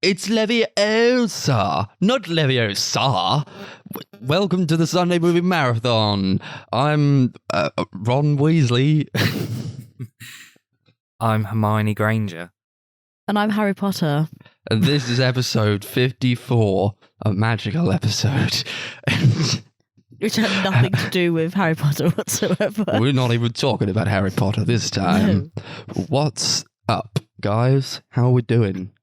It's Leviosa, not Leviosa. Welcome to the Sunday Movie Marathon. I'm Ron Weasley. I'm Hermione Granger. And I'm Harry Potter. And this is episode 54, a magical episode. Which had nothing to do with Harry Potter whatsoever. We're not even talking about Harry Potter this time. No. What's up, guys? How are we doing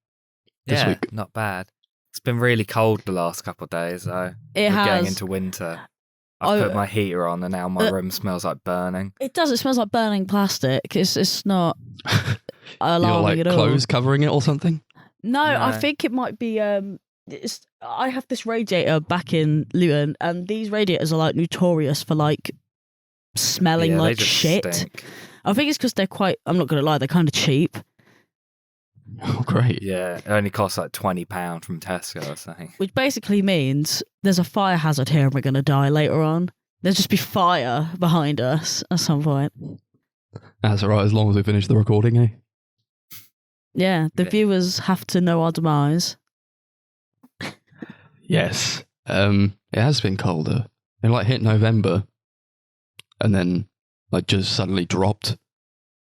this week? Not bad. It's been really cold the last couple of days, though. We're getting into winter. I put my heater on and now my room smells like burning. It does. It smells like burning plastic. It's not alarming at all. Clothes covering it or something? No, I think it might be... I have this radiator back in Luton, and these radiators are like notorious for like smelling like shit. Stink. I think it's because they're quite... I'm not going to lie, they're kind of cheap. Oh, great. Yeah, it only costs like £20 from Tesco or something. Which basically means there's a fire hazard here and we're going to die later on. There'll just be fire behind us at some point. That's all right, as long as we finish the recording, eh? Yeah, the viewers have to know our demise. Yes. It has been colder. It like hit November and then like just suddenly dropped.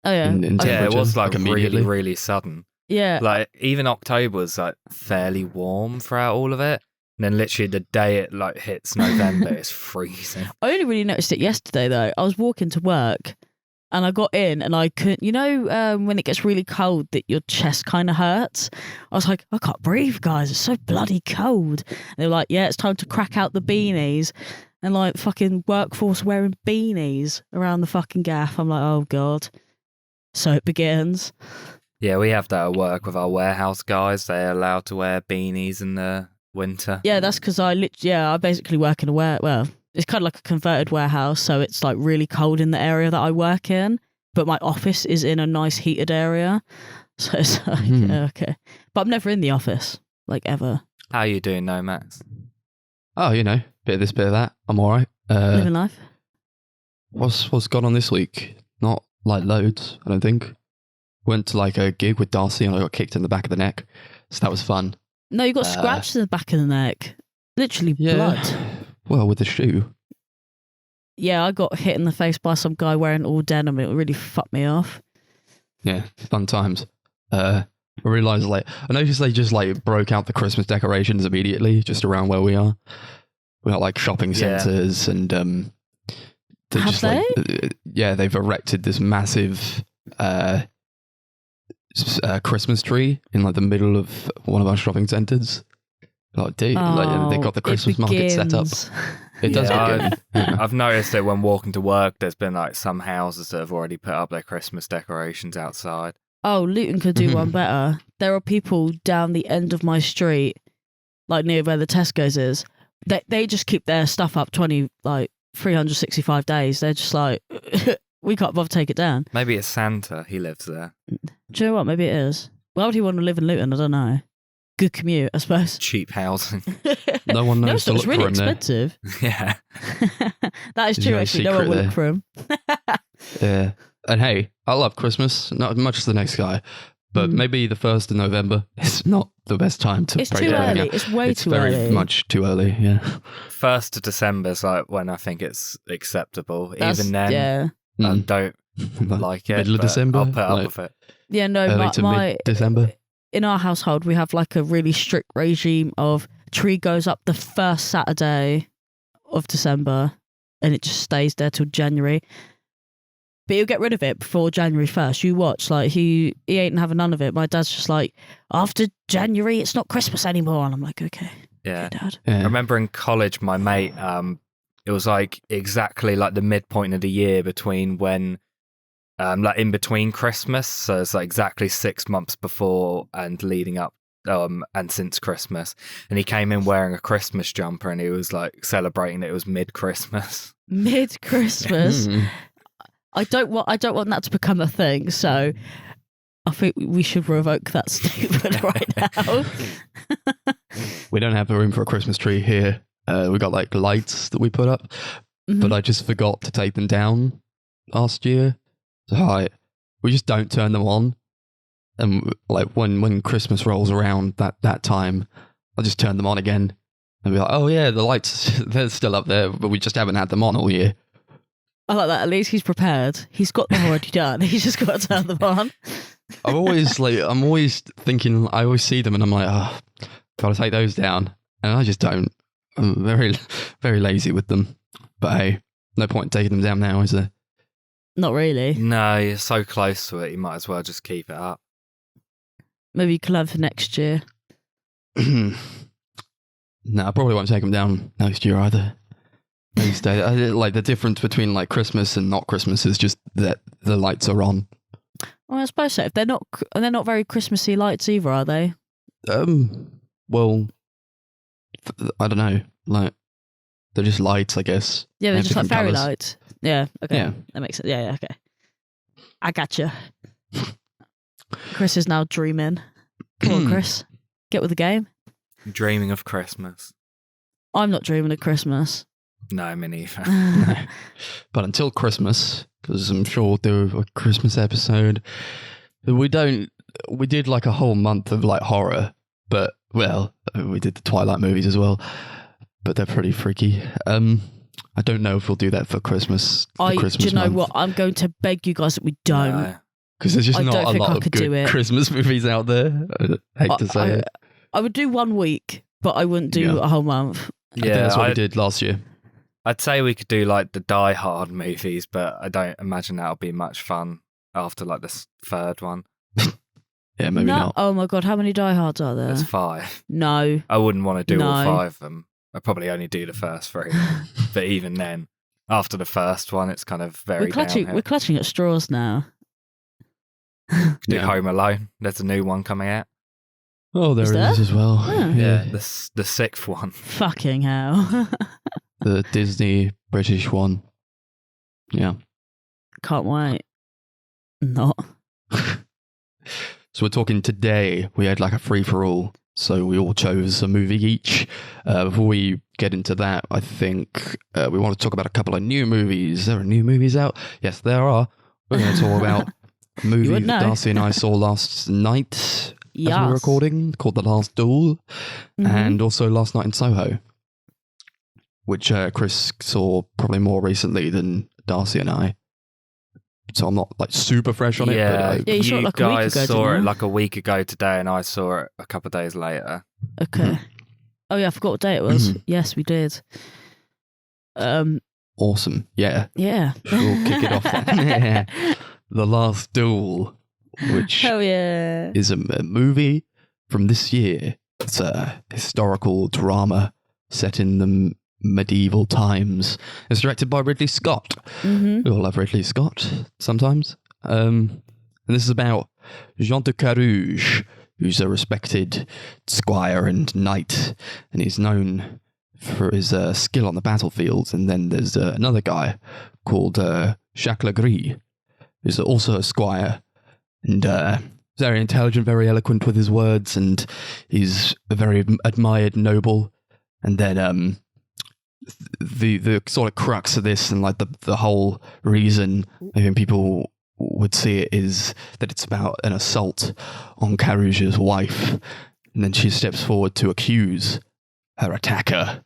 Oh yeah. In it was like immediately. really, really sudden. Yeah. Like even October was like fairly warm throughout all of it. And then literally the day it like hits November, it's freezing. I only really noticed it yesterday though. I was walking to work and I got in and I couldn't, when it gets really cold that your chest kind of hurts. I was like, I can't breathe, guys. It's so bloody cold. And they were like, yeah, it's time to crack out the beanies. And like fucking workforce wearing beanies around the fucking gaff. I'm like, oh God. So it begins. Yeah, we have that at work with our warehouse guys. They're allowed to wear beanies in the winter. Yeah, that's because I basically work in it's kind of like a converted warehouse, so it's like really cold in the area that I work in, but my office is in a nice heated area. So it's like, okay. But I'm never in the office, like ever. How are you doing though, Max? Oh, bit of this, bit of that. I'm all right. Living life. What's gone on this week? Not like loads, I don't think. Went to like a gig with Darcy and I got kicked in the back of the neck. So that was fun. No, you got scratched in the back of the neck. Literally blood. Well, with the shoe. Yeah, I got hit in the face by some guy wearing all denim. It really fucked me off. Yeah, fun times. I realised I noticed they just like broke out the Christmas decorations immediately just around where we are. We got like shopping centres and have they? They've erected this massive Christmas tree in like the middle of one of our shopping centres. Like, dude, they've got the Christmas market set up. It does begin. I've noticed that when walking to work, there's been like some houses that have already put up their Christmas decorations outside. Oh, Luton could do one better. There are people down the end of my street, like near where the Tesco's is. They just keep their stuff up 365 days. They're just like, we can't bother to take it down. Maybe it's Santa. He lives there. Do you know what? Maybe it is. Why would he want to live in Luton? I don't know. Good commute, I suppose. Cheap housing. No one knows to look really for him expensive. Yeah. That is true, actually. No one will look for him. Yeah. And hey, I love Christmas, not as much as the next guy, but maybe the 1st of November is not the best time to break too everything early. out. It's way too early. It's very much too early, yeah. 1st of December is like when I think it's acceptable. Even then, I don't like it. Middle of December? I'll put up with it. Yeah, no, early to mid-December. In our household, we have like a really strict regime of tree goes up the first Saturday of December and it just stays there till January. But he'll get rid of it before January 1st. You watch, like he ain't having none of it. My dad's just like, after January, it's not Christmas anymore. And I'm like, okay, Dad. Yeah. I remember in college, my mate, it was like exactly like the midpoint of the year between when like in between Christmas, so it's like exactly 6 months before and leading up and since Christmas, and he came in wearing a Christmas jumper and he was like celebrating that it was mid-Christmas. I don't want that to become a thing, so I think we should revoke that statement right now. We don't have a room for a Christmas tree here. We got like lights that we put up, but I just forgot to take them down last year. So we just don't turn them on. And like when Christmas rolls around that time, I'll just turn them on again and be like, oh yeah, the lights, they're still up there, but we just haven't had them on all year. I like that. At least he's prepared. He's got them already done. He's just got to turn them on. I'm always thinking, I always see them and I'm like, oh, gotta take those down. And I just don't. I'm very, very lazy with them. But hey, no point in taking them down now, is there? Not really. No, you're so close to it, you might as well just keep it up. Maybe you can learn for next year. No, I probably won't take them down next year either. Like the difference between like Christmas and not Christmas is just that the lights are on. Well, I suppose so. If they're not very Christmassy lights either, are they? Well, I don't know. Like they're just lights, I guess. Yeah, they're just like fairy colours. lights. Yeah. Okay. Yeah. That makes sense. Yeah. Okay. I gotcha. Chris is now dreaming. Come on, Chris. Get with the game. Dreaming of Christmas. I'm not dreaming of Christmas. No, me neither. No. But until Christmas, because I'm sure we'll do a Christmas episode. We did like a whole month of like horror, but well, we did the Twilight movies as well, but they're pretty freaky. I don't know if we'll do that for Christmas. Do you know month. what? I'm going to beg you guys that we don't. No. Because there's just I not don't a think I lot of could do good it. Christmas movies out there. I hate to say it. I would do 1 week, but I wouldn't do Yeah. a whole month. I think that's what we did last year. I'd say we could do like the Die Hard movies, but I don't imagine that'll be much fun after like the third one. Yeah, maybe not. Oh my god, how many diehards are there? There's 5. No. I wouldn't want to do all No. 5 of them. I'd probably only do the first 3. But even then, after the first one, it's kind of very downhill. We're clutching at straws now. Do Yeah. Home Alone. There's a new one coming out. Oh, there Is it there? is as well. Oh. Yeah, the 6th one. Fucking hell. The Disney British one. Yeah. Can't wait. Not. So we're talking today. We had like a free for all. So we all chose a movie each. Before we get into that, I think we want to talk about a couple of new movies. There are new movies out. Yes, there are. We're going to talk about a movie wouldn't that know. Darcy and I saw last night as we were Yes. recording, called The Last Duel, Mhm. and also Last Night in Soho, which Chris saw probably more recently than Darcy and I. So I'm not like super fresh on it. Yeah, But Yeah, you saw it like a week guys ago, saw didn't it you? like a week ago today, and I saw it a couple of days later. Okay. Oh yeah, I forgot what day it was. Mhm. Yes, we did. awesome. Yeah. Yeah. We'll kick it off then. The Last Duel, which Hell yeah. is a movie from this year. It's a historical drama set in the medieval times. It's directed by Ridley Scott. Mm-hmm. We all love Ridley Scott sometimes. And this is about Jean de Carouge, who's a respected squire and knight, and he's known for his skill on the battlefields. And then there's another guy called Jacques Legris, who's also a squire, and very intelligent, very eloquent with his words, and he's a very admired noble. And then the sort of crux of this, and like the whole reason I think people would see it, is that it's about an assault on Carouge's wife, and then she steps forward to accuse her attacker,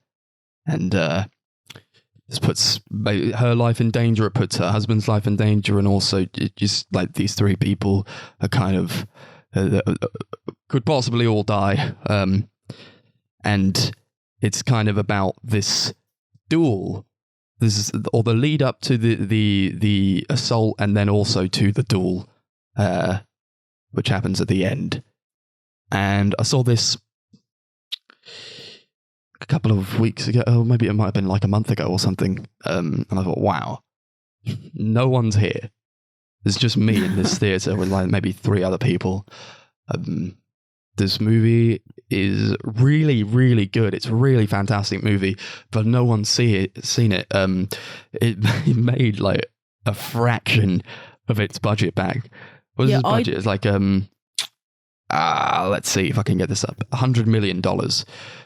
and this puts her life in danger, it puts her husband's life in danger, and also it just like these 3 people are kind of could possibly all die, and it's kind of about this duel. This is, or the lead up to the assault, and then also to the duel, which happens at the end. And I saw this a couple of weeks ago. Oh, maybe it might have been like a month ago or something. And I thought, wow, no one's here. It's just me in this theater with like maybe 3 other people. This movie is really, really good. It's a really fantastic movie, but no one's seen it. It made like a fraction of its budget back. What was its budget? It's like let's see if I can get this up. $100 million.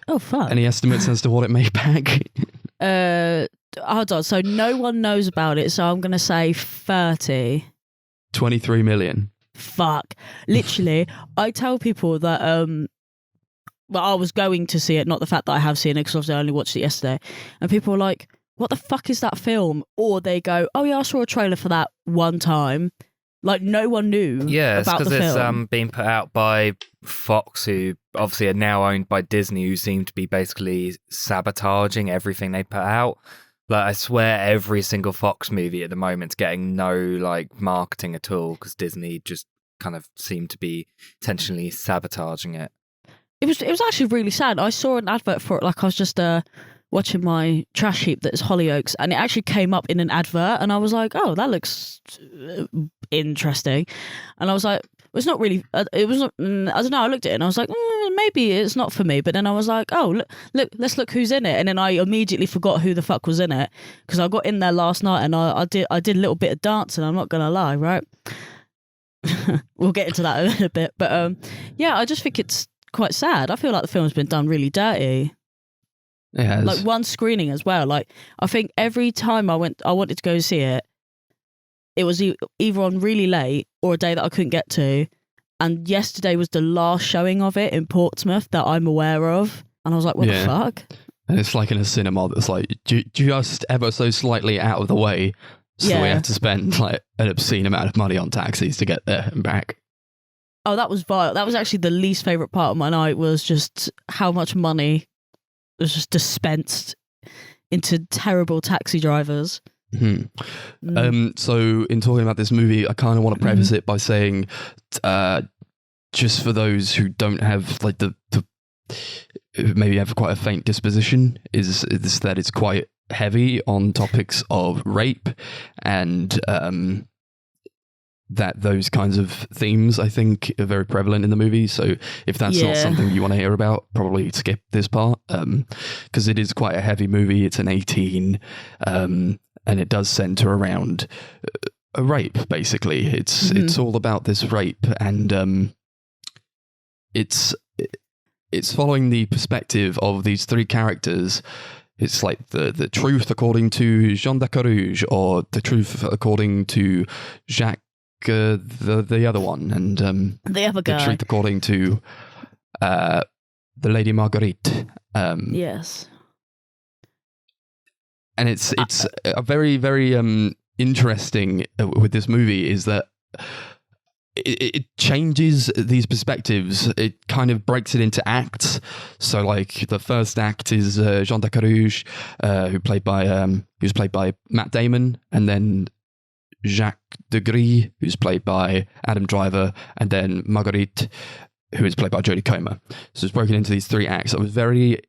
Oh fuck. Any estimates as to what it made back? Hold on. So no one knows about it. So I'm gonna say 30. 23 million. fuck. Literally, I tell people that well, I was going to see it, not the fact that I have seen it, because obviously I only watched it yesterday, and people are like, what the fuck is that film? Or they go, oh yeah, I saw a trailer for that one time. Like, no one knew about the film. It's being put out by Fox, who obviously are now owned by Disney, who seem to be basically sabotaging everything they put out. Like, I swear every single Fox movie at the moment's getting no, like, marketing at all, because Disney just kind of seem to be intentionally sabotaging it. It was actually really sad. I saw an advert for it, like I was just watching my trash heap that is Hollyoaks, and it actually came up in an advert, and I was like, oh, that looks interesting. And I was like, it's not really, it was not, I don't know, I looked at it and I was like, maybe it's not for me. But then I was like, oh, look, let's look who's in it. And then I immediately forgot who the fuck was in it, because I got in there last night and I did a little bit of dancing, I'm not gonna lie, right? We'll get into that in a bit. But yeah, I just think it's quite sad. I feel like the film's been done really dirty. It has. Like, one screening as well. Like, I think every time I wanted to go see it, it was either on really late or a day that I couldn't get to. And yesterday was the last showing of it in Portsmouth that I'm aware of. And I was like, what the fuck? And it's like in a cinema that's like just ever so slightly out of the way. So we have to spend like an obscene amount of money on taxis to get there and back. Oh, that was vile. That was actually the least favourite part of my night, was just how much money was just dispensed into terrible taxi drivers. So in talking about this movie, I kind of want to preface it by saying, just for those who don't have like the maybe have quite a faint disposition, is that it's quite heavy on topics of rape and that those kinds of themes, I think, are very prevalent in the movie. So if that's not something you want to hear about, probably skip this part, because it is quite a heavy movie. It's an 18, and it does center around a rape, basically. It's all about this rape, and it's following the perspective of these three characters. It's like the truth according to Jean de Carouge, or the truth according to Jacques, the other one, and the other guy. The truth according to the Lady Marguerite. Yes. And it's a very, very interesting with this movie is that it changes these perspectives. It kind of breaks it into acts. So, like, the first act is Jean de Carouge, who's played by Matt Damon, and then Jacques de Gris, who's played by Adam Driver, and then Marguerite, who is played by Jodie Comer. So it's broken into these three acts. I was very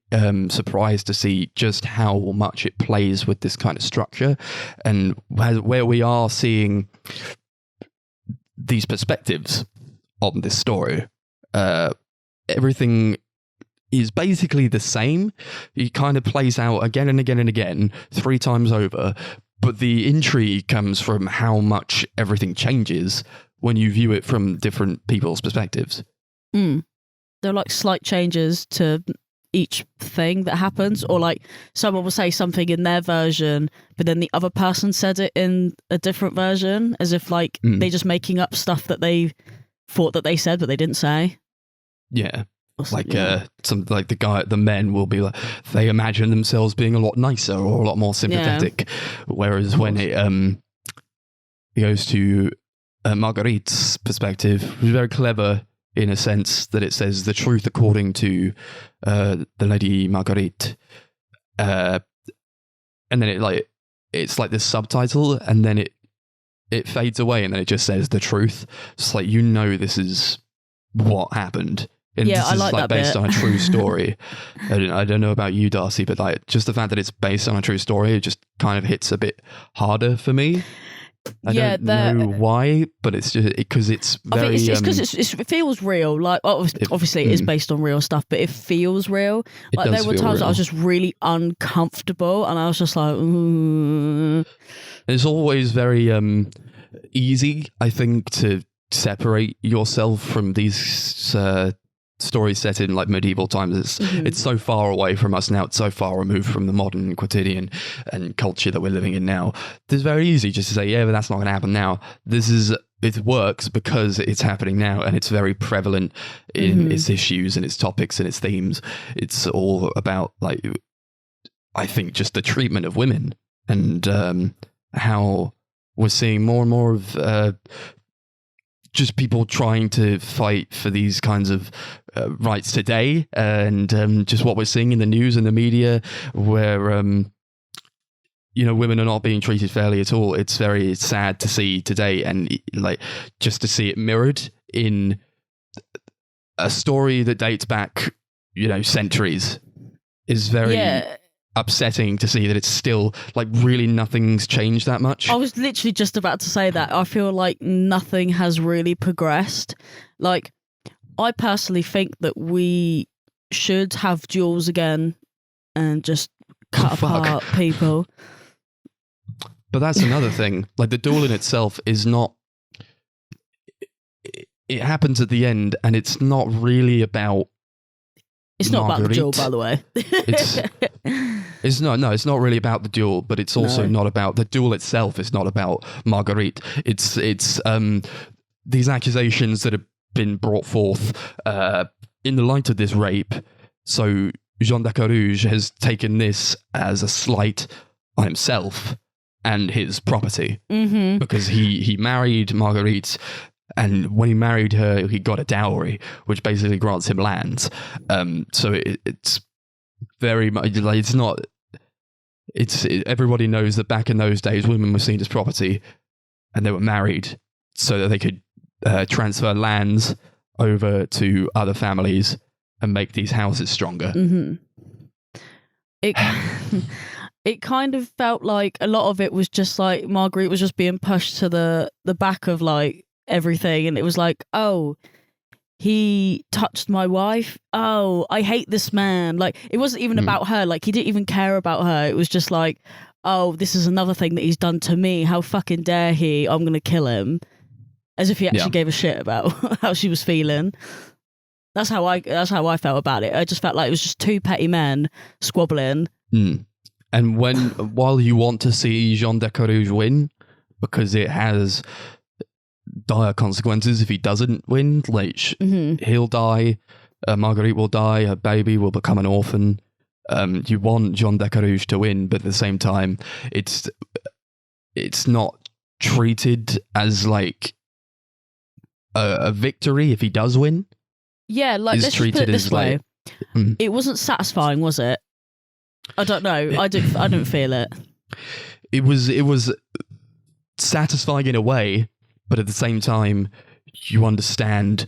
surprised to see just how much it plays with this kind of structure, and where we are seeing these perspectives on this story. Everything is basically the same. It kind of plays out again and again and again, 3 times over, but the intrigue comes from how much everything changes when you view it from different people's perspectives. There are like slight changes to each thing that happens, or like someone will say something in their version, but then the other person said it in a different version, as if like they're just making up stuff that they thought that they said but they didn't say. Yeah. Like the men will be like, they imagine themselves being a lot nicer or a lot more sympathetic, whereas when it goes to Marguerite's perspective, it was very clever in a sense that it says the truth according to the Lady Marguerite, and then it's like this subtitle, and then it fades away, and then it just says the truth. It's like, you know, this is what happened. And yeah, this is I like that based bit. on a true story. I don't know about you, Darcy, but like just the fact that it's based on a true story, it just kind of hits a bit harder for me. I don't know why, but it's just because it's very. I think it's because it feels real. Like obviously it is based on real stuff, but it feels real. Like there were times I was just really uncomfortable, and I was just like, It's always very easy, I think, to separate yourself from these stories set in like medieval times. It's so far away from us now. It's so far removed from the modern quotidian and culture that we're living in now. It's very easy just to say, yeah, but that's not going to happen now. This is it works because it's happening now and it's very prevalent in its issues and its topics and its themes. It's all about, like, I think just the treatment of women and how we're seeing more and more of just people trying to fight for these kinds of rights today, and just what we're seeing in the news and the media, where women are not being treated fairly at all. It's very sad to see today, and like just to see it mirrored in a story that dates back, centuries, is very upsetting to see that it's still like really nothing's changed that much. I was literally just about to say that. I feel like nothing has really progressed. Like, I personally think that we should have duels again and just cut apart people. But that's another thing. Like, the duel in itself is not... It happens at the end, and it's not really about... It's not about the duel, by the way. It's not really about the duel, but it's also not about... The duel itself is not about Marguerite. It's these accusations that have been brought forth in the light of this rape. So Jean de Carouge has taken this as a slight on himself and his property, because he married Marguerite, and when he married her, he got a dowry, which basically grants him lands. So it's very much like it's not. Everybody knows that back in those days, women were seen as property, and they were married so that they could transfer lands over to other families and make these houses stronger. It kind of felt like a lot of it was just like Marguerite was just being pushed to the back of like everything, and it was like, oh, he touched my wife, oh, I hate this man. Like, it wasn't even about her. Like, he didn't even care about her. It was just like, oh, this is another thing that he's done to me, how fucking dare he, I'm gonna kill him. As if he actually gave a shit about how she was feeling. That's how I felt about it. I just felt like it was just two petty men squabbling. And while you want to see Jean de Carouge win, because it has dire consequences if he doesn't win, like he'll die, Marguerite will die, her baby will become an orphan. You want Jean de Carouge to win, but at the same time, it's not treated as like a victory if he does win. Yeah, like, let's just put it this way. It wasn't satisfying, was it? I don't know. I didn't feel it. It was satisfying in a way, but at the same time, you understand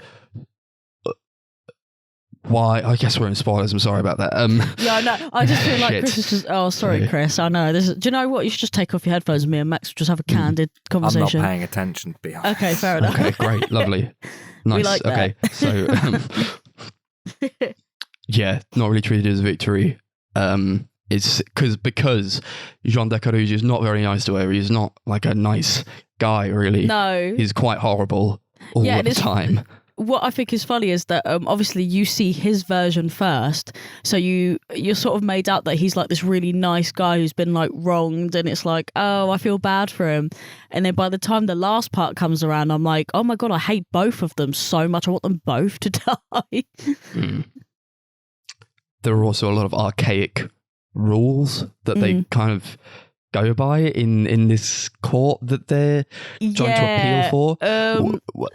why. I guess we're in spoilers. I'm sorry about that. Yeah, I know. I just feel like Chris is just. Oh, sorry, Chris. I know. Do you know what? You should just take off your headphones, and me and Max will just have a candid conversation. I'm not paying attention, to be honest. Okay, fair enough. Okay, great, lovely, nice. We like that. Okay, so yeah, not really treated as a victory. It's because Jean de Carouge is not very nice to her. He's not like a nice guy, really. No, he's quite horrible all the time. What I think is funny is that obviously you see his version first, so you're sort of made out that he's like this really nice guy who's been like wronged, and it's like, oh, I feel bad for him. And then by the time the last part comes around, I'm like, oh my god, I hate both of them so much. I want them both to die. There are also a lot of archaic rules that they kind of go by in this court that they're trying to appeal for,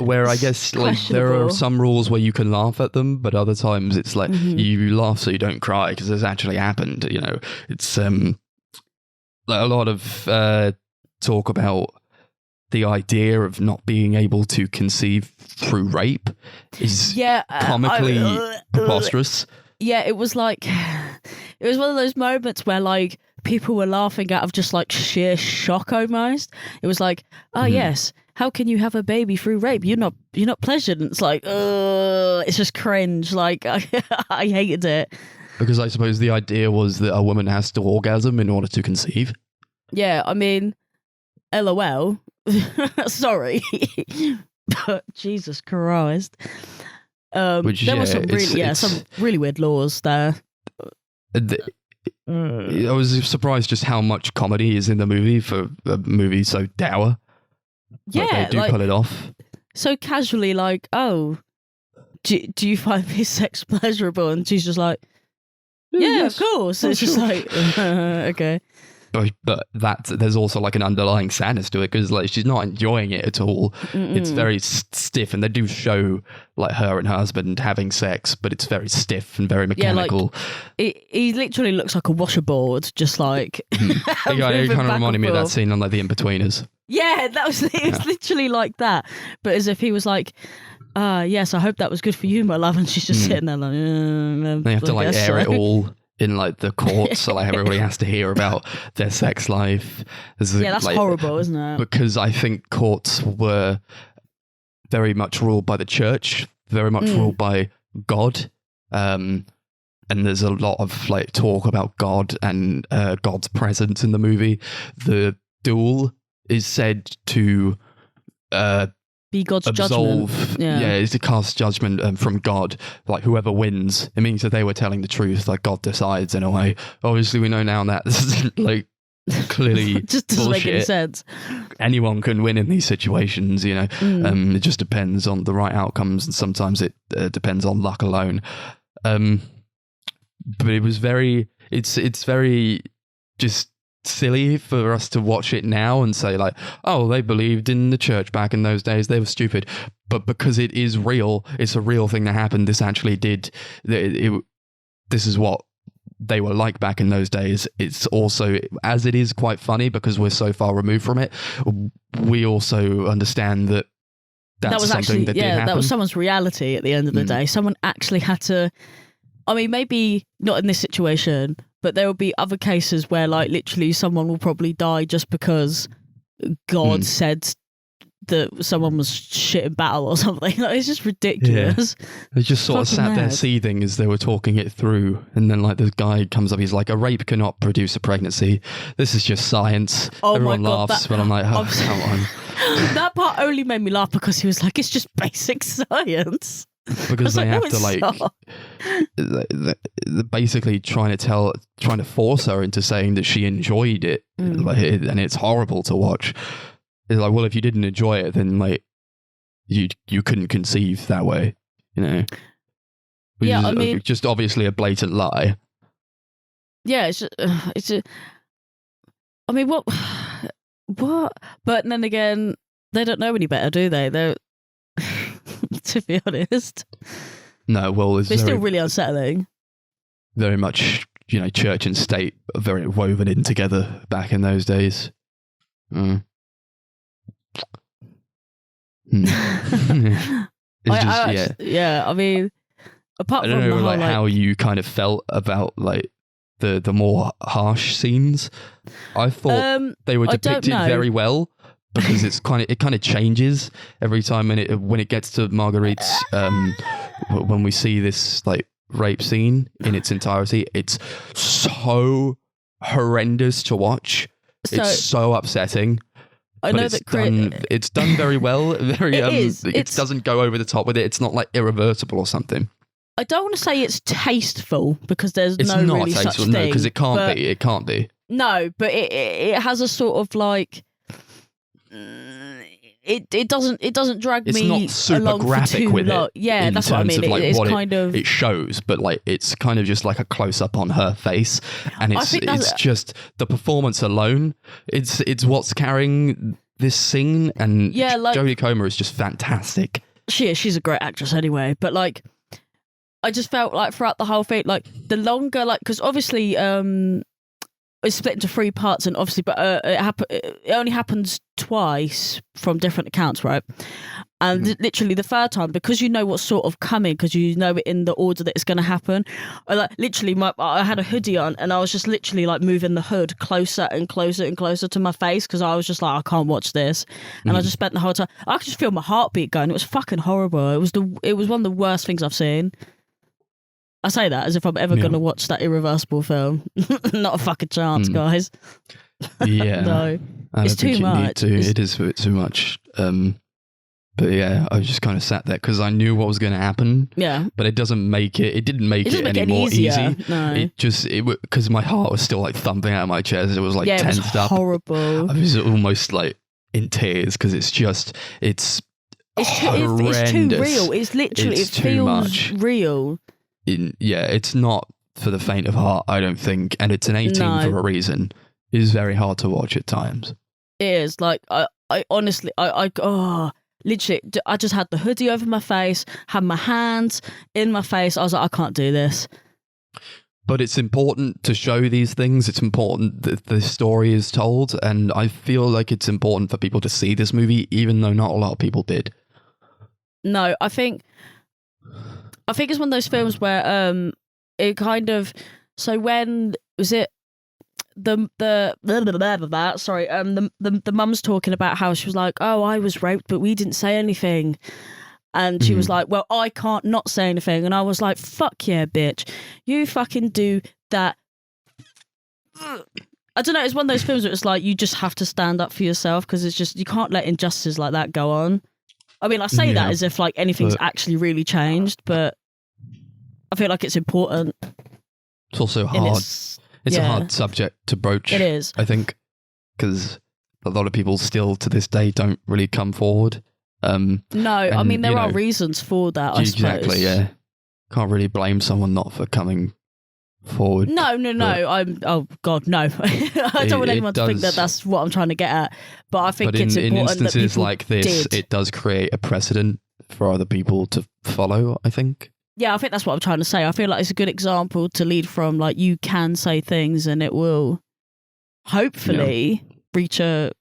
where I guess like there are some rules where you can laugh at them, but other times it's like you laugh so you don't cry because it's actually happened. It's like a lot of talk about the idea of not being able to conceive through rape is comically preposterous. Yeah, it was like, it was one of those moments where like people were laughing out of just like sheer shock almost. It was like, oh yes, how can you have a baby through rape? You're not pleasured. And it's like, it's just cringe. Like, I hated it. Because I suppose the idea was that a woman has to orgasm in order to conceive. Yeah, I mean, LOL. Sorry. But Jesus Christ. There were some really weird laws there. I was surprised just how much comedy is in the movie for a movie so dour. Yeah, But they do pull it off. so casually, like, oh, do you find this sex pleasurable? And she's just like, yeah, of course. It's just like, okay. But there's also like an underlying sadness to it because like she's not enjoying it at all. It's very stiff, and they do show like her and her husband having sex, but it's very stiff and very mechanical. Yeah, like, he literally looks like a washerboard, just like. It kind of reminded me of that scene on like The In-Betweeners. Yeah, it was literally like that, but as if he was like, yes, I hope that was good for you, my love, and she's just sitting there like, they have to like air it all in like the courts, so like everybody has to hear about their sex life. That's like, horrible, isn't it? Because I think courts were very much ruled by the church, very much ruled by God, and there's a lot of like talk about God and God's presence in the movie. The duel is said to be God's absolve, judgment. is to cast judgment from God. Like whoever wins, it means that they were telling the truth. Like God decides in a way. Obviously, we know now that this is like clearly just doesn't bullshit. make any sense. Anyone can win in these situations, you know. It just depends on the right outcomes, and sometimes it depends on luck alone. But it was very. It's very just silly for us to watch it now and say like, oh, they believed in the church back in those days, they were stupid. But because it is real, it's a real thing that happened. This actually did this is what they were like back in those days. It's also, as it is quite funny because we're so far removed from it, we also understand that that's was something actually, that did happen. that was someone's reality at the end of the day. Someone actually had to, I mean, maybe not in this situation, but there will be other cases where, like, literally someone will probably die just because God said that someone was shit in battle or something. Like, it's just ridiculous. Yeah. They just sort of sat there seething as they were talking it through. And then, like, this guy comes up, he's like, a rape cannot produce a pregnancy. This is just science. Oh Everyone my God, laughs, but I'm like, oh, come on. That part only made me laugh because he was like, it's just basic science. Because they like, have to like they're basically trying to force her into saying that she enjoyed it, like, and it's horrible to watch. It's like, well, if you didn't enjoy it, then like you couldn't conceive that way, you know. Which is, I mean, just obviously a blatant lie. Yeah, it's I mean, what? But then again, they don't know any better, do they? They're to be honest. No, well, it's still really unsettling. Very much, you know, church and state are very woven in together back in those days. It's just, I mean, apart I don't from know, the whole, like how you kind of felt about like the more harsh scenes. I thought they were depicted very well. Because it kind of changes every time when it gets to Marguerite's when we see this like rape scene in its entirety, it's so horrendous to watch. It's so upsetting. I know that it's done very well. Very it doesn't go over the top with it. It's not like irreversible or something. I don't want to say it's tasteful because there's it's no not really tasteful, such thing. No, because it can't be. It can't be. No, but it has a sort of like. It doesn't drag it's me not super along graphic for too with long. it. Yeah, that's what I mean. Like it's what kind of it shows, but like it's kind of just like a close up on her face, and it's just the performance alone. It's what's carrying this scene, and like, Jodie Comer is just fantastic. She's a great actress anyway, but like I just felt like throughout the whole thing, like the longer, like because obviously it's split into 3 parts, and obviously, but it only happens twice from different accounts, right? And literally the third time, because you know what's sort of coming, because you know it in the order that it's going to happen. I like literally, I had a hoodie on, and I was just literally like moving the hood closer and closer and closer to my face because I was just like, I can't watch this, and I just spent the whole time. I could just feel my heartbeat going. It was fucking horrible. It was one of the worst things I've seen. I say that as if I'm ever going to watch that Irreversible film. Not a fucking chance, guys. Yeah. No. It's too much. It is too much. But yeah, I just kind of sat there because I knew what was going to happen. Yeah. But it didn't make it any more easy. No. It because my heart was still like thumping out of my chest. It was like tensed up. Horrible. I was almost like in tears because it's too real. It's literally it too feels much. real. It's not for the faint of heart, I don't think, and it's an 18 for a reason. It is very hard to watch at times. It is like I honestly literally I just had the hoodie over my face, had my hands in my face. I was like, I can't do this. But it's important to show these things. It's important that the story is told, and I feel like it's important for people to see this movie, even though not a lot of people did. No, I think it's one of those films where it kind of, so when was it the mum's talking about how she was like, oh, I was raped but we didn't say anything, and she was like, well, I can't not say anything, and I was like, fuck yeah, bitch, you fucking do that. I don't know, it's one of those films where it's like you just have to stand up for yourself, because it's just, you can't let injustices like that go on. I mean, I say that as if like anything's actually really changed, but I feel like it's important. It's also hard. It's a hard subject to broach. It is. I think, because a lot of people still to this day don't really come forward. I mean, there are reasons for that, I suppose. Exactly, yeah. Can't really blame someone not for coming forward. No. Oh, God, no. I don't want anyone to think that that's what I'm trying to get at. But I think it's important in instances that people like this, it does create a precedent for other people to follow, I think. Yeah, I think that's what I'm trying to say. I feel like it's a good example to lead from. Like, you can say things and it will hopefully reach a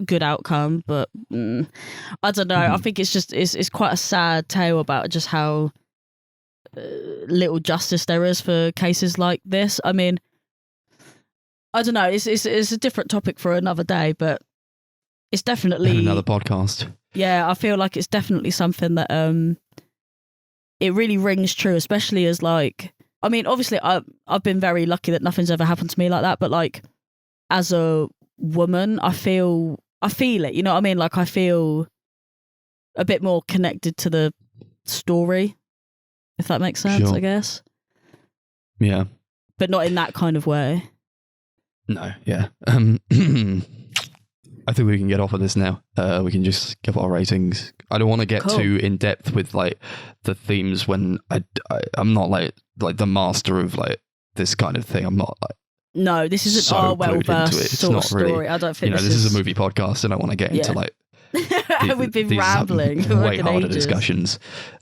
good outcome. But I don't know. I think it's quite a sad tale about just how little justice there is for cases like this. I mean, I don't know. It's a different topic for another day, but it's definitely another podcast. Yeah, I feel like it's definitely something that it really rings true, especially as like, I mean, obviously I've been very lucky that nothing's ever happened to me like that, but like as a woman, I feel it, you know what I mean? Like I feel a bit more connected to the story, if that makes sense, sure. I guess. Yeah. But not in that kind of way. No, yeah. I think we can get off of this now. We can just give our ratings. I don't want to get too in depth with like the themes when I'm not like the master of like this kind of thing. I'm not like. No, this isn't so our well-versed sort of story. Really, I don't think this is a movie podcast, and I want to get into like. We've been rambling for way harder ages. Discussions.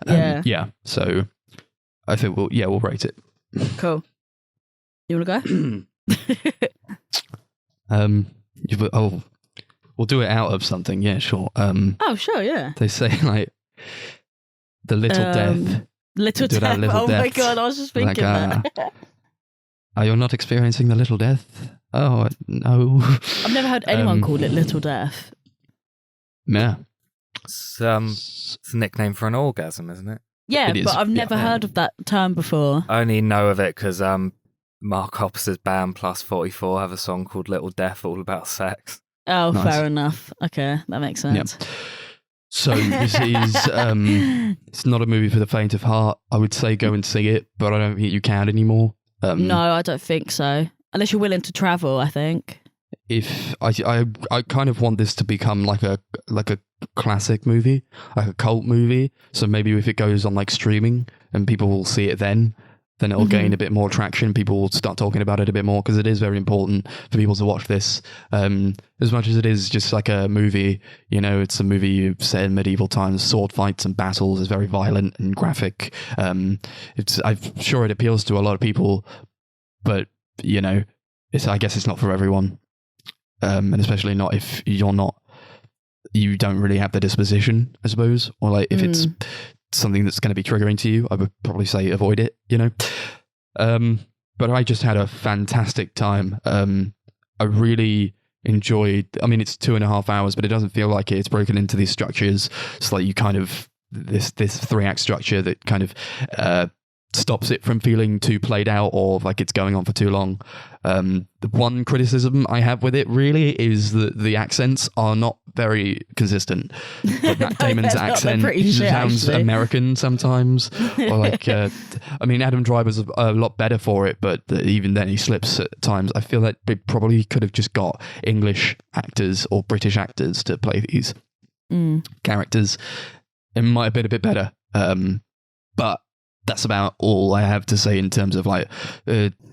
Yeah. So I think we'll rate it. Cool. You want to go? We'll do it out of something. Yeah, sure. Oh, sure. Yeah. They say like the little death. Little death. Oh my God, I was just thinking that. Are you not experiencing the little death? Oh no. I've never heard anyone call it little death. Yeah. It's a nickname for an orgasm, isn't it? Yeah, but I've never heard of that term before. I only know of it because Mark Hoppus's band Plus 44 have a song called Little Death, all about sex. Oh, nice. Fair enough. Okay, that makes sense. Yep. So this is it's not a movie for the faint of heart. I would say go and see it, but I don't think you can anymore. No, I don't think so. Unless you're willing to travel, I think. If I kind of want this to become like a classic movie, like a cult movie. So maybe if it goes on like streaming and people will see it then it'll gain a bit more traction. People will start talking about it a bit more because it is very important for people to watch this. As much as it is just like a movie, it's a movie set in medieval times, sword fights and battles. It's very violent and graphic. I'm sure it appeals to a lot of people, but I guess it's not for everyone. And especially not if you don't really have the disposition, I suppose, or like if it's something that's going to be triggering to you, I would probably say avoid it, but I just had a fantastic time. I really enjoyed, it's 2.5 hours, but it doesn't feel like it. It's broken into these structures. It's like you kind of, this 3-act structure that kind of stops it from feeling too played out or like it's going on for too long. The one criticism I have with it really is that the accents are not very consistent. Like Matt Damon's accent sounds American sometimes, or like I mean, Adam Driver's a lot better for it, but even then he slips at times. I feel like they probably could have just got English actors or British actors to play these characters. It might have been a bit better, but that's about all I have to say in terms of like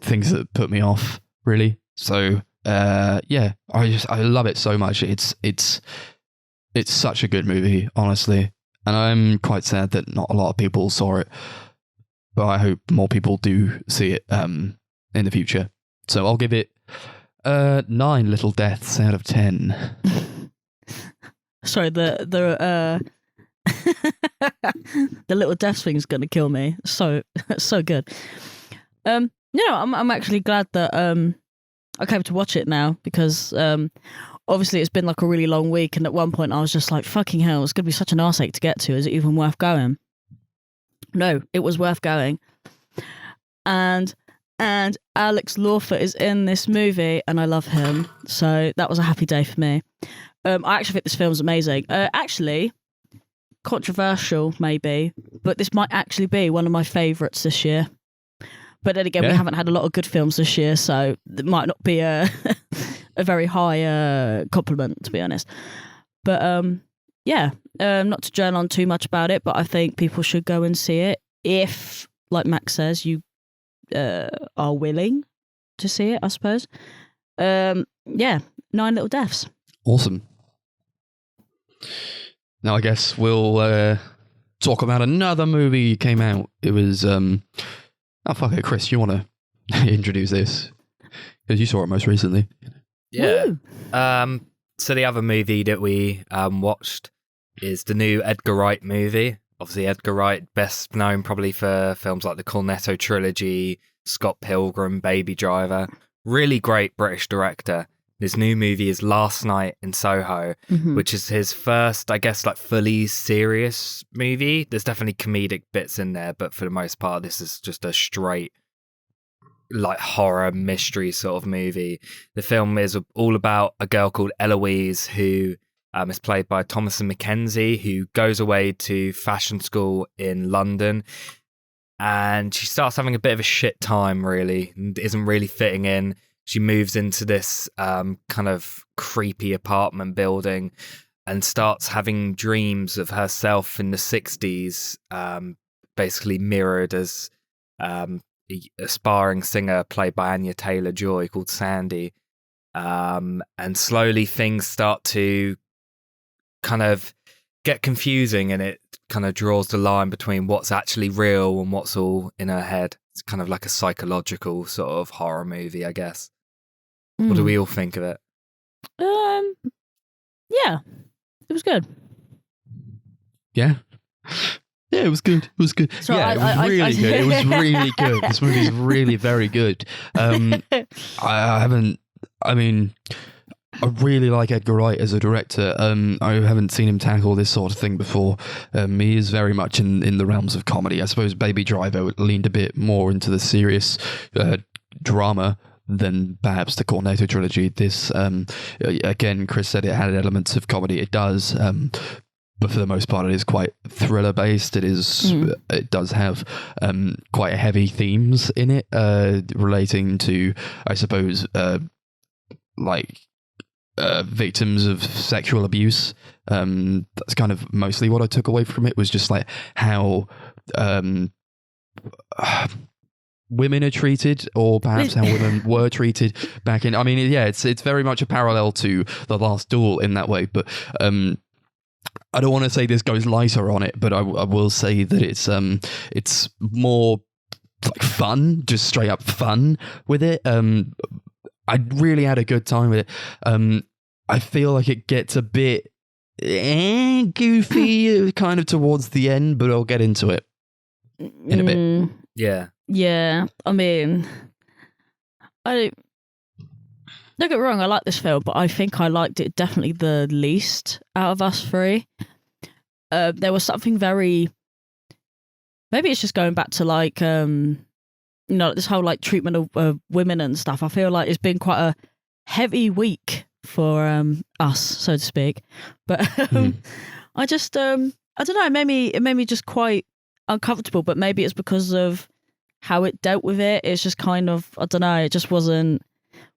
things that put me off, really. So yeah, I love it so much. It's such a good movie, honestly, and I'm quite sad that not a lot of people saw it, but I hope more people do see it in the future. So I'll give it 9 little deaths out of 10. Sorry, the the little death thing is going to kill me. So good. I'm actually glad that I came to watch it now, because obviously it's been like a really long week, and at one point I was just like, fucking hell, it's going to be such an arseache to get to. Is it even worth going? No, it was worth going. And Alex Lawford is in this movie, and I love him. So that was a happy day for me. I actually think this film's amazing. Actually, controversial maybe, but this might actually be one of my favourites this year. But then again, we haven't had a lot of good films this year, so it might not be a very high compliment, to be honest. But not to journal on too much about it, but I think people should go and see it if, like Max says, you are willing to see it, I suppose. 9 little deaths. Awesome. Now I guess we'll talk about another movie that came out. It was fuck it, Chris, you want to introduce this? Because you saw it most recently. Yeah. So the other movie that we watched is the new Edgar Wright movie. Obviously, Edgar Wright, best known probably for films like the Cornetto trilogy, Scott Pilgrim, Baby Driver. Really great British director. His new movie is Last Night in Soho, which is his first, I guess, like fully serious movie. There's definitely comedic bits in there, but for the most part, this is just a straight, like, horror mystery sort of movie. The film is all about a girl called Eloise, who is played by Thomasin McKenzie, who goes away to fashion school in London. And she starts having a bit of a shit time, really, and isn't really fitting in. She moves into this kind of creepy apartment building and starts having dreams of herself in the 60s, basically mirrored as an aspiring singer played by Anya Taylor-Joy called Sandy. And slowly things start to kind of get confusing, and it kind of draws the line between what's actually real and what's all in her head. It's kind of like a psychological sort of horror movie, I guess. What do we all think of it? Yeah, it was good. Yeah, it was good. It was good. So yeah, it was really good. It was really good. This movie's really very good. I really like Edgar Wright as a director. I haven't seen him tackle this sort of thing before. He is very much in the realms of comedy. I suppose Baby Driver leaned a bit more into the serious drama than perhaps the Cornetto trilogy. This, again, Chris said it had elements of comedy. It does, but for the most part, it is quite thriller based. It is. It does have quite heavy themes in it, relating to, I suppose, victims of sexual abuse. That's kind of mostly what I took away from it, was just like how women are treated, or perhaps how women were treated back in. I mean, yeah, it's very much a parallel to The Last Duel in that way, but I don't want to say this goes lighter on it, but I will say that it's more like fun, just straight up fun with it. I really had a good time with it. I feel like it gets a bit goofy kind of towards the end, but I'll get into it in a bit. Yeah, I mean, don't get me wrong, I like this film, but I think I liked it definitely the least out of us three. There was something very maybe it's just going back to like this whole like treatment of women and stuff. I feel like it's been quite a heavy week for us, so to speak. But I just I don't know, it made me just quite uncomfortable, but maybe it's because of how it dealt with it. It's just kind of, I don't know, it just wasn't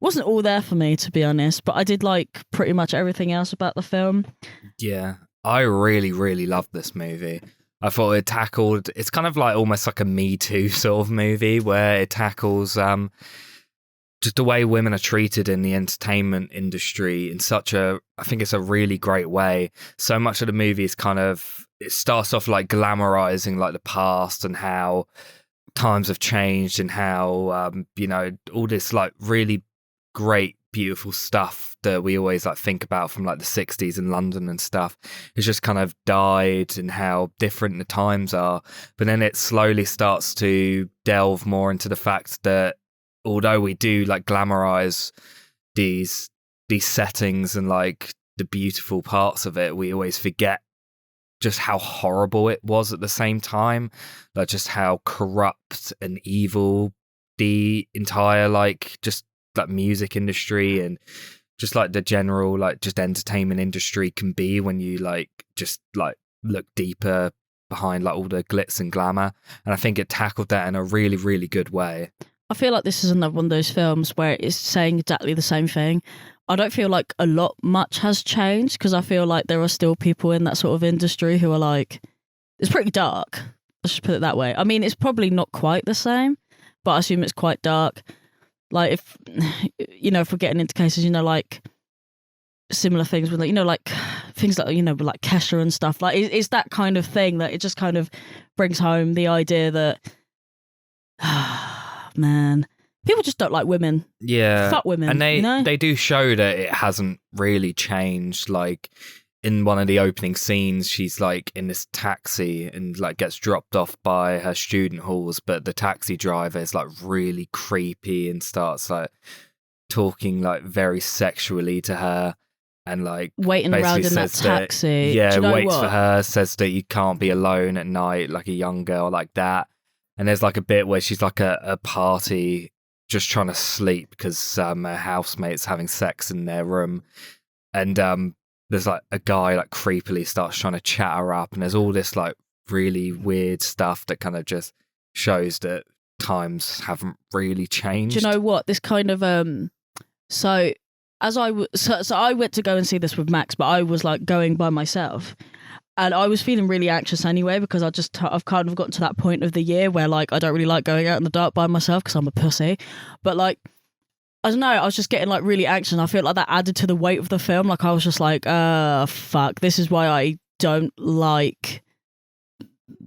all there for me, to be honest. But I did like pretty much everything else about the film. Yeah, I really, really loved this movie. I thought it tackled, it's kind of like almost like a Me Too sort of movie where it tackles just the way women are treated in the entertainment industry in such I think it's a really great way. So much of the movie is kind of, it starts off like glamorizing like the past and how times have changed and how, all this like really great, beautiful stuff that we always like think about from like the 60s in London and stuff. It's just kind of died and how different the times are. But then it slowly starts to delve more into the fact that although we do like glamorize these settings and like the beautiful parts of it, we always forget just how horrible it was at the same time, like just how corrupt and evil the entire like just that music industry and just like the general like just entertainment industry can be when you like just like look deeper behind like all the glitz and glamour. And I think it tackled that in a really, really good way. I feel like this is another one of those films where it's saying exactly the same thing. I don't feel like much has changed, because I feel like there are still people in that sort of industry who are like, it's pretty dark. Let's just put it that way. I mean, it's probably not quite the same, but I assume it's quite dark. Like if we're getting into cases, like similar things with like, like things like, with like Kesha and stuff, like it's that kind of thing that it just kind of brings home the idea that, man, people just don't like women. Yeah. Fuck women. And they do show that it hasn't really changed. Like in one of the opening scenes, she's like in this taxi and like gets dropped off by her student halls, but the taxi driver is like really creepy and starts like talking like very sexually to her and like waiting around in that taxi. Waits for her, says that you can't be alone at night like a young girl like that. And there's like a bit where she's like a party just trying to sleep because her housemate's having sex in their room. And there's like a guy like creepily starts trying to chat her up. And there's all this like really weird stuff that kind of just shows that times haven't really changed. Do you know what? This kind of so I went to go and see this with Max, but I was like going by myself. And I was feeling really anxious anyway, because I've kind of gotten to that point of the year where like I don't really like going out in the dark by myself because I'm a pussy. But like, I don't know, I was just getting like really anxious, and I feel like that added to the weight of the film. Like I was just like, fuck, this is why I don't like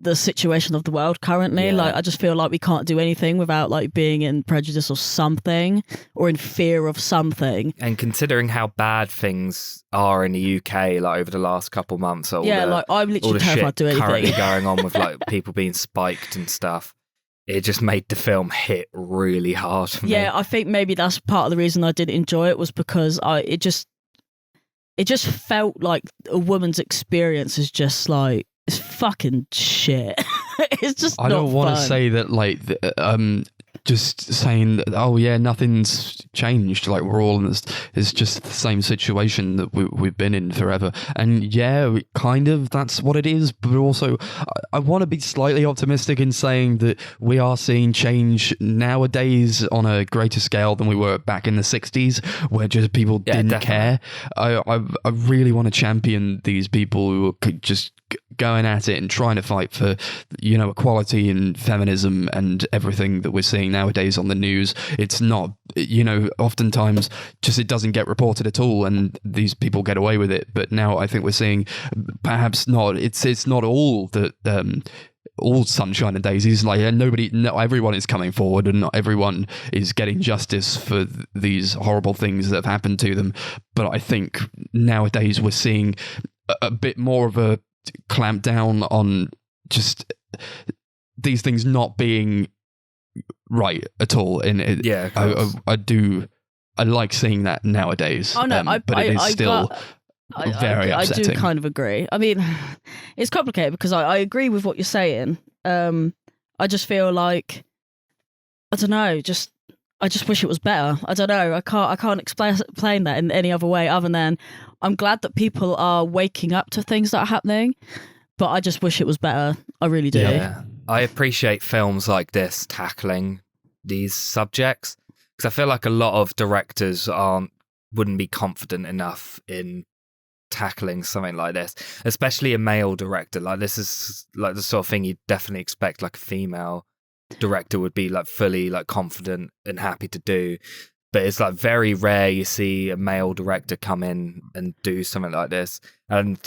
the situation of the world currently. Yeah. Like I just feel like we can't do anything without like being in prejudice or something, or in fear of something. And considering how bad things are in the UK, like over the last couple months, like I'm literally terrified to do anything currently going on with like people being spiked and stuff. It just made the film hit really hard for me. Yeah, I think maybe that's part of the reason I didn't enjoy it, was because it just felt like a woman's experience is just like, it's fucking shit. It's just I don't want to say that like just saying that, oh yeah, nothing's changed, like we're all in this, it's just the same situation that we've been in forever. And yeah, kind of that's what it is, but also I want to be slightly optimistic in saying that we are seeing change nowadays on a greater scale than we were back in the 60s, where just people didn't care. I really want to champion these people who are just going at it and trying to fight for, equality and feminism and everything that we're seeing nowadays on the news. It's not, oftentimes just it doesn't get reported at all, and these people get away with it. But now I think we're seeing perhaps not. It's not all that. All sunshine and daisies, like not everyone is coming forward, and not everyone is getting justice for these horrible things that have happened to them. But I think nowadays we're seeing a bit more of a clamp down on just these things not being right at all. And I like seeing that nowadays. Oh no, but it is still very upsetting. I do kind of agree. I mean, it's complicated because I agree with what you're saying, I just feel like, I don't know, I just wish it was better. I don't know. I can't explain that in any other way other than I'm glad that people are waking up to things that are happening, but I just wish it was better. I really do. Yeah, I appreciate films like this tackling these subjects because I feel like a lot of directors wouldn't be confident enough in tackling something like this, especially a male director. Like, this is like the sort of thing you'd definitely expect like a female director would be like fully like confident and happy to do, but it's like very rare you see a male director come in and do something like this. And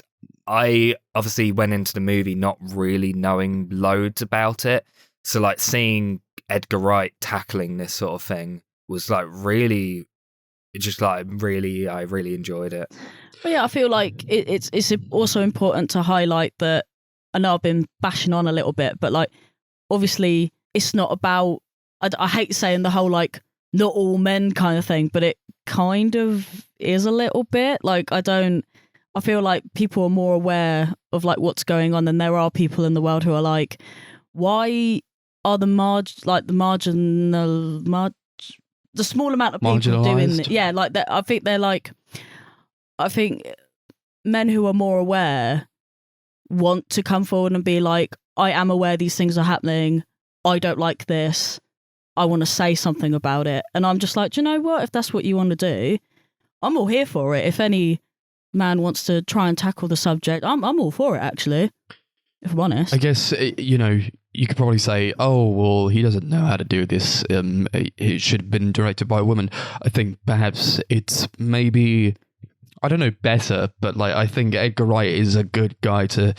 I obviously went into the movie not really knowing loads about it, so like seeing Edgar Wright tackling this sort of thing was like really, I really enjoyed it. But yeah, I feel like it's also important to highlight that, I know I've been bashing on a little bit, but like, obviously it's not about, I hate saying the whole like not all men kind of thing, but it kind of is a little bit. Like, I feel like people are more aware of like what's going on than there are people in the world who are like, why are the small amount of people doing it? Yeah, like that. I think men who are more aware want to come forward and be like, I am aware these things are happening. I don't like this. I want to say something about it. And I'm just like, do you know what? If that's what you want to do, I'm all here for it. If any man wants to try and tackle the subject, I'm all for it, actually, if I'm honest. I guess, you could probably say, oh, well, he doesn't know how to do this. It should have been directed by a woman. I think perhaps it's maybe, I don't know, better, but like, I think Edgar Wright is a good guy to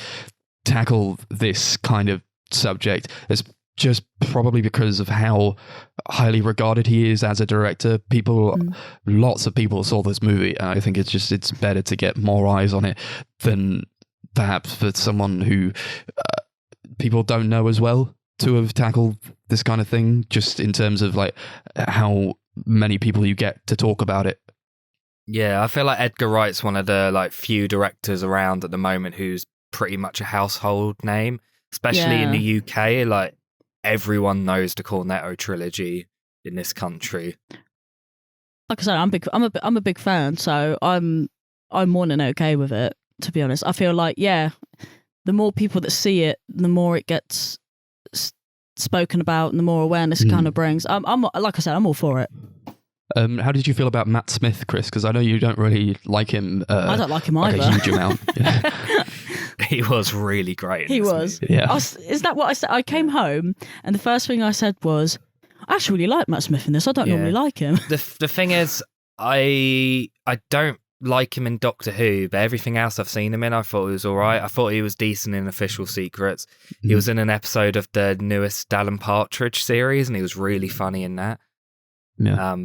tackle this kind of subject. It's just probably because of how highly regarded he is as a director. Lots of people saw this movie, and I think it's better to get more eyes on it than perhaps for someone who people don't know as well to have tackled this kind of thing, just in terms of like how many people you get to talk about it. Yeah, I feel like Edgar Wright's one of the like few directors around at the moment who's pretty much a household name, especially in the UK. Like, everyone knows the Cornetto trilogy in this country. Like I said, I'm a big fan, so I'm more than okay with it, to be honest. I feel like, yeah, the more people that see it, the more it gets spoken about and the more awareness it kind of brings. I'm like I said, I'm all for it. How did you feel about Matt Smith, Chris? Because I know you don't really like him. I don't like him either. Like a huge amount. Yeah. He was really great. He was. Movie. Yeah. Is that what I said? I came home and the first thing I said was, I actually really like Matt Smith in this. I don't normally like him. The thing is, I don't like him in Doctor Who, but everything else I've seen him in, I thought he was all right. I thought he was decent in Official Secrets. He was in an episode of the newest Alan Partridge series, and he was really funny in that. Yeah.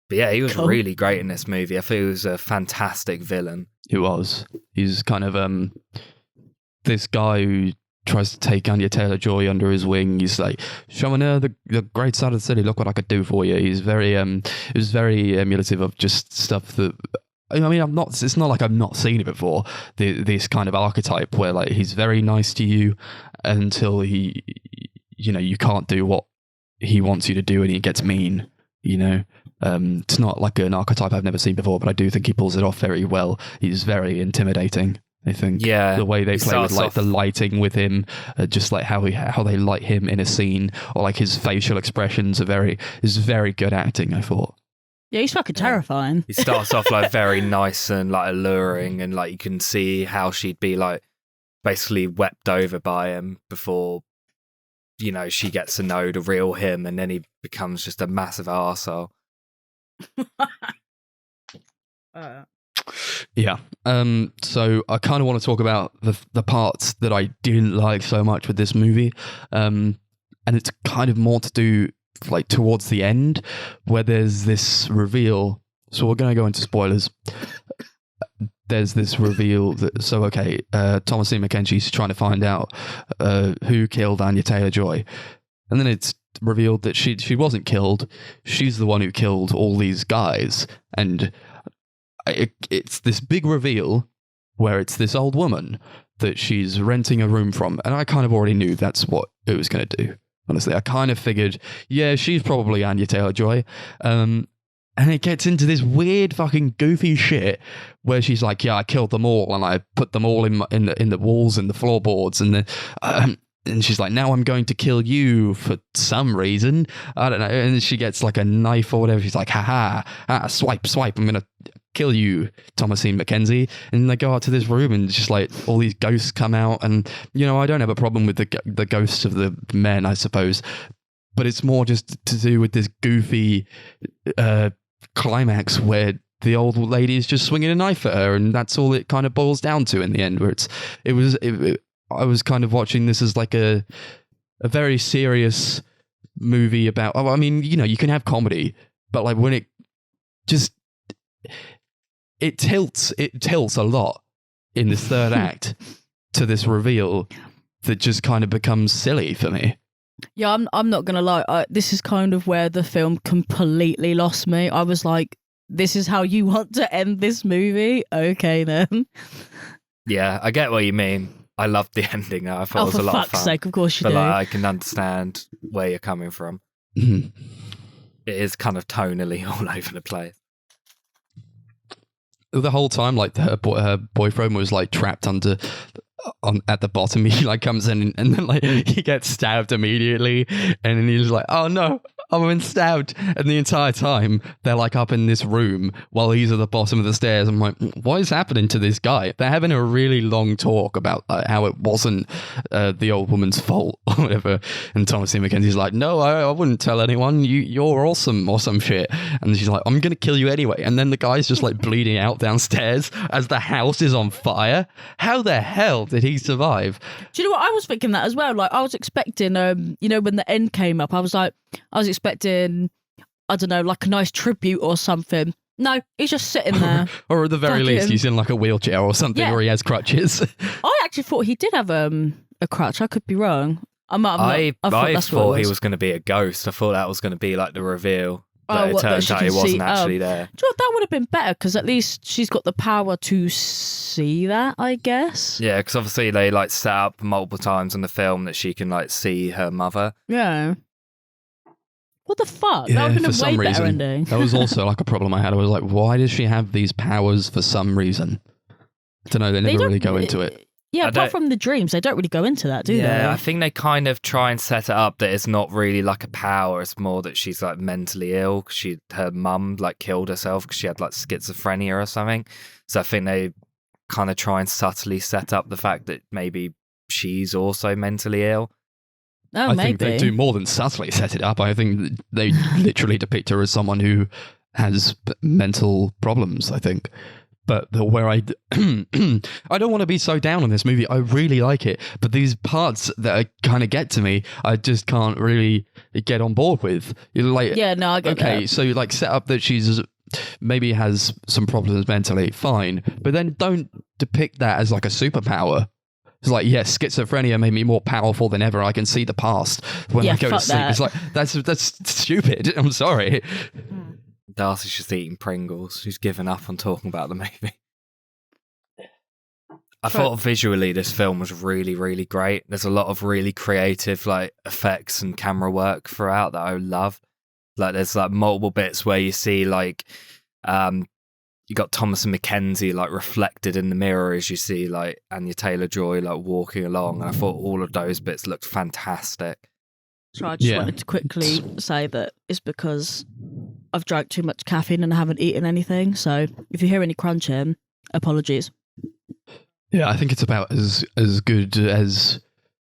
But yeah, he was really great in this movie. I thought he was a fantastic villain. He was. He's kind of this guy who tries to take Anya Taylor-Joy under his wing. He's like, showing her the great side of the city. Look what I could do for you. He's very it was very emulative of just stuff that, I mean, it's not like I've not seen it before. This kind of archetype where like he's very nice to you until he, you can't do what he wants you to do and he gets mean, It's not like an archetype I've never seen before, but I do think he pulls it off very well. He's very intimidating, I think. Yeah, the way they play with like the lighting with him, just like how they light him in a scene, or like his facial expressions is very good acting, I thought. Yeah, he's fucking terrifying. He starts off like very nice and like alluring, and like you can see how she'd be like basically wept over by him before, she gets to know the real him, and then he becomes just a massive arsehole. Yeah. So I kind of want to talk about the parts that I didn't like so much with this movie, and it's kind of more to do like towards the end where there's this reveal. So we're going to go into spoilers. There's this reveal that Thomasine McKenzie's trying to find out who killed Anya Taylor-Joy, and then it's revealed that she wasn't killed. She's the one who killed all these guys, and it's this big reveal where it's this old woman that she's renting a room from. And I kind of already knew that's what it was going to do. Honestly, I kind of figured, yeah, she's probably Anya Taylor-Joy. And it gets into this weird fucking goofy shit where she's like, yeah, I killed them all and I put them all in the walls and the floorboards. And then, and she's like, now I'm going to kill you for some reason. I don't know. And she gets like a knife or whatever. She's like, swipe. I'm going to kill you, Thomasine McKenzie. And they go out to this room and just like all these ghosts come out. And, you know, I don't have a problem with the ghosts of the men, I suppose. But it's more just to do with this goofy climax where the old lady is just swinging a knife at her. And that's all it kind of boils down to in the end, where I was kind of watching this as like a very serious movie about, I mean, you know, you can have comedy, but like when it tilts a lot in this third act to this reveal that just kind of becomes silly for me. Yeah, I'm not gonna lie. This is kind of where the film completely lost me. I was like, this is how you want to end this movie? Okay then. Yeah, I get what you mean. I loved the ending. I thought it was a lot of fun. For fuck's sake, of course you but do. Like, I can understand where you're coming from. It is kind of tonally all over the place. The whole time, like her boyfriend was like trapped at the bottom. He like comes in and then like he gets stabbed immediately, and then he's like, "Oh no, I've been stabbed!" And the entire time they're like up in this room while he's at the bottom of the stairs. I'm like, what is happening to this guy? They're having a really long talk about how it wasn't the old woman's fault or whatever. And Thomasine McKenzie's like, "No, I wouldn't tell anyone. You're awesome or some shit." And she's like, "I'm gonna kill you anyway." And then the guy's just like bleeding out downstairs as the house is on fire. How the hell did he survive? Do you know what I was thinking that as well? Like I was expecting, you know, when the end came up, I was expecting, I don't know, like a nice tribute or something. No, he's just sitting there. Or at the very least, he's in like a wheelchair or something, or he has crutches. I actually thought he did have a crutch. I could be wrong. I thought he was going to be a ghost. I thought that was going to be like the reveal. But it turns out he wasn't actually there. Do you know, that would have been better because at least she's got the power to see that, I guess. Yeah, because obviously they like set up multiple times in the film that she can like see her mother. Yeah. What the fuck? Yeah, that would have been for a way some better reason. ending. That was also like a problem I had. I was like, why does she have these powers for some reason? I don't know. They never really go into it. Yeah, apart from the dreams, they don't really go into that, do they? Yeah, I think they kind of try and set it up that it's not really like a power. It's more that she's like mentally ill because her mum like killed herself because she had like schizophrenia or something. So I think they kind of try and subtly set up the fact that maybe she's also mentally ill. Oh, I maybe. think they do more than subtly set it up. I think they literally depict her as someone who has mental problems, I think. But where I don't want to be so down on this movie. I really like it. But these parts that kind of get to me, I just can't really get on board with. You're like, yeah, no, I get that. Okay, so you like set up that she's maybe has some problems mentally, fine. But then don't depict that as like a superpower. It's like, yes, schizophrenia made me more powerful than ever. I can see the past when I go to sleep. That. It's like, that's stupid. I'm sorry. Darcy's just eating Pringles. She's given up on talking about the movie. I thought visually this film was really, really great. There's a lot of really creative like effects and camera work throughout that I love. Like there's like multiple bits where you see like you got Thomasine McKenzie like reflected in the mirror as you see like Anya Taylor-Joy like walking along. And I thought all of those bits looked fantastic. So I just wanted to quickly say that it's because I've drank too much caffeine and I haven't eaten anything. So if you hear any crunching, apologies. Yeah, I think it's about as good as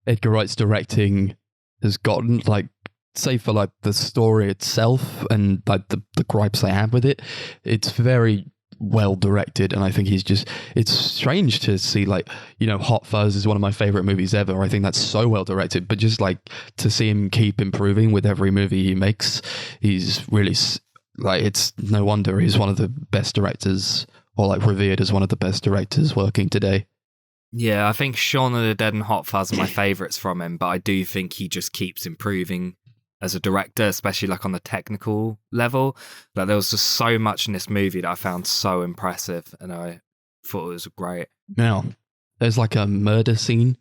Edgar Wright's directing has gotten. Like, save for like the story itself and like the gripes I have with it, it's very well directed, and I think it's strange to see, like, you know, Hot Fuzz is one of my favorite movies ever. I think that's so well directed, but just like to see him keep improving with every movie he makes, he's really like, it's no wonder he's one of the best directors, or like revered as one of the best directors working today. Yeah, I think Shaun of the Dead and Hot Fuzz are my favourites from him, but I do think he just keeps improving as a director, especially like on the technical level. Like there was just so much in this movie that I found so impressive, and I thought it was great. Now, there's like a murder scene,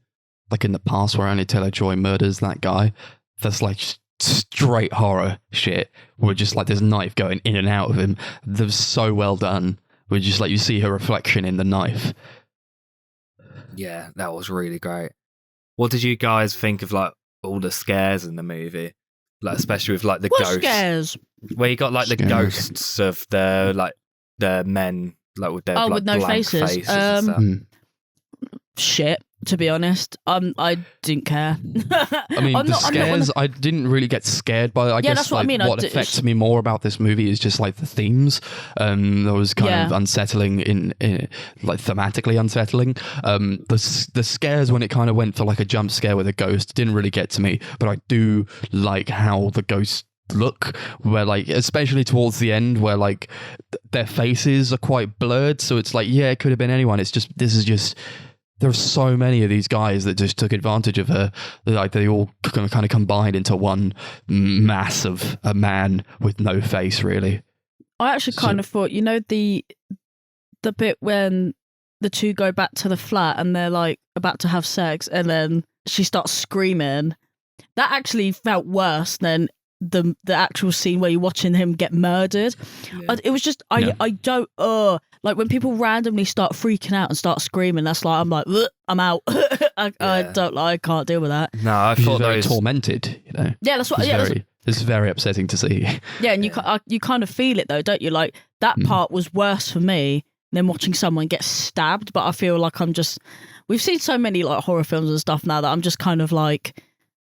like in the past where Anya Taylor-Joy murders that guy. That's like straight horror shit. Where just like there's a knife going in and out of him. That was so well done. Where just like you see her reflection in the knife. Yeah, that was really great. What did you guys think of like all the scares in the movie? Like especially with like the What ghosts. scares? Where you got like the Scares. ghosts of the men like with their Oh, like with no blank faces. and stuff. Shit, to be honest. I didn't care. I mean, the scares, I didn't really get scared by it. I guess that's what I like, mean. what affects me more about this movie is just like the themes. That was kind of unsettling in like thematically unsettling. The scares when it kind of went for like a jump scare with a ghost didn't really get to me, but I do like how the ghosts look, where like especially towards the end where like their faces are quite blurred, so it's like, yeah, it could have been anyone. It's just there's so many of these guys that just took advantage of her. Like they all kind of combined into one mass of a man with no face, really. I actually kind of thought, you know, the bit when the two go back to the flat and they're like about to have sex and then she starts screaming, that actually felt worse than the actual scene where you're watching him get murdered. Yeah. It was just I don't like when people randomly start freaking out and start screaming, that's like I'm like, I'm out. I don't like, I can't deal with that. No, I She's thought very those tormented, you know. Yeah, that's what. It's very upsetting to see. Yeah, and you kind of feel it though, don't you? Like that part was worse for me than watching someone get stabbed. But I feel like we've seen so many like horror films and stuff now that I'm just kind of like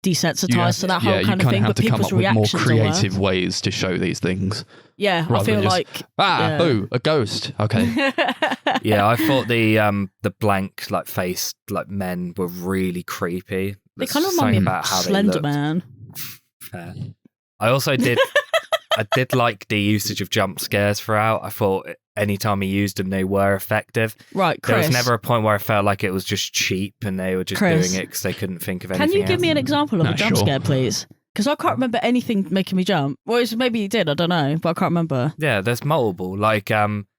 desensitized to that whole kind of thing. But people's reactions have to come up with more creative ways to show these things. Yeah, I feel like a ghost. Okay. Yeah, I thought the blank like faced like men were really creepy. They kind of remind me about Slender Man. Fair. I also did I did like the usage of jump scares throughout. I thought anytime he used them, they were effective. Right, Chris. There was never a point where I felt like it was just cheap and they were just doing it because they couldn't think of anything. Can you give me an example of a jump sure. scare, please? Because I can't remember anything making me jump. Well, maybe you did. I don't know, but I can't remember. Yeah, there's multiple. Like,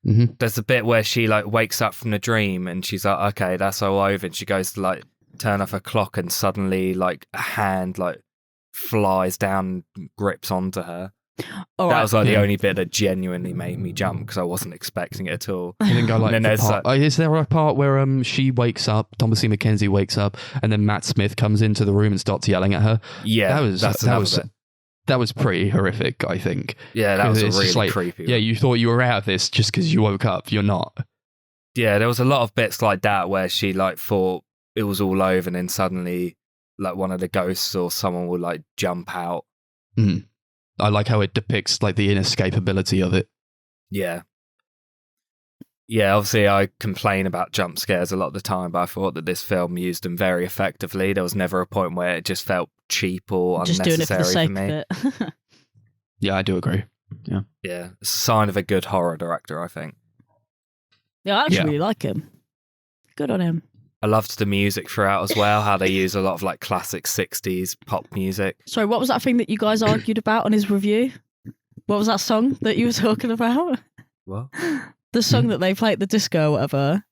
there's a bit where she like wakes up from the dream and she's like, okay, that's all over. And she goes to like turn off her clock and suddenly like a hand like flies down, and grips onto her. That was like the only bit that genuinely made me jump because I wasn't expecting it at all. I think I like the part. Is there a part where she wakes up, Thomasin McKenzie wakes up, and then Matt Smith comes into the room and starts yelling at her? Yeah, that was pretty horrific, I think. Yeah, that was a really like, creepy. Yeah, you thought you were out of this just because you woke up. You're not. Yeah, there was a lot of bits like that where she like thought it was all over, and then suddenly like one of the ghosts or someone would like jump out. I like how it depicts like the inescapability of it. Yeah. Yeah, obviously I complain about jump scares a lot of the time, but I thought that this film used them very effectively. There was never a point where it just felt cheap or just unnecessary doing it for the sake for me. of it. Yeah, I do agree. Yeah. Yeah, it's a sign of a good horror director, I think. Yeah, I actually really like him. Good on him. I loved the music throughout as well, how they use a lot of like classic 60s pop music. Sorry, what was that thing that you guys argued about on his review? What was that song that you were talking about? What? The song that they play at the disco or whatever.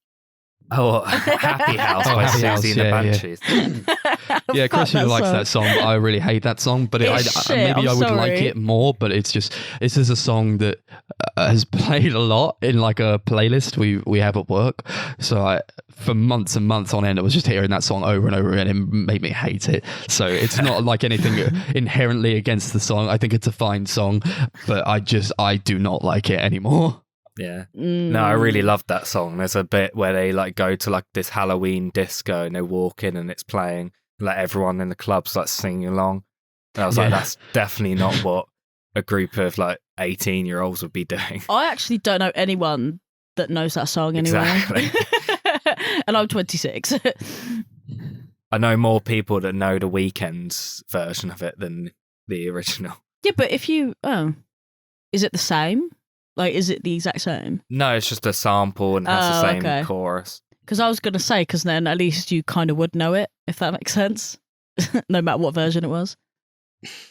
Oh, Happy House by Happy House, Susie and the Banshees. Yeah, Chris really likes that song, but I really hate that song. But maybe I would like it more, but it's just a song that has played a lot in like a playlist we have at work. So for months and months on end, I was just hearing that song over and over again. It made me hate it. So it's not like anything inherently against the song. I think it's a fine song, but I do not like it anymore. Yeah. No, I really loved that song. There's a bit where they like go to like this Halloween disco and they walk in and it's playing. Like everyone in the club's like singing along. And I was like, that's definitely not what a group of like 18-year-olds would be doing. I actually don't know anyone that knows that song anyway. Exactly. And I'm 26. I know more people that know the Weeknd's version of it than the original. Yeah, but if you... is it the same? Like, is it the exact same? No, it's just a sample and has the same chorus. Because I was going to say, because then at least you kind of would know it, if that makes sense. No matter what version it was.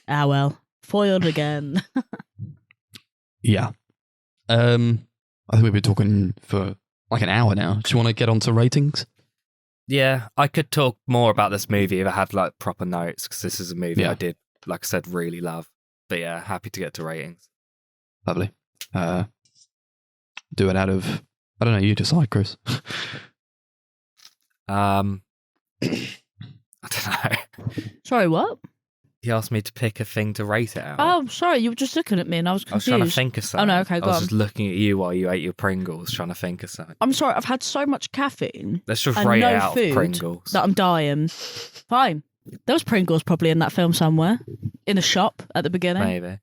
Ah, well. Foiled again. Yeah. I think we've been talking for like an hour now. Do you want to get on to ratings? Yeah, I could talk more about this movie if I had like proper notes, because this is a movie Yeah. I did, like I said, really love. But yeah, happy to get to ratings. Lovely. Do it out of, I don't know, you decide, Chris. I don't know. Sorry, what? He asked me to pick a thing to rate it out. Oh, sorry, you were just looking at me and I was I was confused. trying to think of something. Oh, no, okay, I go was on. just looking at you while you ate your Pringles, trying to think of something. I'm sorry, I've had so much caffeine Let's just and rate no it out food of Pringles. that I'm dying. Fine. There was Pringles probably in that film somewhere. In a shop at the beginning. Maybe.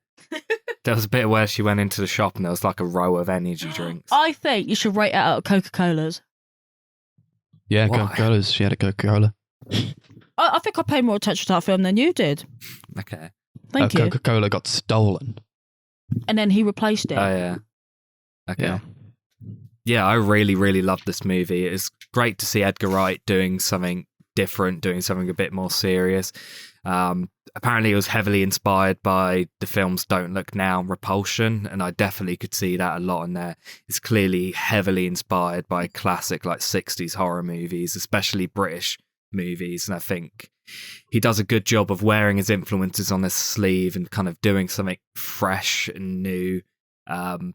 There was a bit where she went into the shop and there was like a row of energy drinks. I think you should rate it out of Coca-Colas. Yeah, Why? Coca-Cola's. She had a Coca-Cola. I think I paid more attention to that film than you did. Okay. Thank you. Coca-Cola got stolen. And then he replaced it. Oh, yeah. Okay. Yeah. Yeah, I really, really loved this movie. It's great to see Edgar Wright doing something different, doing something a bit more serious. Apparently, it was heavily inspired by the films Don't Look Now and Repulsion, and I definitely could see that a lot in there. It's clearly heavily inspired by classic, like 60s horror movies, especially British movies, and I think he does a good job of wearing his influences on his sleeve and kind of doing something fresh and new. So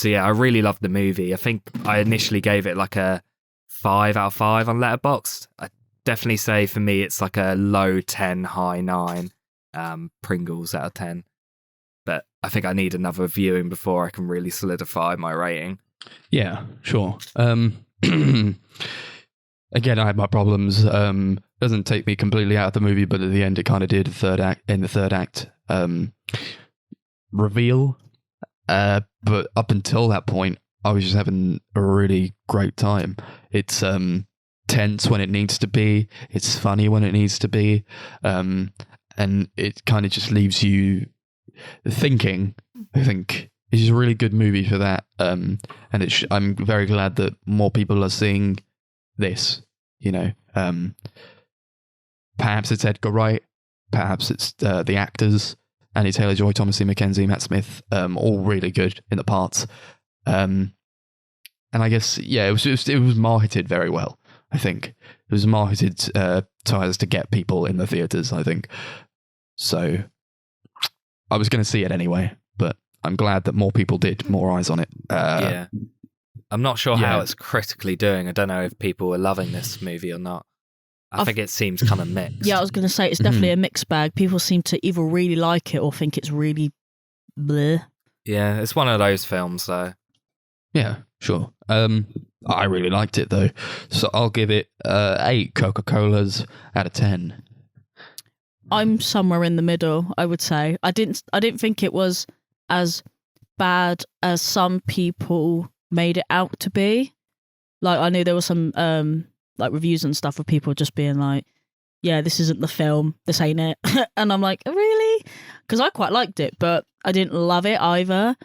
yeah, I really loved the movie. I think I initially gave it like a 5 out of 5 on Letterboxd. I definitely say for me it's like a low 10, high 9 Pringles out of 10. But I think I need another viewing before I can really solidify my rating. Yeah, sure. Again, I had my problems. Doesn't take me completely out of the movie, but at the end it kind of did. In the third act, reveal. But up until that point, I was just having a really great time. It's tense when it needs to be. It's funny when it needs to be. And it kind of just leaves you thinking. I think it's just a really good movie for that. And I'm very glad that more people are seeing this. You know, perhaps it's Edgar Wright, perhaps it's the actors, Annie Taylor-Joy, Thomas C. McKenzie, Matt Smith, all really good in the parts. And I guess, yeah, it was marketed very well, I think. It was marketed so as to get people in the theatres, I think. So I was going to see it anyway, but I'm glad that more people did, more eyes on it. Yeah. I'm not sure how it's critically doing. I don't know if people are loving this movie or not. I think it seems kind of mixed. Yeah, I was going to say it's definitely a mixed bag. People seem to either really like it or think it's really bleh. Yeah, it's one of those films, though. Yeah, sure. I really liked it though, so I'll give it 8 Coca-Colas out of 10. I'm somewhere in the middle, I would say. I didn't think it was as bad as some people made it out to be. Like, I knew there was some like reviews and stuff of people just being like, yeah, this isn't the film, this ain't it. And I'm like, really? Because I quite liked it, but I didn't love it either.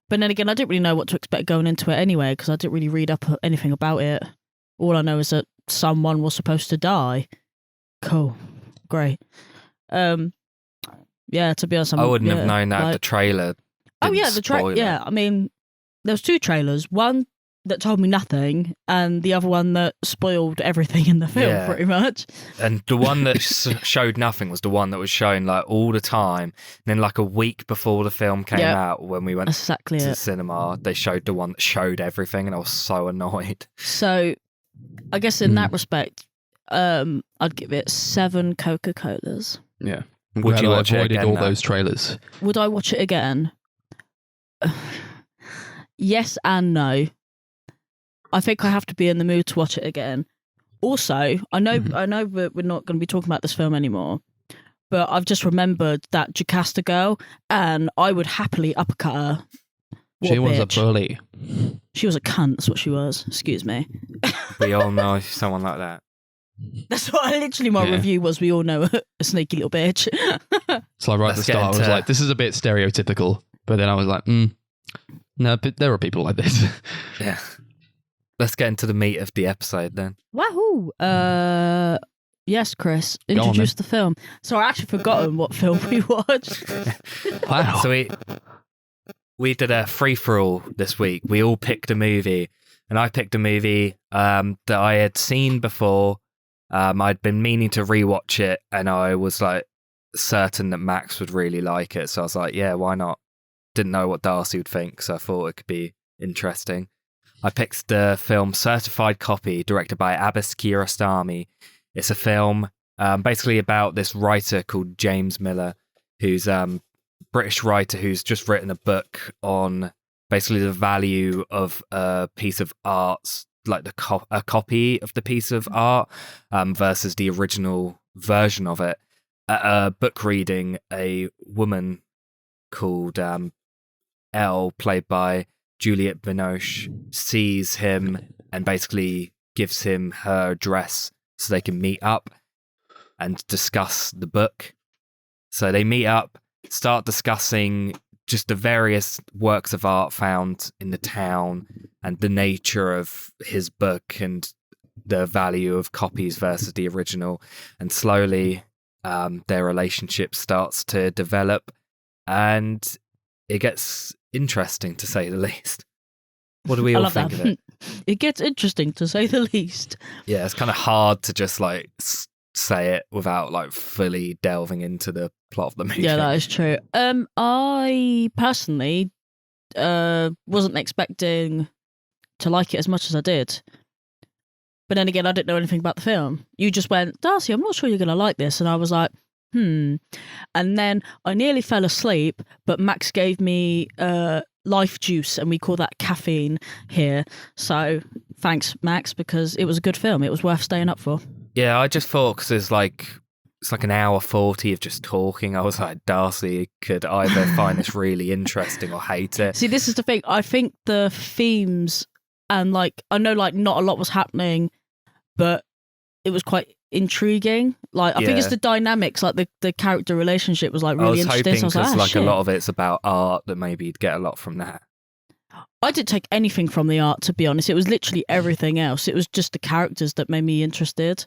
But then again, I didn't really know what to expect going into it anyway, because I didn't really read up anything about it. All I know is that someone was supposed to die. Cool. Great. Yeah, to be honest, I wouldn't have known that like, the trailer. Oh yeah, the trailer. Yeah, I mean, there was 2 trailers. One that told me nothing, and the other one that spoiled everything in the film, pretty much. And the one that showed nothing was the one that was shown like all the time. And then like a week before the film came out, when we went to the cinema, they showed the one that showed everything, and I was so annoyed. So, I guess in that respect, I'd give it 7 Coca-Colas. Yeah. Would you watch it avoided again, all though? those trailers? Would I watch it again? Yes and no. I think I have to be in the mood to watch it again. Also, I know we're not going to be talking about this film anymore, but I've just remembered that Jocasta girl, and I would happily uppercut her. She was a bully. She was a cunt, that's what she was. Excuse me. We all know someone like that. That's what my review was. We all know a sneaky little bitch. So right at the start, I was like, this is a bit stereotypical. But then I was like, no, but there are people like this. Yeah. Let's get into the meat of the episode then. Wahoo! Yes, Chris, on, introduce the film. So I actually forgotten what film we watched. Wow. So we did a free-for-all this week. We all picked a movie, and I picked a movie that I had seen before, I'd been meaning to rewatch it, and I was like certain that Max would really like it. So I was like, yeah, why not? Didn't know what Darcy would think, so I thought it could be interesting. I picked the film Certified Copy, directed by Abbas Kiarostami. It's a film basically about this writer called James Miller, who's a British writer who's just written a book on basically the value of a piece of art, like a copy of the piece of art versus the original version of it. At a book reading, a woman called Elle, played by Juliette Binoche, sees him and basically gives him her address so they can meet up and discuss the book. So they meet up, start discussing just the various works of art found in the town and the nature of his book and the value of copies versus the original. And slowly their relationship starts to develop, and it gets interesting, to say the least. What do we all think of it? It gets interesting, to say the least. Yeah, it's kind of hard to just like say it without like fully delving into the plot of the movie. Yeah, that is true. I personally wasn't expecting to like it as much as I did. But then again, I didn't know anything about the film. You just went, Darcy, I'm not sure you're going to like this. And I was like, And then I nearly fell asleep, but Max gave me life juice, and we call that caffeine here. So thanks, Max, because it was a good film. It was worth staying up for. Yeah, I just thought, because it's like an hour 40 of just talking. I was like, Darcy could either find this really interesting or hate it. See, this is the thing. I think the themes and like, I know like not a lot was happening, but it was quite intriguing. Like, I think it's the dynamics, like the character relationship was like really interesting. I was hoping, because like shit. a lot of it's about art, that maybe you'd get a lot from that. I didn't take anything from the art, to be honest. It was literally everything else. It was just the characters that made me interested,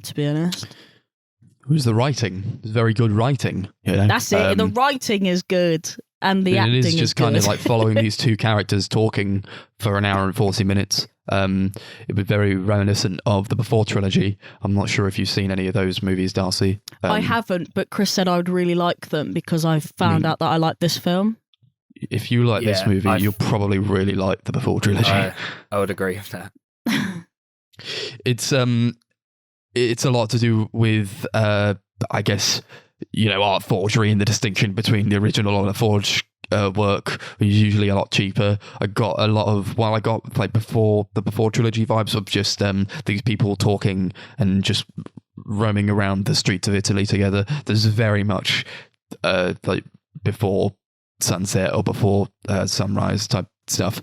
to be honest. It was the writing. It was very good writing. You know? That's it. The writing is good, and the acting is good. It is just kind of like following these two characters talking for an hour and 40 minutes. It was very reminiscent of the Before trilogy. I'm not sure if you've seen any of those movies, Darcy. I haven't, but Chris said I would really like them because I found out that I like this film. If you like this movie, you'll probably really like the Before trilogy. I would agree with that. It's a lot to do with, I guess, you know, art forgery and the distinction between the original and the forged work, which is usually a lot cheaper. I got a lot of, I got like the Before trilogy vibes of just these people talking and just roaming around the streets of Italy together. There's very much like before sunset or before sunrise type stuff.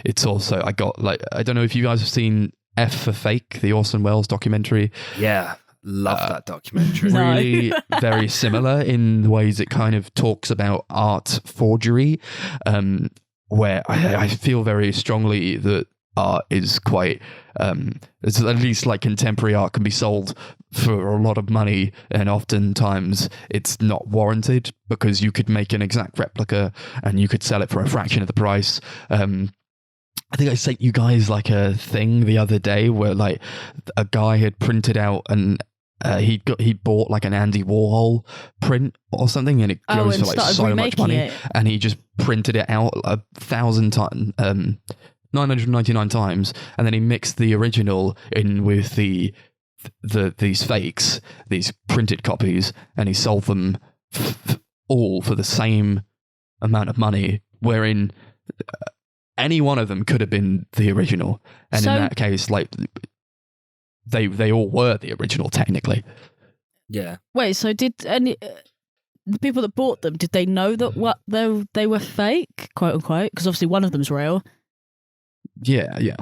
It's also, I got like, I don't know if you guys have seen F for Fake, the Orson Welles documentary. Yeah, love that documentary. Really very similar in the ways it kind of talks about art forgery, where I feel very strongly that art is quite, it's at least like contemporary art can be sold for a lot of money, and oftentimes it's not warranted because you could make an exact replica and you could sell it for a fraction of the price. I think I sent you guys like a thing the other day where like a guy had printed out and he bought like an Andy Warhol print or something, and it goes for like so much money, and he just printed it out 1,000 times, 999 times, and then he mixed the original in with these fakes, these printed copies, and he sold them all for the same amount of money, wherein any one of them could have been the original, and in that case, like they all were the original technically. Yeah. Wait, so did any the people that bought them, did they know that they were fake, quote unquote? Because obviously one of them's real. Yeah.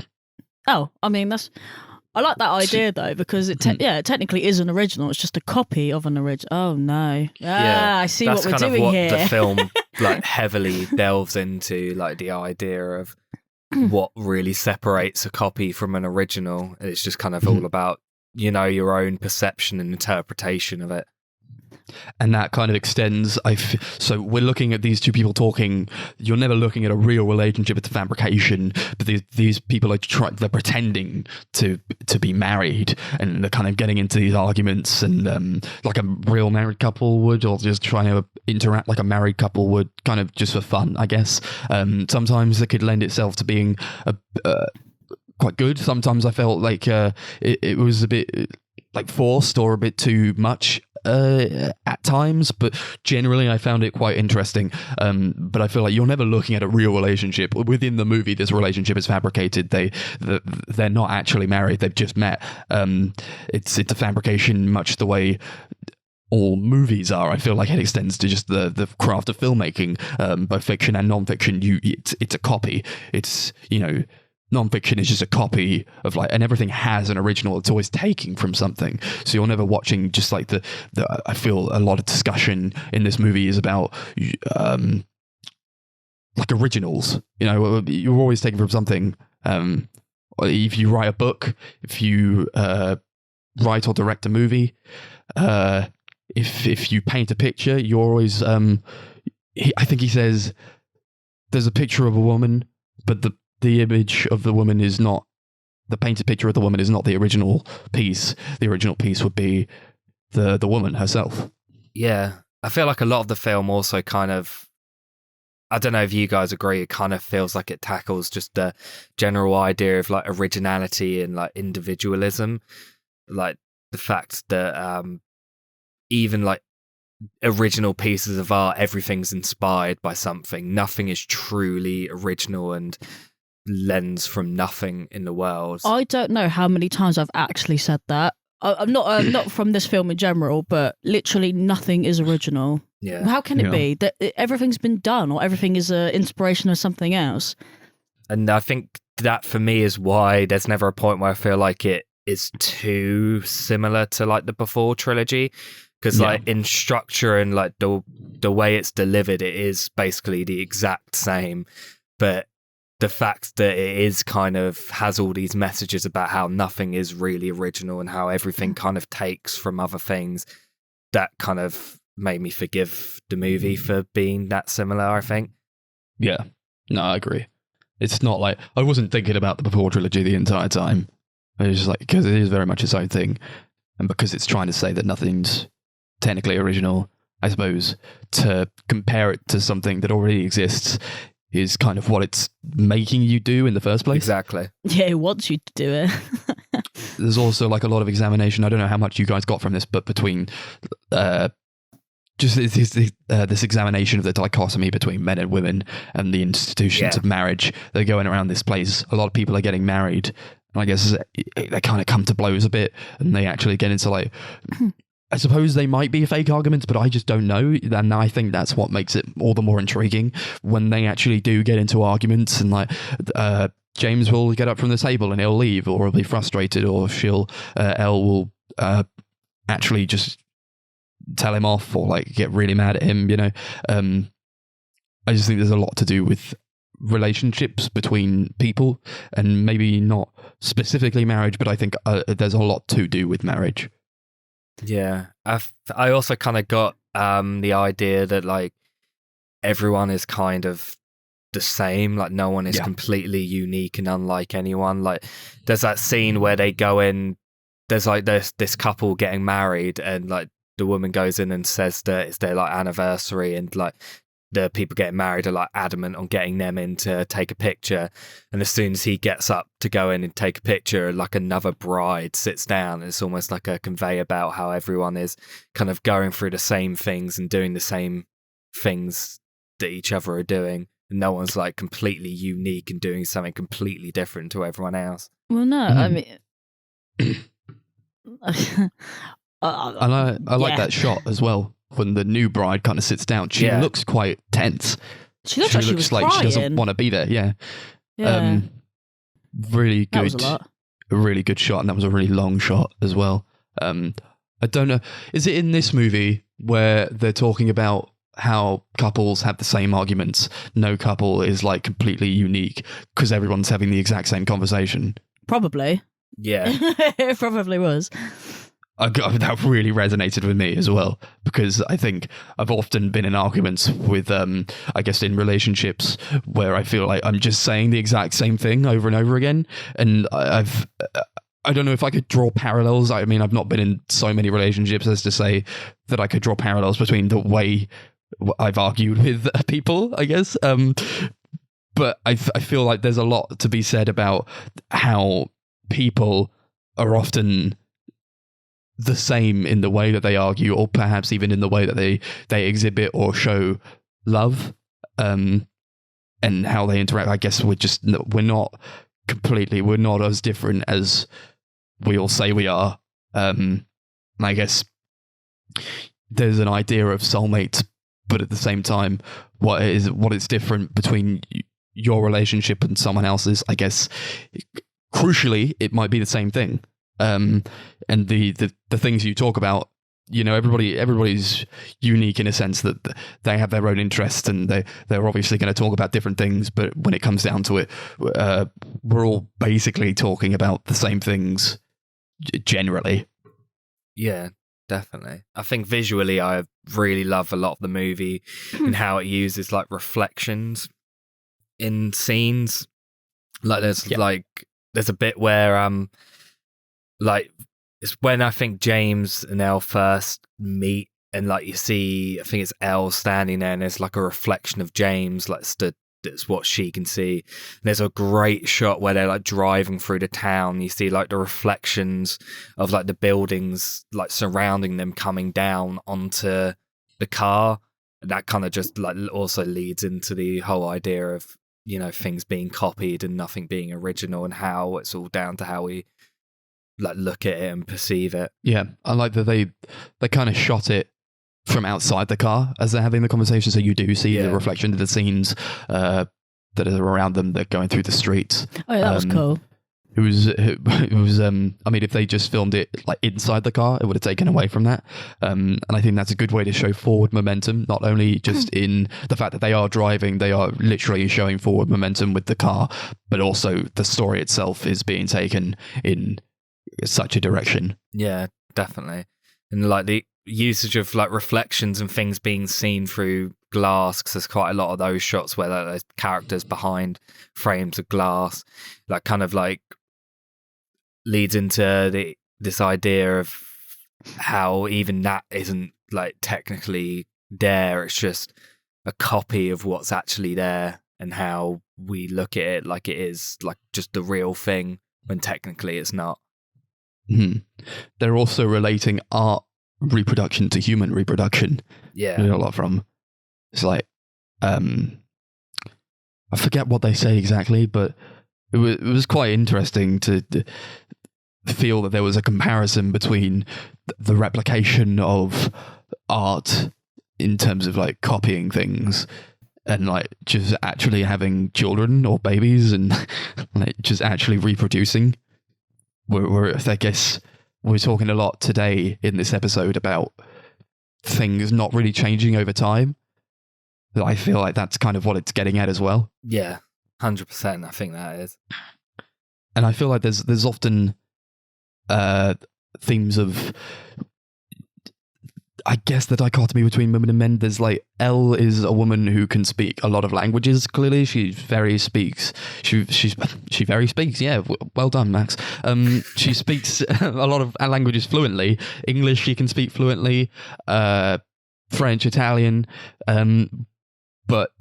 Oh, I mean I like that idea though, because it technically is an original. It's just a copy of an original. Oh no! I see what we're doing here. That's kind of what the film like heavily delves into, like the idea of what really separates a copy from an original. It's just kind of all about, you know, your own perception and interpretation of it. And that kind of extends. So we're looking at these two people talking. You're never looking at a real relationship. It's a fabrication. But these people they're pretending to be married, and they're kind of getting into these arguments, and like a real married couple would, or just trying to interact like a married couple would, kind of just for fun, I guess. Sometimes it could lend itself to being quite good. Sometimes I felt like it was a bit like forced or a bit too much at times, but generally I found it quite interesting. But I feel like you're never looking at a real relationship within the movie. This relationship is fabricated. They're not actually married. They've just met. It's a fabrication, much the way all movies are. I feel like it extends to just the craft of filmmaking, both fiction and non-fiction. It's a copy. It's, non-fiction is just a copy of and everything has an original. It's always taking from something. So you're never watching just like I feel a lot of discussion in this movie is about like originals. You're always taking from something. If you write a book, if you write or direct a movie, if you paint a picture, you're always I think he says there's a picture of a woman, but the image of the woman is not, the painted picture of the woman is not the original piece. The original piece would be the woman herself. Yeah. I feel like a lot of the film also kind of, I don't know if you guys agree, it kind of feels like it tackles just the general idea of like originality and like individualism. Like the fact that even like original pieces of art, everything's inspired by something. Nothing is truly original and lens from nothing in the world. I don't know how many times I've actually said that. I'm not from this film in general, but literally nothing is original. Yeah. How can it be that everything's been done, or everything is an inspiration of something else? And I think that for me is why there's never a point where I feel like it is too similar to like the Before trilogy, because like in structure and like the way it's delivered, it is basically the exact same, but the fact that it is kind of has all these messages about how nothing is really original and how everything kind of takes from other things, that kind of made me forgive the movie for being that similar, I think. Yeah. No, I agree. It's not like, I wasn't thinking about the Before trilogy the entire time. It was just like, because it is very much its own thing. And because it's trying to say that nothing's technically original, I suppose, to compare it to something that already exists is kind of what it's making you do in the first place. Exactly. Yeah, it wants you to do it. There's also like a lot of examination. I don't know how much you guys got from this, but between just this examination of the dichotomy between men and women and the institutions of marriage. They're going around this place. A lot of people are getting married. And I guess they kind of come to blows a bit, and they actually get into like... I suppose they might be fake arguments, but I just don't know. And I think that's what makes it all the more intriguing when they actually do get into arguments, and like James will get up from the table and he'll leave, or he'll be frustrated, or Elle will actually just tell him off or like get really mad at him, I just think there's a lot to do with relationships between people, and maybe not specifically marriage, but I think there's a lot to do with marriage. Yeah, I also kind of got the idea that like everyone is kind of the same, like no one is completely unique and unlike anyone. Like there's that scene where they go in, there's this couple getting married, and like the woman goes in and says that it's their like anniversary, and like the people getting married are like adamant on getting them in to take a picture, and as soon as he gets up to go in and take a picture, like another bride sits down, and it's almost like a conveyor belt how everyone is kind of going through the same things and doing the same things that each other are doing, and no one's like completely unique and doing something completely different to everyone else. Well, no, I mean... I like that shot as well. When the new bride kind of sits down, she looks quite tense. She looks like she was crying. She doesn't want to be there. Yeah. Really good. That was a really good shot, and that was a really long shot as well. I don't know. Is it in this movie where they're talking about how couples have the same arguments? No couple is like completely unique because everyone's having the exact same conversation. Probably. Yeah. It probably was. that really resonated with me as well, because I think I've often been in arguments with, I guess, in relationships where I feel like I'm just saying the exact same thing over and over again. And I don't know if I could draw parallels. I mean, I've not been in so many relationships as to say that I could draw parallels between the way I've argued with people, I guess. But I feel like there's a lot to be said about how people are often the same in the way that they argue, or perhaps even in the way that they exhibit or show love, and how they interact. I guess we're not as different as we all say we are. And I guess there's an idea of soulmates, but at the same time, what is different between your relationship and someone else's, I guess, crucially, it might be the same thing. And the things you talk about, everybody's unique in a sense that they have their own interests, and they're obviously going to talk about different things. But when it comes down to it, we're all basically talking about the same things generally. Yeah, definitely. I think visually, I really love a lot of the movie and how it uses like reflections in scenes. Like there's a bit where like it's when I think James and Elle first meet, and like you see, I think it's Elle standing there, and there's like a reflection of James, like that's what she can see. And there's a great shot where they're like driving through the town. You see like the reflections of like the buildings like surrounding them coming down onto the car. That kind of just like also leads into the whole idea of, things being copied and nothing being original, and how it's all down to how we like look at it and perceive it. Yeah, I like that they kind of shot it from outside the car as they're having the conversation, so you do see the reflection of the scenes that are around them. They're going through the streets. Oh, yeah, that was cool. It was. I mean, if they just filmed it like inside the car, it would have taken away from that. And I think that's a good way to show forward momentum, not only just in the fact that they are driving, they are literally showing forward momentum with the car, but also the story itself is being taken in such a direction. Yeah, definitely. And like the usage of like reflections and things being seen through glass, because there's quite a lot of those shots where like, there's characters behind frames of glass, like kind of like leads into this idea of how even that isn't like technically there, it's just a copy of what's actually there, and how we look at it like it is like just the real thing when technically it's not. Mm-hmm. They're also relating art reproduction to human reproduction. Yeah, a lot from. It's like, I forget what they say exactly, but it was quite interesting to feel that there was a comparison between the replication of art in terms of like copying things, and like just actually having children or babies and like just actually reproducing. We're I guess we're talking a lot today in this episode about things not really changing over time. But I feel like that's kind of what it's getting at as well. Yeah, 100%. I think that is. And I feel like there's often themes of, I guess, the dichotomy between women and men. There's like, Elle is a woman who can speak a lot of languages. Clearly, she very speaks. Yeah, well done, Max. She speaks a lot of languages fluently. English, she can speak fluently. French, Italian. But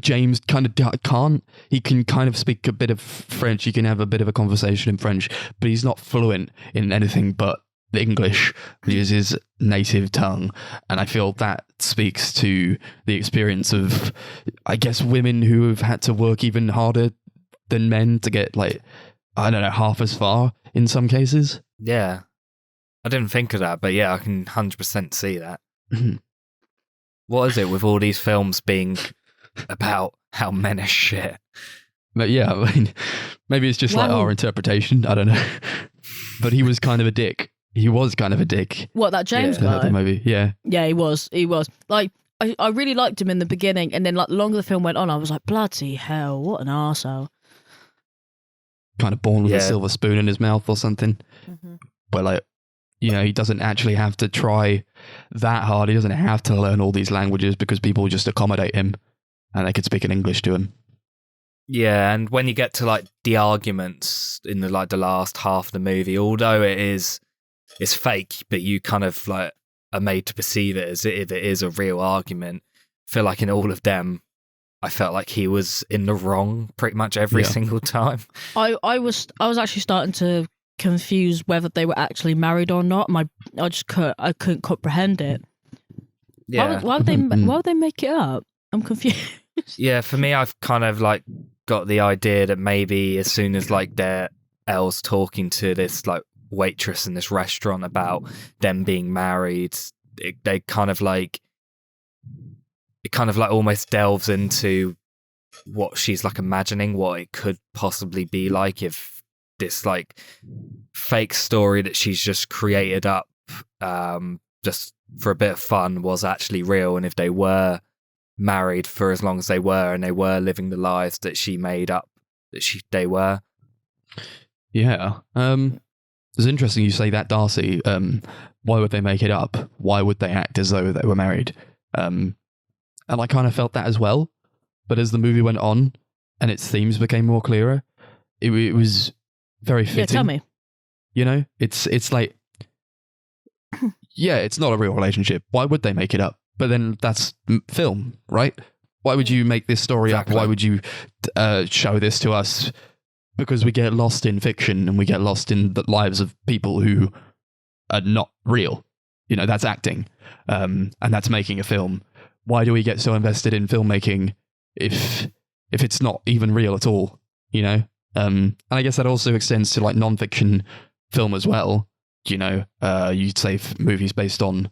James kind of can't. He can kind of speak a bit of French. He can have a bit of a conversation in French, but he's not fluent in anything but English, which is his native tongue. And I feel that speaks to the experience of, I guess, women who have had to work even harder than men to get, like, I don't know, half as far in some cases. Yeah. I didn't think of that, but yeah, I can 100% see that. What is it with all these films being about how men are shit? But yeah, I mean, maybe it's just like our interpretation. I don't know. But he was kind of a dick. He was kind of a dick. What, that James guy? Maybe, yeah. Yeah, he was. Like, I really liked him in the beginning, and then like the longer the film went on, I was like, bloody hell, what an arsehole. Kind of born with a silver spoon in his mouth or something. Mm-hmm. But like, he doesn't actually have to try that hard. He doesn't have to learn all these languages because people just accommodate him and they could speak in English to him. Yeah, and when you get to like the arguments in the last half of the movie, although it's fake, but you kind of like are made to perceive it as if it is a real argument. I feel like in all of them, I felt like he was in the wrong pretty much every single time. I was actually starting to confuse whether they were actually married or not. I couldn't comprehend it. Yeah. Why would they make it up? I'm confused. Yeah, for me, I've kind of like got the idea that maybe as soon as like Elle's talking to this like waitress in this restaurant about them being married, it kind of like almost delves into what she's like imagining what it could possibly be like if this like fake story that she's just created up just for a bit of fun was actually real, and if they were married for as long as they were and they were living the lives that she made up that they were. Yeah. It's interesting you say that, Darcy. Why would they make it up? Why would they act as though they were married? And I kind of felt that as well. But as the movie went on and its themes became more clearer, it was very fitting. Yeah, tell me. You know, it's like, yeah, it's not a real relationship. Why would they make it up? But then that's film, right? Why would you make this story up? Why would you show this to us? Because we get lost in fiction and we get lost in the lives of people who are not real. You know, that's acting. And that's making a film. Why do we get so invested in filmmaking if it's not even real at all? You know? And I guess that also extends to like non-fiction film as well. You know, you'd say movies based on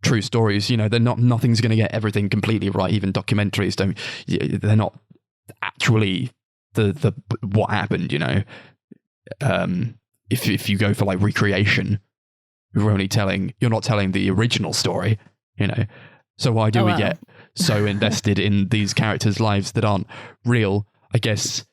true stories, you know, nothing's going to get everything completely right. Even documentaries they're not actually the what happened, you know. If you go for like recreation, you're not telling the original story, you know. So why do we get so invested in these characters' lives that aren't real? I guess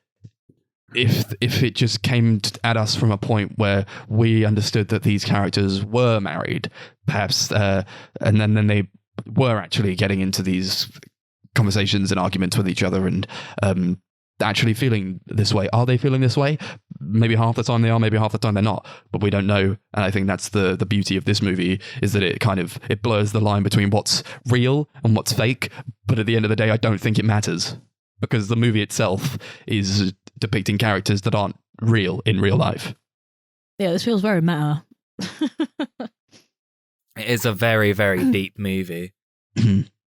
if it just came at us from a point where we understood that these characters were married, perhaps, and then they were actually getting into these conversations and arguments with each other and actually feeling this way. Are they feeling this way? Maybe half the time they are, maybe half the time they're not, but we don't know. And I think that's the beauty of this movie, is that it blurs the line between what's real and what's fake. But at the end of the day, I don't think it matters, because the movie itself is depicting characters that aren't real in real life. Yeah, this feels very meta. It is a very, very deep movie.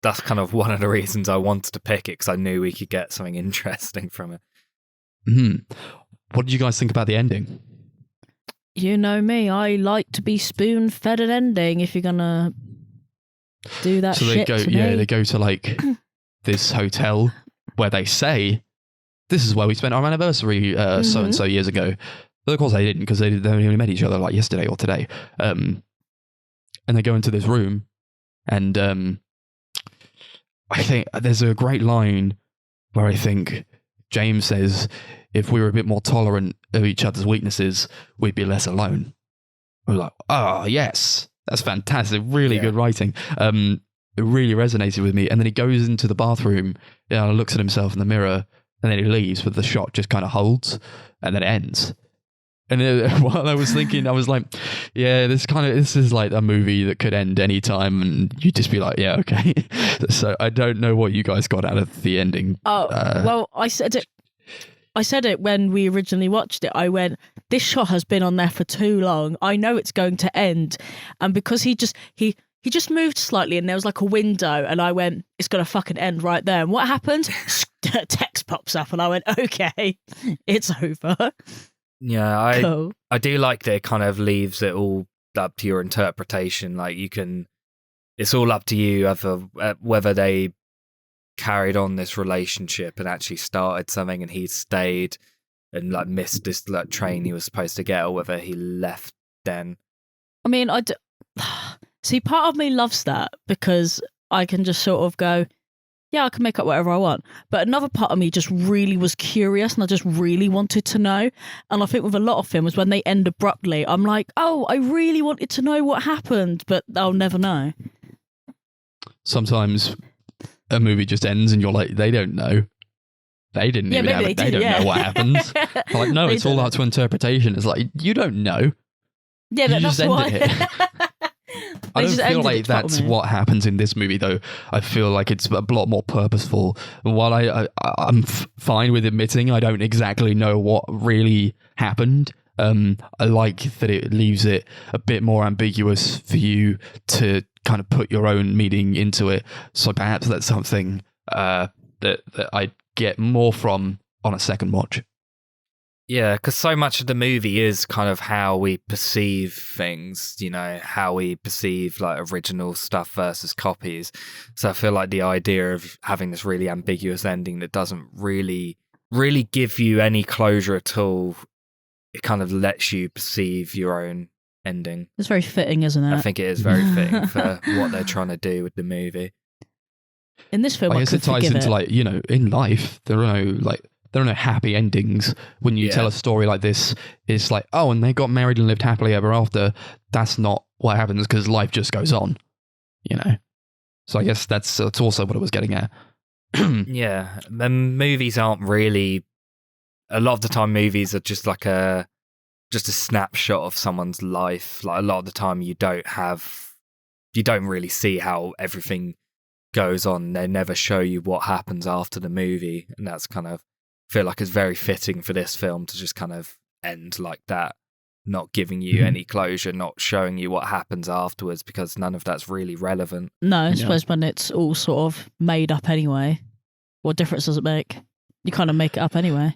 That's kind of one of the reasons I wanted to pick it, because I knew we could get something interesting from it. What did you guys think about the ending? You know me, I like to be spoon-fed an ending if you're gonna do that. So shit they go to like this hotel where they say, this is where we spent our anniversary so and so years ago. But of course they didn't, because they only met each other like yesterday or today. And they go into this room, and I think there's a great line where I think James says, if we were a bit more tolerant of each other's weaknesses, we'd be less alone. We're like, oh, yes, that's fantastic. Really good writing. It really resonated with me. And then he goes into the bathroom, looks at himself in the mirror, and then he leaves, but the shot just kind of holds, and then it ends. And while I was thinking, I was like, yeah, this is like a movie that could end any time, and you'd just be like, yeah, okay. So I don't know what you guys got out of the ending. Well, I said it when we originally watched it. I went, this shot has been on there for too long. I know it's going to end. And because he just moved slightly and there was like a window, and I went, it's going to fucking end right there. And what happened? Text pops up and I went, okay, it's over. Yeah, Cool. I do like that it kind of leaves it all up to your interpretation. Like it's all up to you whether they carried on this relationship and actually started something and he stayed and like missed this like train he was supposed to get, or whether he left then. I mean, see, part of me loves that, because I can just sort of go, yeah, I can make up whatever I want. But another part of me just really was curious and I just really wanted to know. And I think with a lot of films, when they end abruptly, I'm like, oh, I really wanted to know what happened, but I'll never know. Sometimes a movie just ends and you're like, they don't know. They didn't even have it. They don't know what happens. I'm like, no, it's all up to interpretation. It's like, you don't know. Yeah, you but just that's why. ended it. I don't feel like that's what happens in this movie, though. I feel like it's a lot more purposeful. While I'm fine with admitting I don't exactly know what really happened, I like that it leaves it a bit more ambiguous for you to kind of put your own meaning into it. So perhaps that's something that I get more from on a second watch. Yeah, because so much of the movie is kind of how we perceive things, you know, how we perceive like original stuff versus copies. So I feel like the idea of having this really ambiguous ending that doesn't really give you any closure at all, it kind of lets you perceive your own ending. It's very fitting, isn't it? I think it is very fitting for what they're trying to do with the movie. In this film, I guess it ties into like, you know, in life, there are no happy endings. When you tell a story like this, it's like, oh, and they got married and lived happily ever after. That's not what happens because life just goes on, you know? So I guess that's also what I was getting at. Yeah, movies aren't really... A lot of the time, movies are just like just a snapshot of someone's life. Like a lot of the time, you don't really see how everything goes on. They never show you what happens after the movie, and that's kind of feel like it's very fitting for this film to just kind of end like that, not giving you any closure, not showing you what happens afterwards, because none of that's really relevant. No, I suppose when it's all sort of made up anyway, what difference does it make? You kind of make it up anyway.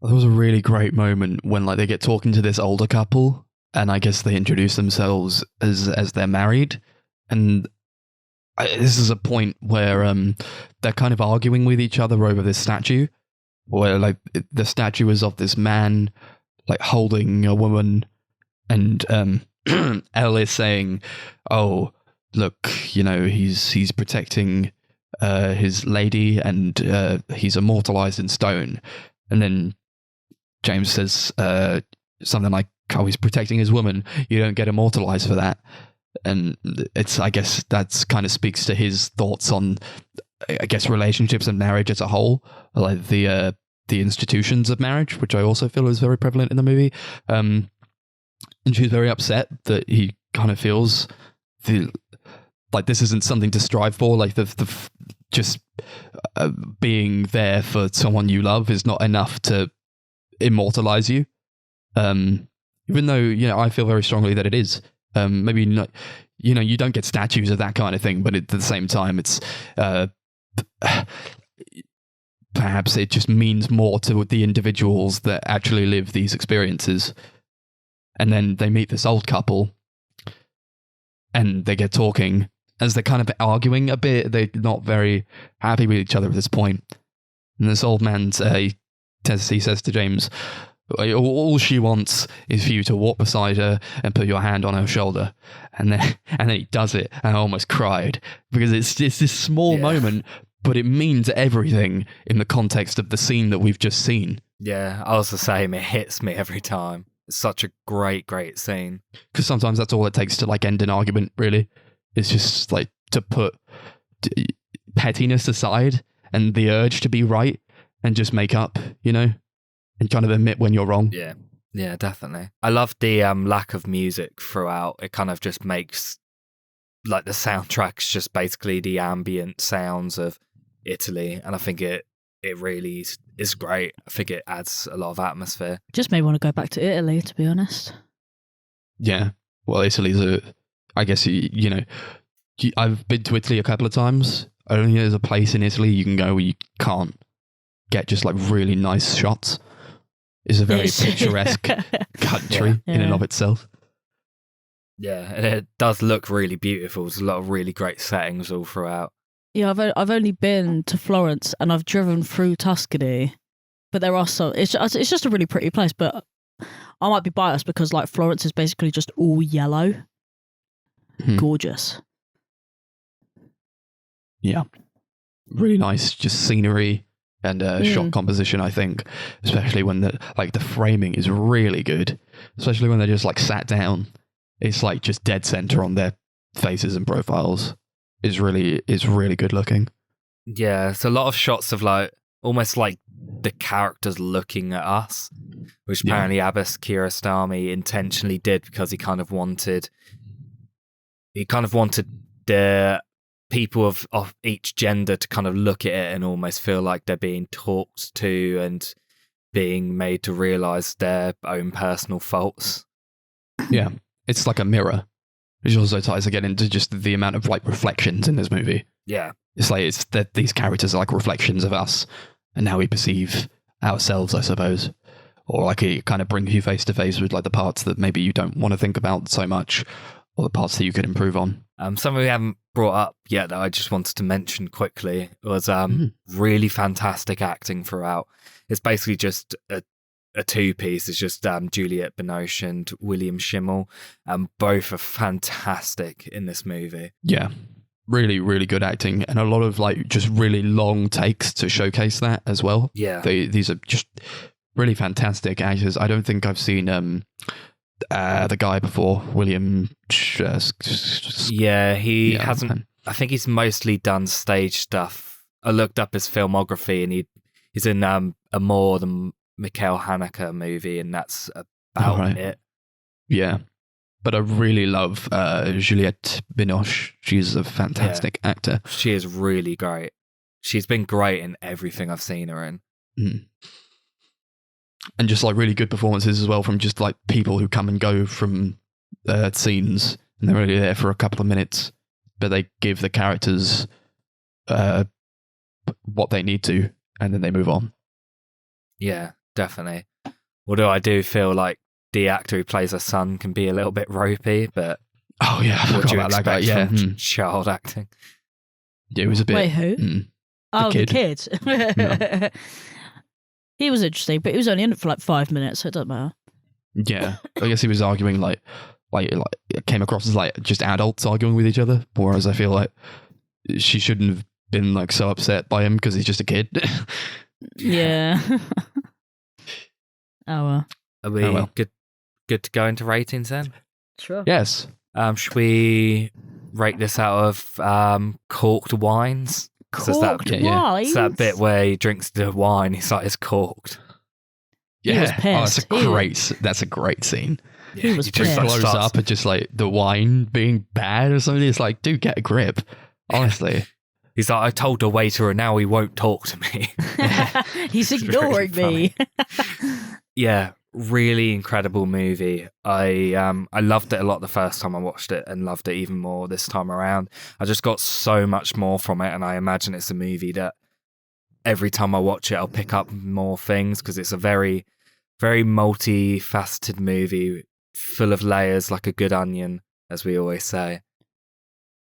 There was a really great moment when like they get talking to this older couple, and I guess they introduce themselves as they're married, and this is a point where they're kind of arguing with each other over this statue, where like the statue is of this man like holding a woman, and Elle is saying, "Oh, look, you know, he's protecting his lady, and he's immortalized in stone," and then James says something like, "Oh, he's protecting his woman. You don't get immortalized for that." And I guess that's kind of speaks to his thoughts on, I guess, relationships and marriage as a whole, like the institutions of marriage, which I also feel is very prevalent in the movie. And she's very upset that he kind of feels like this isn't something to strive for, like just being there for someone you love is not enough to immortalize you. Even though, you know, I feel very strongly that it is. Maybe not, you know, you don't get statues of that kind of thing, but at the same time, it's perhaps it just means more to the individuals that actually live these experiences. And then they meet this old couple, and they get talking. As they're kind of arguing a bit, they're not very happy with each other at this point. And this old man he says to James, all she wants is for you to walk beside her and put your hand on her shoulder. And then he does it, and I almost cried, because it's just this small moment, but it means everything in the context of the scene that we've just seen. Yeah, I was the same. It hits me every time. It's such a great scene. Because sometimes that's all it takes to like end an argument, really. It's just like to put pettiness aside and the urge to be right and just make up, you know? And kind of admit when you're wrong. Yeah, definitely. I love the lack of music throughout. It kind of just makes, like, the soundtrack's just basically the ambient sounds of Italy, and I think it really is great. I think it adds a lot of atmosphere. Just made me want to go back to Italy, to be honest. Yeah, well, Italy's I guess, you know, I've been to Italy a couple of times. Only there's a place in Italy you can go where you can't get just like really nice shots. It's a very picturesque country in and of itself. Yeah, and it does look really beautiful. There's a lot of really great settings all throughout. Yeah, I've only been to Florence and I've driven through Tuscany, but there are some. It's just a really pretty place. But I might be biased because like Florence is basically just all yellow, gorgeous. Yeah. really nice, just scenery and shot composition. I think, especially when the framing is really good, especially when they're just like sat down. It's like just dead center on their faces and profiles. Is really good looking. Yeah, it's a lot of shots of like almost like the characters looking at us, which apparently Abbas Kiarostami intentionally did because he kind of wanted the people of each gender to kind of look at it and almost feel like they're being talked to and being made to realize their own personal faults. Yeah, it's like a mirror, which also ties again into just the amount of like reflections in this movie. Yeah, it's like that these characters are like reflections of us and how we perceive ourselves, I suppose, or like it kind of brings you face to face with like the parts that maybe you don't want to think about so much, or the parts that you could improve on. Something we haven't brought up yet that I just wanted to mention quickly was really fantastic acting throughout. It's basically just a two-piece. It's just Juliette Binoche and William Schimmel, and both are fantastic in this movie. Yeah, really, really good acting, and a lot of like just really long takes to showcase that as well. Yeah, these are just really fantastic actors. I don't think I've seen the guy before, William. He hasn't. I think he's mostly done stage stuff. I looked up his filmography, and he's in a More Than Mikhail Haneke movie, and that's about it. Yeah, but I really love Juliette Binoche. She's a fantastic actor. She is really great. She's been great in everything I've seen her in. Mm. And just like really good performances as well from just like people who come and go from scenes, and they're only there for a couple of minutes, but they give the characters what they need to, and then they move on. Yeah, definitely. Although I do feel like the actor who plays her son can be a little bit ropey, but what do you expect from child acting? Yeah, it was a bit. Wait, who? The kid. No. He was interesting, but he was only in it for like 5 minutes, so it doesn't matter. Yeah, I guess he was arguing like it came across as like just adults arguing with each other, whereas I feel like she shouldn't have been like so upset by him because he's just a kid. Yeah. Oh well. Are we good to go into ratings then? Sure. Yes. Should we rate this out of corked wines? Corked wines? It's that bit where he drinks the wine, he's like, it's corked. Yeah. He was pissed. That's a great scene. Yeah, he was He just blows up at just like the wine being bad or something. It's like, dude, get a grip. Honestly. He's like, I told the waiter and now he won't talk to me. He's ignoring me. Yeah, really incredible movie. I loved it a lot the first time I watched it, and loved it even more this time around. I just got so much more from it, and I imagine it's a movie that every time I watch it, I'll pick up more things, because it's a very, very multifaceted movie, full of layers like a good onion, as we always say.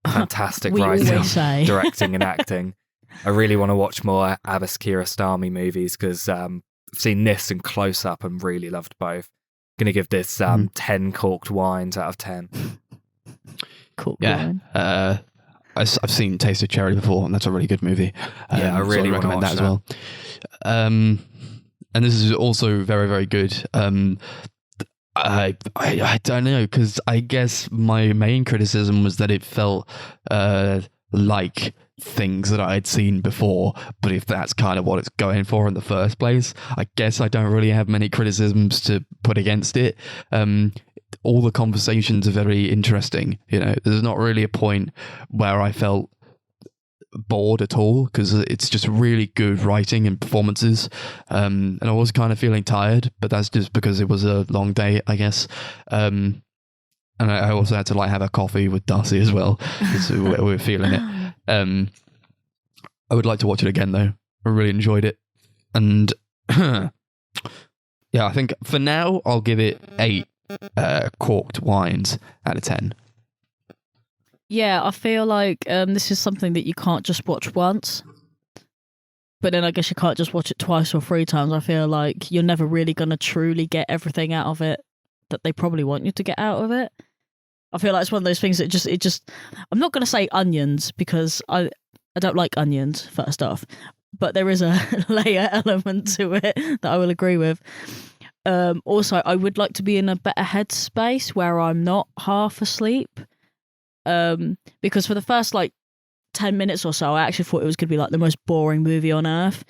Fantastic writing, directing and acting. I really want to watch more Abbas Kiarostami movies, because I've seen this and Close Up and really loved both. Going to give this 10 corked wines out of 10. Corked wine. I've seen Taste of Cherry before, and that's a really good movie. I really want to recommend that as well. And this is also very, very good. I don't know, because I guess my main criticism was that it felt like things that I had seen before, but if that's kind of what it's going for in the first place, I guess I don't really have many criticisms to put against it. All the conversations are very interesting. You know, there's not really a point where I felt bored at all, because it's just really good writing and performances, and I was kind of feeling tired, but that's just because it was a long day, I guess. And I also had to like have a coffee with Darcy as well, because we were feeling it. I would like to watch it again though. I really enjoyed it, and yeah, I think for now I'll give it 8 corked wines out of 10. Yeah, I feel like this is something that you can't just watch once, but then I guess you can't just watch it twice or 3 times. I feel like you're never really going to truly get everything out of it that they probably want you to get out of it. I feel like it's one of those things that it just I'm not going to say onions, because I don't like onions, first off, but there is a layer element to it that I will agree with. Also, I would like to be in a better headspace where I'm not half asleep. Because for the first 10 minutes or so, I actually thought it was going to be the most boring movie on earth.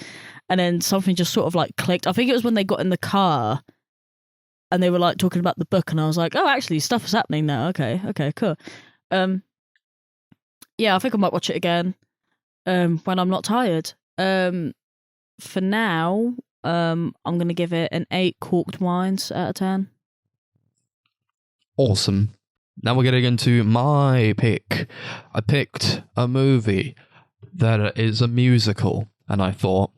And then something just sort of clicked. I think it was when they got in the car and they were talking about the book, and I was like, oh, actually, stuff is happening now. Okay, cool. Yeah, I think I might watch it again when I'm not tired. For now, I'm going to give it an 8 corked wines out of 10. Awesome. Now we're getting into my pick. I picked a movie that is a musical, and I thought,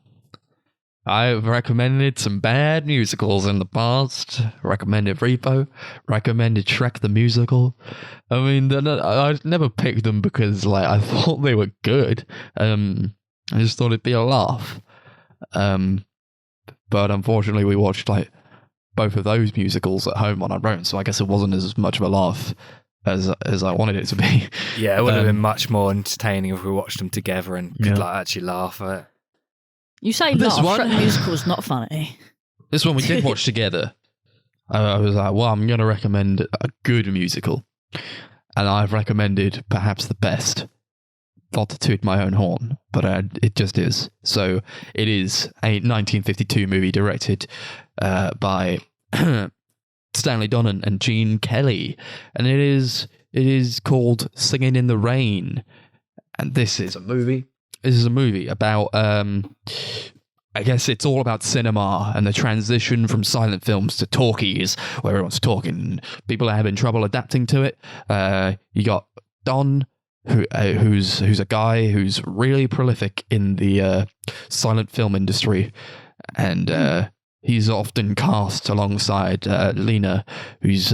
I've recommended some bad musicals in the past. Recommended Repo. Recommended Shrek the Musical. I mean, I never picked them because I thought they were good. I just thought it'd be a laugh. But unfortunately, we watched both of those musicals at home on our own, so I guess it wasn't as much of a laugh as I wanted it to be. Yeah, it would have been much more entertaining if we watched them together and could actually laugh at it. You say laugh, Shrek the Musical's not funny. This one we did watch together. I was like, well, I'm going to recommend a good musical. And I've recommended perhaps the best. Not to toot my own horn, but it just is. So it is a 1952 movie directed by Stanley Donen and Gene Kelly. And it is called Singin' in the Rain. And this is a movie. This is a movie about, I guess it's all about cinema and the transition from silent films to talkies, where everyone's talking. People are having trouble adapting to it. You got Don, who's a guy who's really prolific in the silent film industry, and he's often cast alongside Lena, who's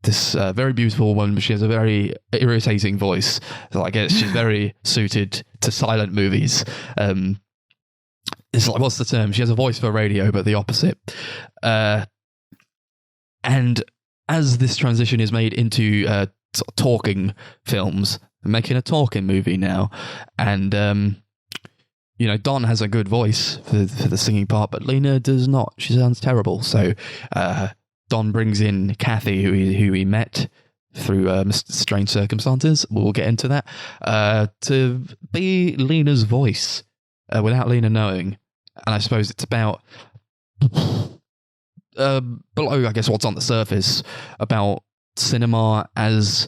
this very beautiful woman, but she has a very irritating voice. So I guess she's very suited to silent movies. It's what's the term? She has a voice for radio, but the opposite. And as this transition is made into talking films, I'm making a talking movie now, and Don has a good voice for the singing part, but Lena does not. She sounds terrible. So Don brings in Kathy, who he met through strange circumstances. We'll get into that, to be Lena's voice without Lena knowing. And I suppose it's about below, I guess, what's on the surface about cinema as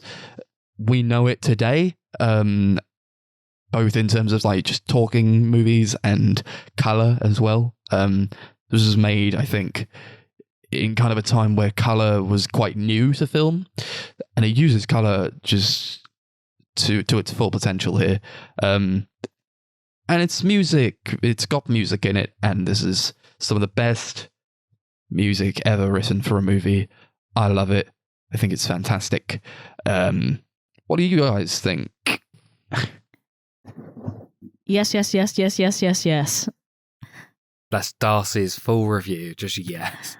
we know it today, both in terms of just talking movies and colour as well. This was made, I think, in kind of a time where colour was quite new to film, and it uses colour just to its full potential here. And it's music. It's got music in it, and this is some of the best music ever written for a movie. I love it. I think it's fantastic. What do you guys think? Yes. That's Darcy's full review. Just yes.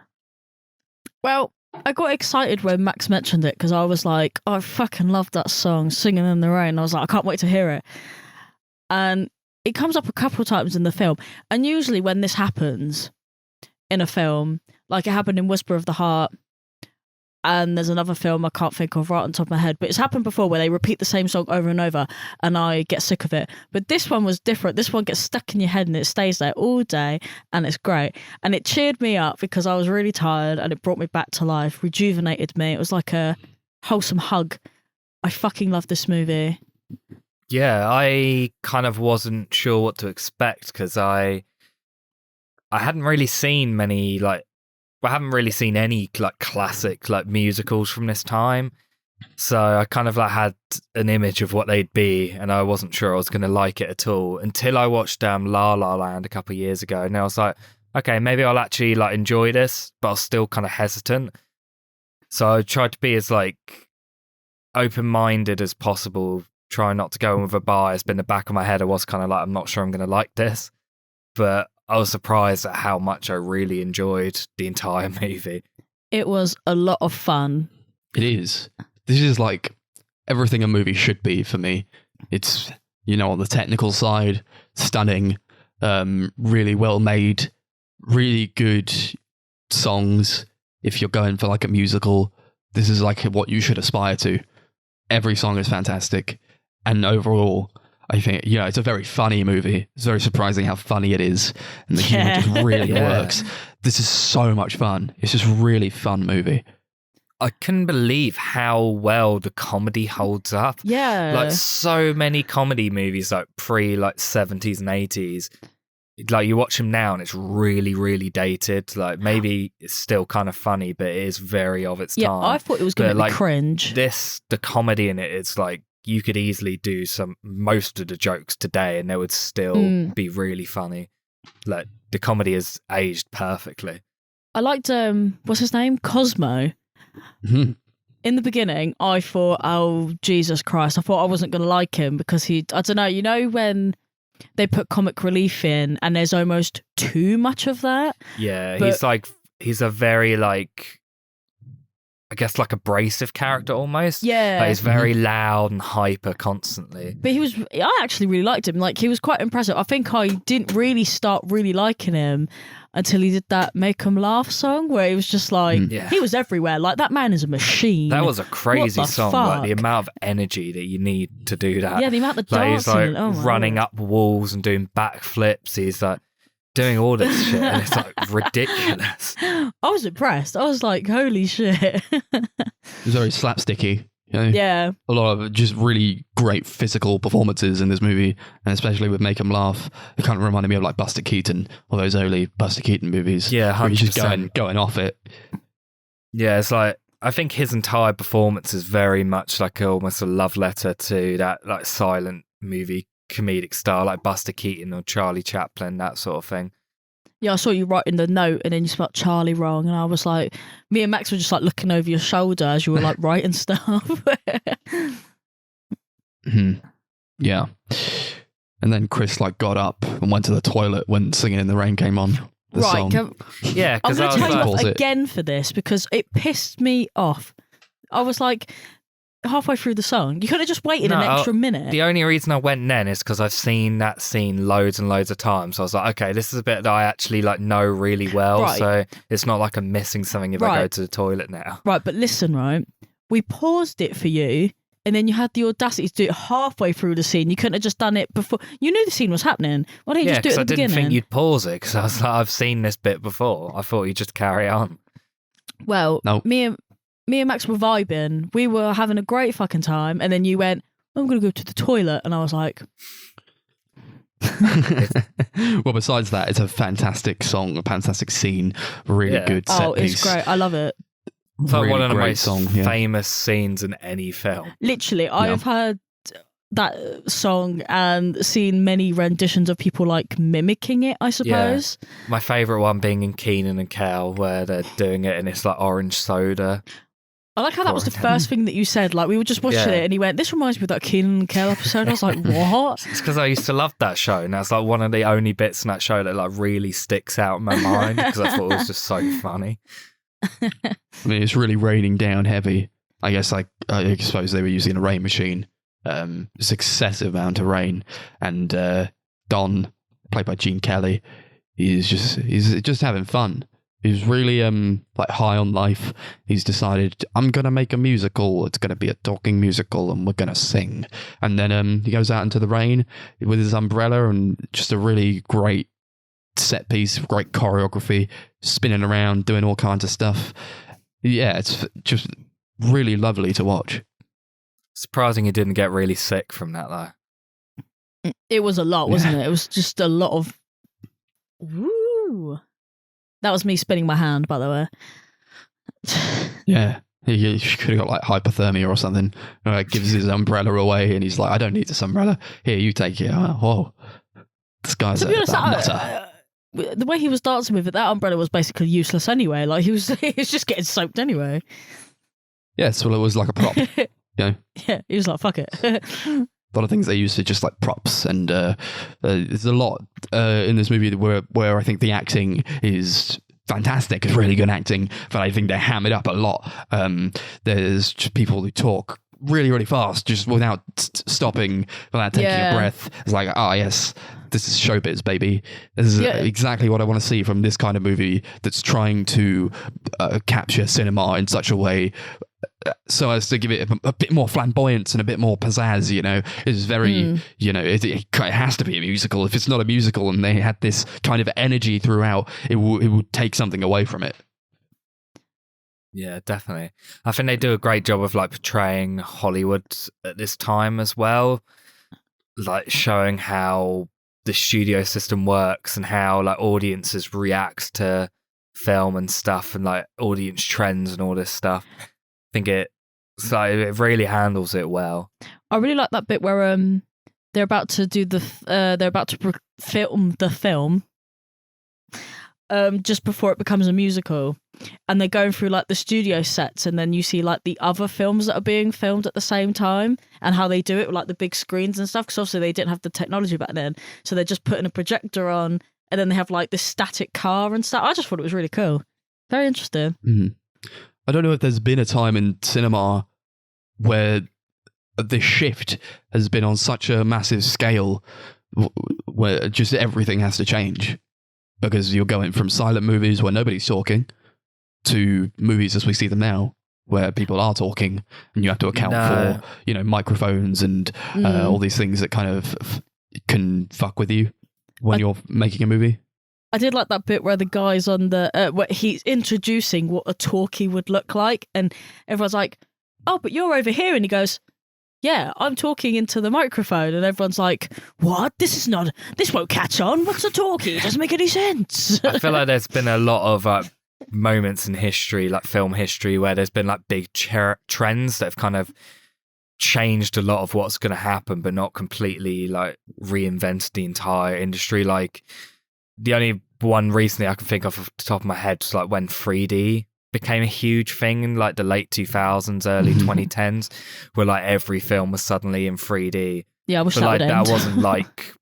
Well, I got excited when Max mentioned it because I was like, oh, I fucking love that song, Singin' in the Rain. I was like, I can't wait to hear it. And it comes up a couple of times in the film. And usually when this happens in a film, like it happened in Whisper of the Heart, and there's another film I can't think of right on top of my head, but it's happened before where they repeat the same song over and over and I get sick of it. But this one was different. This one gets stuck in your head and it stays there all day, and it's great. And it cheered me up because I was really tired, and it brought me back to life, rejuvenated me. It was like a wholesome hug. I fucking love this movie. Yeah, I kind of wasn't sure what to expect because I hadn't really seen many I haven't really seen any classic musicals from this time, so I kind of had an image of what they'd be, and I wasn't sure I was going to like it at all until I watched La La Land a couple of years ago, and I was like, okay, maybe I'll actually enjoy this, but I was still kind of hesitant. So I tried to be as open-minded as possible, trying not to go in with a bias. But in the back of my head, I was kind of I'm not sure I'm going to like this, but I was surprised at how much I really enjoyed the entire movie. It was a lot of fun. It is. This is everything a movie should be for me. It's on the technical side, stunning, really well made, really good songs. If you're going for like a musical, this is like what you should aspire to. Every song is fantastic. And overall, I think, it's a very funny movie. It's very surprising how funny it is. And the humor just really works. This is so much fun. It's just a really fun movie. I couldn't believe how well the comedy holds up. Yeah. Like so many comedy movies, like like 70s and 80s. Like you watch them now and it's really, really dated. Like maybe it's still kind of funny, but it is very of its time. Yeah, I thought it was going to be cringe. The comedy in it is like, you could easily do most of the jokes today and they would still be really funny. Like the comedy is aged perfectly. I liked, what's his name? Cosmo. Mm-hmm. In the beginning, I thought, oh, Jesus Christ. I thought I wasn't going to like him because I don't know, when they put comic relief in and there's almost too much of that. Yeah, he's a very like, I guess like abrasive character almost. Yeah. Like he's very loud and hyper constantly. But I actually really liked him. Like he was quite impressive. I think I didn't really start really liking him until he did that Make 'Em Laugh song where he was just like, he was everywhere. Like that man is a machine. That was a crazy song. Fuck? Like the amount of energy that you need to do that. Yeah, the amount of like, dancing. He's like running up walls and doing backflips. He's like doing all this shit and it's like ridiculous. I was impressed. I was like, holy shit. It's very slapsticky. Yeah. A lot of just really great physical performances in this movie, and especially with Make 'Em Laugh. It kind of reminded me of like Buster Keaton, all those early Buster Keaton movies. Yeah, 100%. Where he's just going off it. Yeah, it's like, I think his entire performance is very much like almost a love letter to that like silent movie comedic style, like Buster Keaton or Charlie Chaplin, that sort of thing. Yeah, I saw you writing the note and then you spelled Charlie wrong, and I was like, me and Max were just like looking over your shoulder as you were like writing stuff. Yeah. And then Chris like got up and went to the toilet when Singing in the Rain came on. Yeah, I'm because going to tell you off it. again for this because it pissed me off. I was like, halfway through the song, you could have just waited an extra minute. The only reason I went then is because I've seen that scene loads and loads of times. So I was like, okay, this is a bit that I actually like know really well. Right. So it's not like I'm missing something if I go to the toilet now. Right, but listen, right? We paused it for you, and then you had the audacity to do it halfway through the scene. You couldn't have just done it before. You knew the scene was happening. Why didn't you just do it at the beginning? I didn't think you'd pause it because I was like, I've seen this bit before. I thought you'd just carry on. Well, no. Me and Max were vibing. We were having a great fucking time. And then you went, I'm going to go to the toilet. And I was like... Well, besides that, it's a fantastic song, a fantastic scene, really good set piece. It's great. I love it. It's like really one of the most song, famous scenes in any film. Literally, I've heard that song and seen many renditions of people like mimicking it, I suppose. Yeah. My favourite one being in Keenan and Kel, where they're doing it and it's like orange soda. I like how that was the first thing that you said. Like, we were just watching it and he went, this reminds me of that Keenan and Kel episode. I was like, what? It's because I used to love that show, and that's like one of the only bits in that show that like really sticks out in my mind because I thought it was just so funny. I mean, it's really raining down heavy. I guess I suppose they were using a rain machine. It's excessive amount of rain, and Don, played by Gene Kelly, he's just having fun. He's really like high on life. He's decided, I'm gonna make a musical. It's gonna be a talking musical, and we're gonna sing. And then he goes out into the rain with his umbrella, and just a really great set piece, great choreography, spinning around, doing all kinds of stuff. Yeah, it's just really lovely to watch. Surprising he didn't get really sick from that though. It was a lot, wasn't it? It was just a lot of... Woo! That was me spinning my hand, by the way. Yeah. He could have got like hypothermia or something. Gives his umbrella away and he's like, I don't need this umbrella. Here, you take it. Oh, whoa. This guy's a nutter. The way he was dancing with it, that umbrella was basically useless anyway. Like he was just getting soaked anyway. Yes, well, it was like a prop. Yeah, he was like, fuck it. A lot of things they use for just like props, and there's a lot in this movie where I think the acting is fantastic. It's really good acting, but I think they ham it up a lot. There's just people who talk really, really fast, just without stopping, without taking a breath. It's like, yes, this is showbiz, baby. This is exactly what I want to see from this kind of movie that's trying to capture cinema in such a way so as to give it a bit more flamboyance and a bit more pizzazz. It's very, it has to be a musical. If it's not a musical and they had this kind of energy throughout, it would take something away from it. Yeah, definitely. I think they do a great job of like portraying Hollywood at this time as well, like showing how the studio system works and how like audiences react to film and stuff, and like audience trends and all this stuff. I think it really handles it well. I really like that bit where they're about to do film the film just before it becomes a musical, and they're going through like the studio sets, and then you see like the other films that are being filmed at the same time, and how they do it with like the big screens and stuff, because obviously they didn't have the technology back then, so they're just putting a projector on, and then they have like this static car and stuff. I just thought it was really cool, very interesting. I don't know if there's been a time in cinema where the shift has been on such a massive scale where just everything has to change, because you're going from silent movies where nobody's talking to movies as we see them now, where people are talking, and you have to account for, microphones and all these things that kind of can fuck with you when you're making a movie. I did like that bit where the guy's on the where he's introducing what a talkie would look like, and everyone's like, "Oh, but you're over here," and he goes, "Yeah, I'm talking into the microphone," and everyone's like, "What? This won't catch on. What's a talkie? It doesn't make any sense." I feel like there's been a lot of moments in history, like film history, where there's been like big trends that have kind of changed a lot of what's going to happen, but not completely like reinvented the entire industry. Like the only one recently I can think of off the top of my head is like when 3D became a huge thing in like the late 2000s, early 2010s, where like every film was suddenly in 3D. Yeah, I wish that wasn't like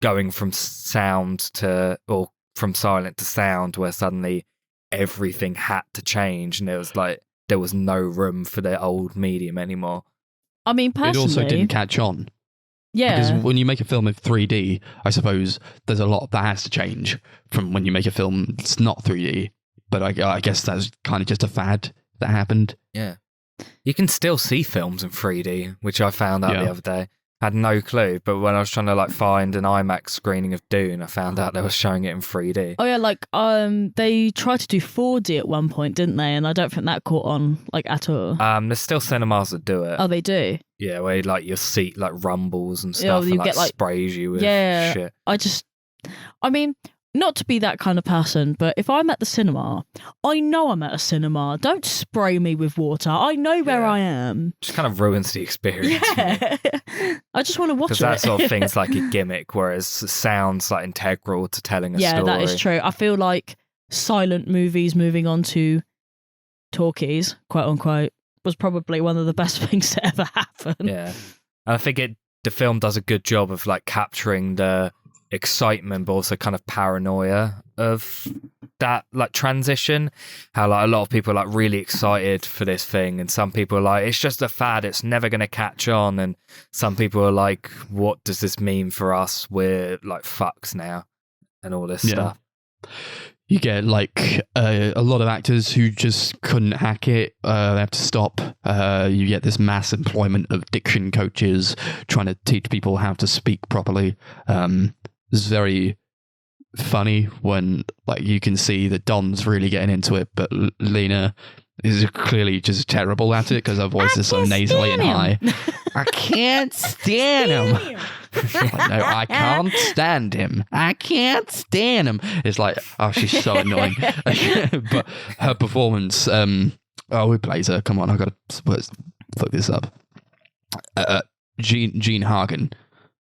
going from sound to, or from silent to sound, where suddenly everything had to change, and it was like there was no room for the old medium anymore. I mean, personally, it also didn't catch on. Yeah, because when you make a film in 3D, I suppose there's a lot that has to change from when you make a film that's not 3D. But I guess that's kind of just a fad that happened. Yeah, you can still see films in 3D, which I found out the other day. I had no clue, but when I was trying to like find an IMAX screening of Dune, I found out they were showing it in 3D. Oh yeah, like they tried to do 4D at one point, didn't they? And I don't think that caught on like at all. There's still cinemas that do it. Oh, they do. Yeah, where like your seat like rumbles and stuff, and like sprays you with shit. I mean, not to be that kind of person, but if I'm at the cinema, I know I'm at a cinema. Don't spray me with water. I know where I am. Just kind of ruins the experience. Yeah. I just want to watch it. Because that sort of thing's like a gimmick, whereas sound's like integral to telling a story. Yeah, that is true. I feel like silent movies moving on to talkies, quote unquote, was probably one of the best things to ever happen. Yeah. And I think the film does a good job of like capturing the excitement, but also kind of paranoia of that like transition. How like a lot of people are like really excited for this thing, and some people are like, it's just a fad, it's never going to catch on, and some people are like, what does this mean for us? We're like fucks now, and all this stuff. You get like a lot of actors who just couldn't hack it. They have to stop. You get this mass employment of diction coaches trying to teach people how to speak properly. It's very funny when like you can see that Don's really getting into it, but Lena is clearly just terrible at it because her voice is so nasally and high. I can't stand him. Like, no, I can't stand him. I can't stand him. It's like, oh, she's so annoying. But her performance, who plays her? Come on, I've got to look this up. Jean Hagen,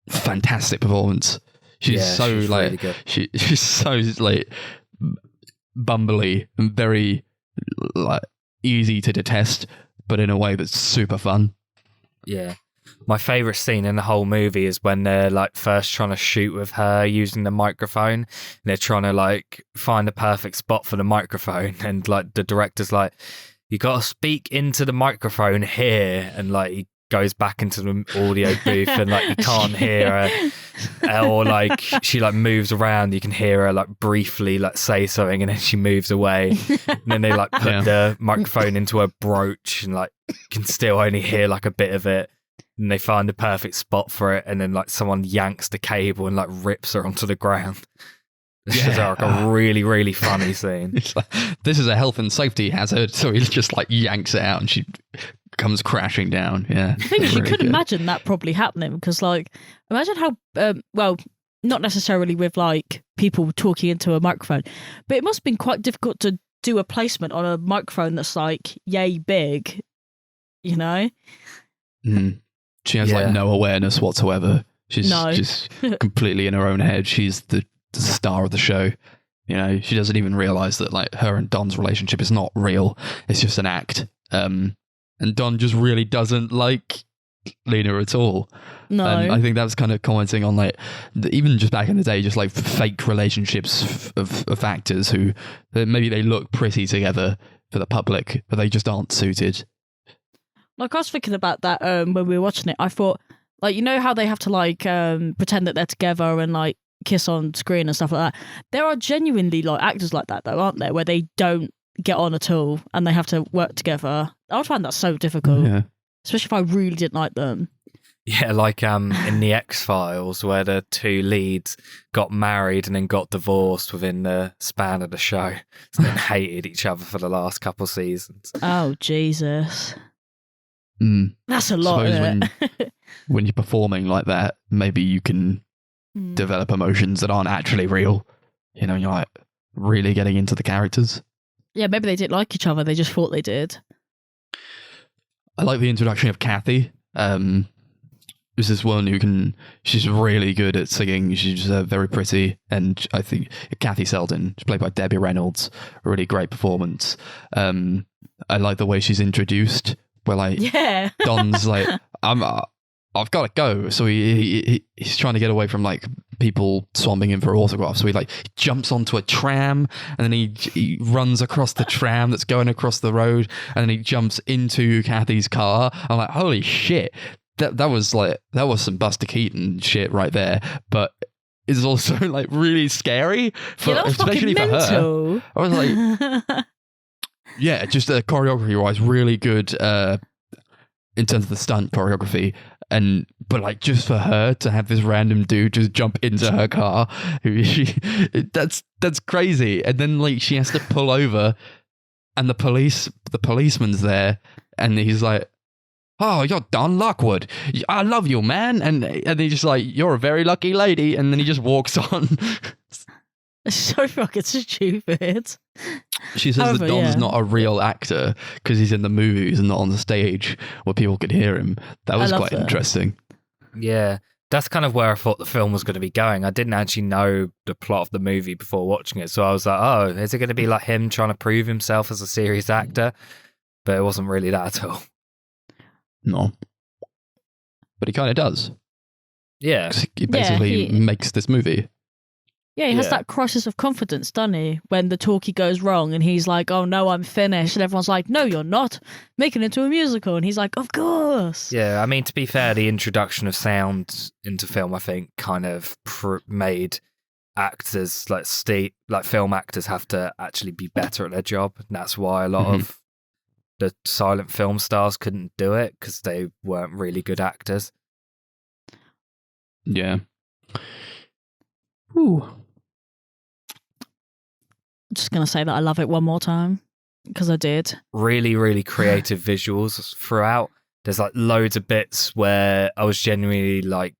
fantastic performance. She's she's like really good. She's so like bumbly and very like easy to detest, but in a way that's super fun. Yeah. My favourite scene in the whole movie is when they're like first trying to shoot with her using the microphone, and they're trying to like find the perfect spot for the microphone, and like the director's like, you got to speak into the microphone here, and like he goes back into the audio booth and like you can't hear her, or like she like moves around, you can hear her like briefly like say something and then she moves away, and then they like put the microphone into a brooch and like you can still only hear like a bit of it, and they find the perfect spot for it, and then like someone yanks the cable and like rips her onto the ground. It's just like a really, really funny scene. It's like, this is a health and safety hazard, so he just like yanks it out and she comes crashing down. Yeah, I think you really could good. imagine that probably happening, because like imagine how well, not necessarily with like people talking into a microphone, but it must have been quite difficult to do a placement on a microphone that's like yay big, you know. She has like no awareness whatsoever. She's just completely in her own head. She's the star of the show. You know, she doesn't even realize that like her and Don's relationship is not real. It's just an act. And Don just really doesn't like Lena at all. No, I think that's kind of commenting on like even just back in the day, just like fake relationships of actors who maybe they look pretty together for the public, but they just aren't suited. Like I was thinking about that when we were watching it. I thought, like, you know how they have to like pretend that they're together and like kiss on screen and stuff like that. There are genuinely like actors like that though, aren't there? Where they don't get on at all and they have to work together. I would find that so difficult, especially if I really didn't like them. Yeah, like in the X-Files, where the two leads got married and then got divorced within the span of the show, so they hated each other for the last couple seasons. Oh Jesus, that's a lot. When you're performing like that, maybe you can develop emotions that aren't actually real. You know, you're like really getting into the characters. Yeah, maybe they didn't like each other. They just thought they did. I like the introduction of Kathy. There's this woman she's really good at singing. She's very pretty. And I think Kathy Selden, she's played by Debbie Reynolds, a really great performance. I like the way she's introduced, where like Don's like, I've got to go. So he's trying to get away from like people swamping him for autographs. So he like jumps onto a tram and then he runs across the tram that's going across the road, and then he jumps into Kathy's car. I'm like, holy shit. That was some Buster Keaton shit right there, but it's also like really scary, especially for her. I was like, yeah, just choreography wise, really good in terms of the stunt choreography, but like just for her to have this random dude just jump into her car, that's crazy. And then like she has to pull over, and the policeman's there, and he's like, oh, you're Don Lockwood. I love you, man. And he's just like, you're a very lucky lady. And then he just walks on. It's so fucking stupid. She says that Don's not a real actor because he's in the movies and not on the stage where people could hear him. That was quite interesting. Yeah, that's kind of where I thought the film was going to be going. I didn't actually know the plot of the movie before watching it. So I was like, oh, is it going to be like him trying to prove himself as a serious actor? But it wasn't really that at all. No. But he kind of does. Yeah. He basically makes this movie. Yeah, he has that crisis of confidence, doesn't he? When the talkie goes wrong and he's like, oh no, I'm finished. And everyone's like, no, you're not. Make it into a musical. And he's like, of course. Yeah, I mean, to be fair, the introduction of sound into film, I think, kind of made actors, like film actors, have to actually be better at their job. And that's why a lot of the silent film stars couldn't do it, because they weren't really good actors. Yeah. Ooh. I'm just going to say that I love it one more time, because I did. Really, really creative visuals throughout. There's like loads of bits where I was genuinely like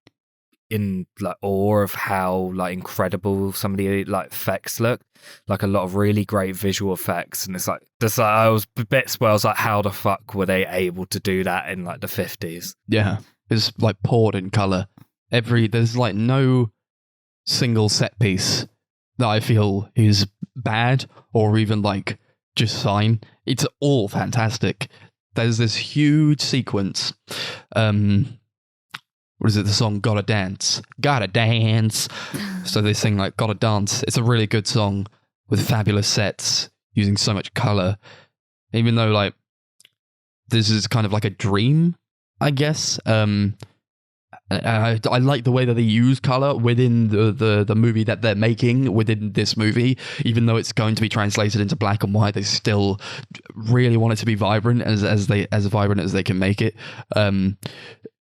in like awe of how like incredible some of the like effects look. Like a lot of really great visual effects, and it's like I was bits where I was like, how the fuck were they able to do that in like the 50s? Yeah, it's like poured in color. There's like no single set piece that I feel is bad or even like just fine. It's all fantastic. There's this huge sequence. What is it? The song "Gotta Dance"? Gotta dance. So they sing like "Gotta Dance." It's a really good song with fabulous sets using so much color. even though like this is kind of like a dream, I guess. I like the way that they use color within the movie that they're making within this movie. Even though it's going to be translated into black and white, they still really want it to be vibrant, as vibrant as they can make it. And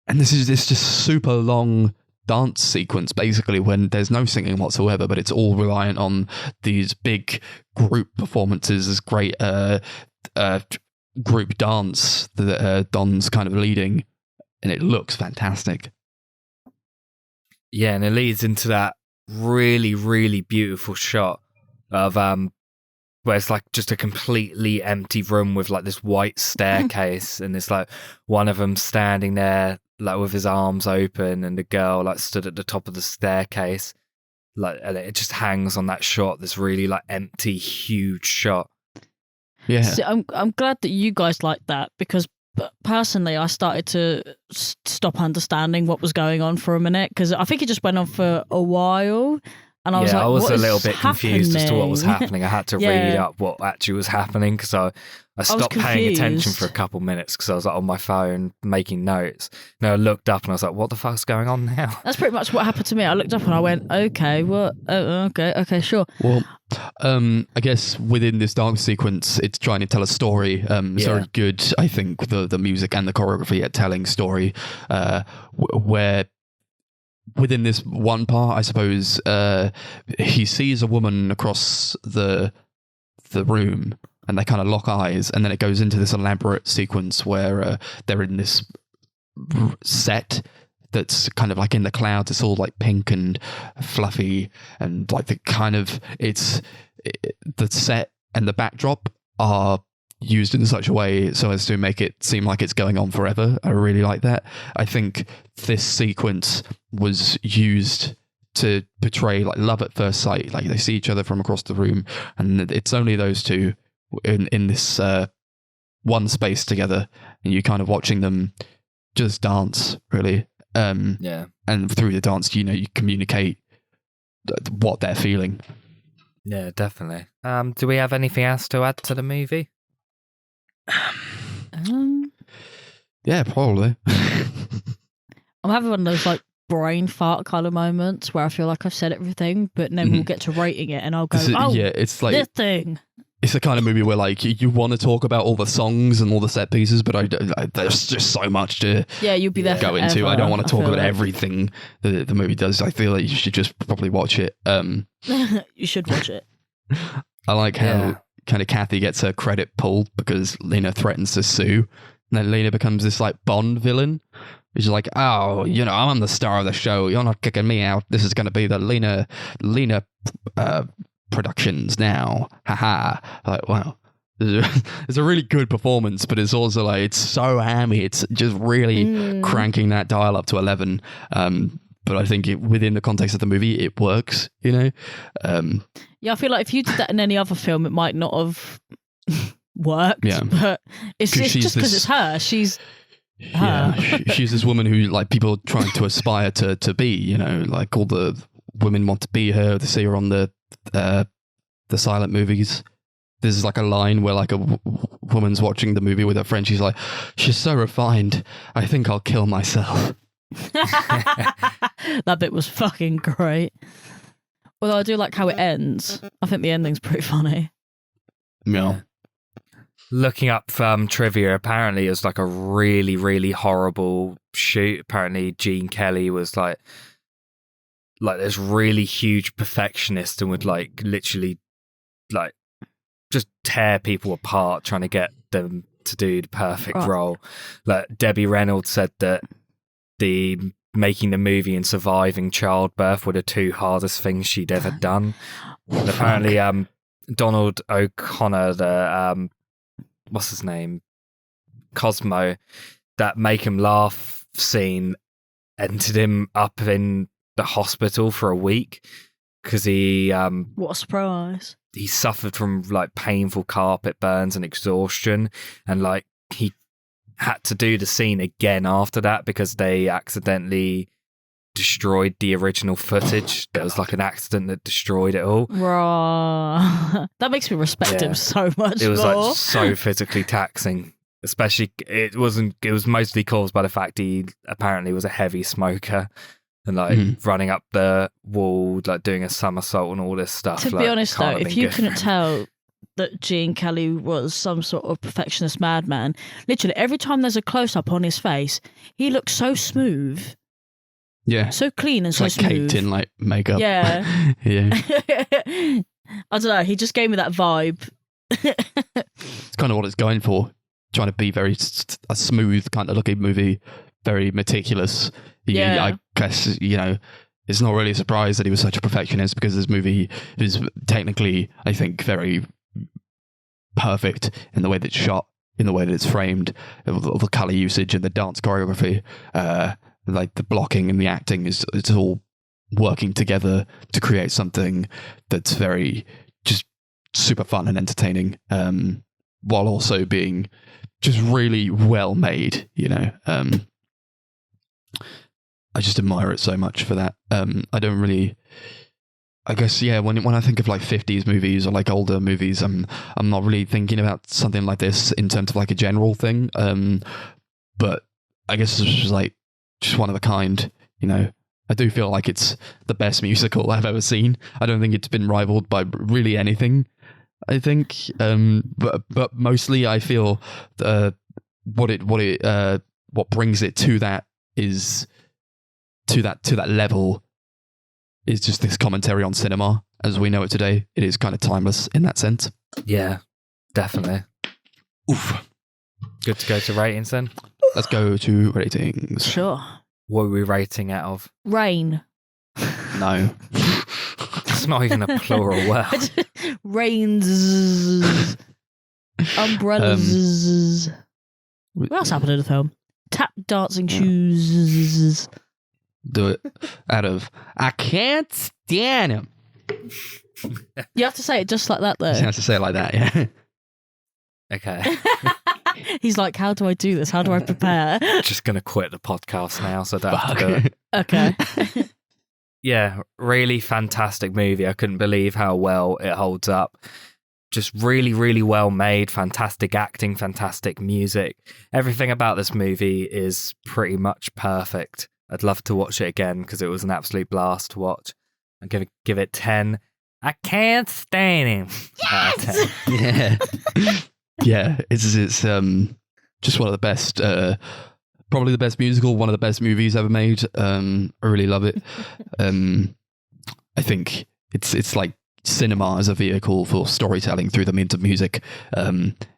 this just super long dance sequence, basically, when there's no singing whatsoever, but it's all reliant on these big group performances, this great group dance that Don's kind of leading, and it looks fantastic. Yeah, and it leads into that really, really beautiful shot of where it's like just a completely empty room with like this white staircase, and it's like one of them standing there like with his arms open, and the girl like stood at the top of the staircase, like, and it just hangs on that shot, this really like empty, huge shot. Yeah, so I'm glad that you guys like that, because personally I started to stop understanding what was going on for a minute, because I think it just went on for a while, and I was like, I was what a is little bit confused as to what was happening? happening. I had to read up what actually was happening, because I stopped paying attention for a couple minutes because I was like on my phone making notes. And I looked up and I was like, what the fuck's going on now? That's pretty much what happened to me. I looked up and I went, okay, what? Okay, sure. Well, I guess within this dance sequence, it's trying to tell a story. It's very good, I think, the music and the choreography at telling story, where within this one part, I suppose, he sees a woman across the room, and they kind of lock eyes, and then it goes into this elaborate sequence where they're in this set that's kind of like in the clouds. It's all like pink and fluffy, and like the set and the backdrop are used in such a way so as to make it seem like it's going on forever. I really like that. I think this sequence was used to portray like love at first sight. Like they see each other from across the room, and it's only those two in this one space together, and you're kind of watching them just dance, really. And through the dance, you communicate what they're feeling. Yeah, definitely. Do we have anything else to add to the movie? Yeah, probably. I'm having one of those like brain fart kind of moments where I feel like I've said everything, but then we'll get to rating it and I'll go, it's like this thing. It's the kind of movie where like you want to talk about all the songs and all the set pieces, but there's just so much to you'll be there go forever, into. I don't want to talk about like everything that the movie does. I feel like you should just probably watch it. You should watch it. I like how kind of Kathy gets her credit pulled because Lena threatens to sue, and then Lena becomes this like Bond villain. She's like, oh, I'm the star of the show. You're not kicking me out. This is going to be the Lena Productions now. Haha. Like, wow. It's a really good performance, but it's also like, it's so hammy. It's just really cranking that dial up to 11. But I think within the context of the movie, it works, Yeah, I feel like if you did that in any other film, it might not have worked. Yeah. But it's just because it's her. She's her. Yeah, she's this woman who like people are trying to aspire to be, like all the women want to be her. They see her on the silent movies. There's like a line where like a woman's watching the movie with her friend. She's like, she's so refined. I think I'll kill myself. That bit was fucking great. Although I do like how it ends. I think the ending's pretty funny. Yeah. Looking up trivia, apparently it was like a really, really horrible shoot. Apparently Gene Kelly was like this really huge perfectionist and would like literally like just tear people apart trying to get them to do the perfect role. Like Debbie Reynolds said that the making the movie and surviving childbirth were the two hardest things she'd ever done. And apparently Donald O'Connor, the what's his name, Cosmo, that make him laugh scene ended him up in the hospital for a week because he what a surprise. He suffered from like painful carpet burns and exhaustion, and like he had to do the scene again after that because they accidentally destroyed the original footage. There was like an accident that destroyed it all. Raw. That makes me respect him so much It was more. like so physically taxing. Especially, it was mostly caused by the fact he apparently was a heavy smoker and like running up the wall, like doing a somersault and all this stuff. To be honest though, if you couldn't tell that Gene Kelly was some sort of perfectionist madman, literally every time there's a close-up on his face, he looks so smooth. Yeah. So clean and It's so like smooth. caked in like makeup. Yeah. Yeah. I don't know, he just gave me that vibe. It's kind of what it's going for. Trying to be very a smooth kind of looking movie, very meticulous. Yeah. I guess, it's not really a surprise that he was such a perfectionist because this movie is technically, I think, very perfect in the way that it's shot, in the way that it's framed, the color usage and the dance choreography, like the blocking and the acting it's all working together to create something that's very just super fun and entertaining, while also being just really well made. I just admire it so much for that. I don't really. I guess when I think of like 50s movies or like older movies, I'm not really thinking about something like this in terms of like a general thing. But I guess this was like just one of a kind. I do feel like it's the best musical I've ever seen. I don't think it's been rivaled by really anything. I think, but mostly I feel what brings it to that is to that level is just this commentary on cinema as we know it today. It is kind of timeless in that sense. Yeah, definitely. Oof. Good to go to ratings then. Let's go to ratings. Sure. What are we rating out of? Rain. No. It's not even a plural word. Rains. Umbrellas. What else happened in the film? Tap dancing shoes. Do it out of I can't stand him. You have to say it just like that, though. You have to say it like that, yeah. Okay. He's like, how do I do this? How do I prepare? Just going to quit the podcast now so I don't have to do it. Okay. Yeah, really fantastic movie. I couldn't believe how well it holds up. Just really, really well made, fantastic acting, fantastic music. Everything about this movie is pretty much perfect. I'd love to watch it again because it was an absolute blast to watch. I'm going to give it 10. I can't stand him. Yes! Yeah. Yeah, it's just one of the best, probably the best musical, one of the best movies ever made. I really love it. I think it's like cinema as a vehicle for storytelling through the means of music.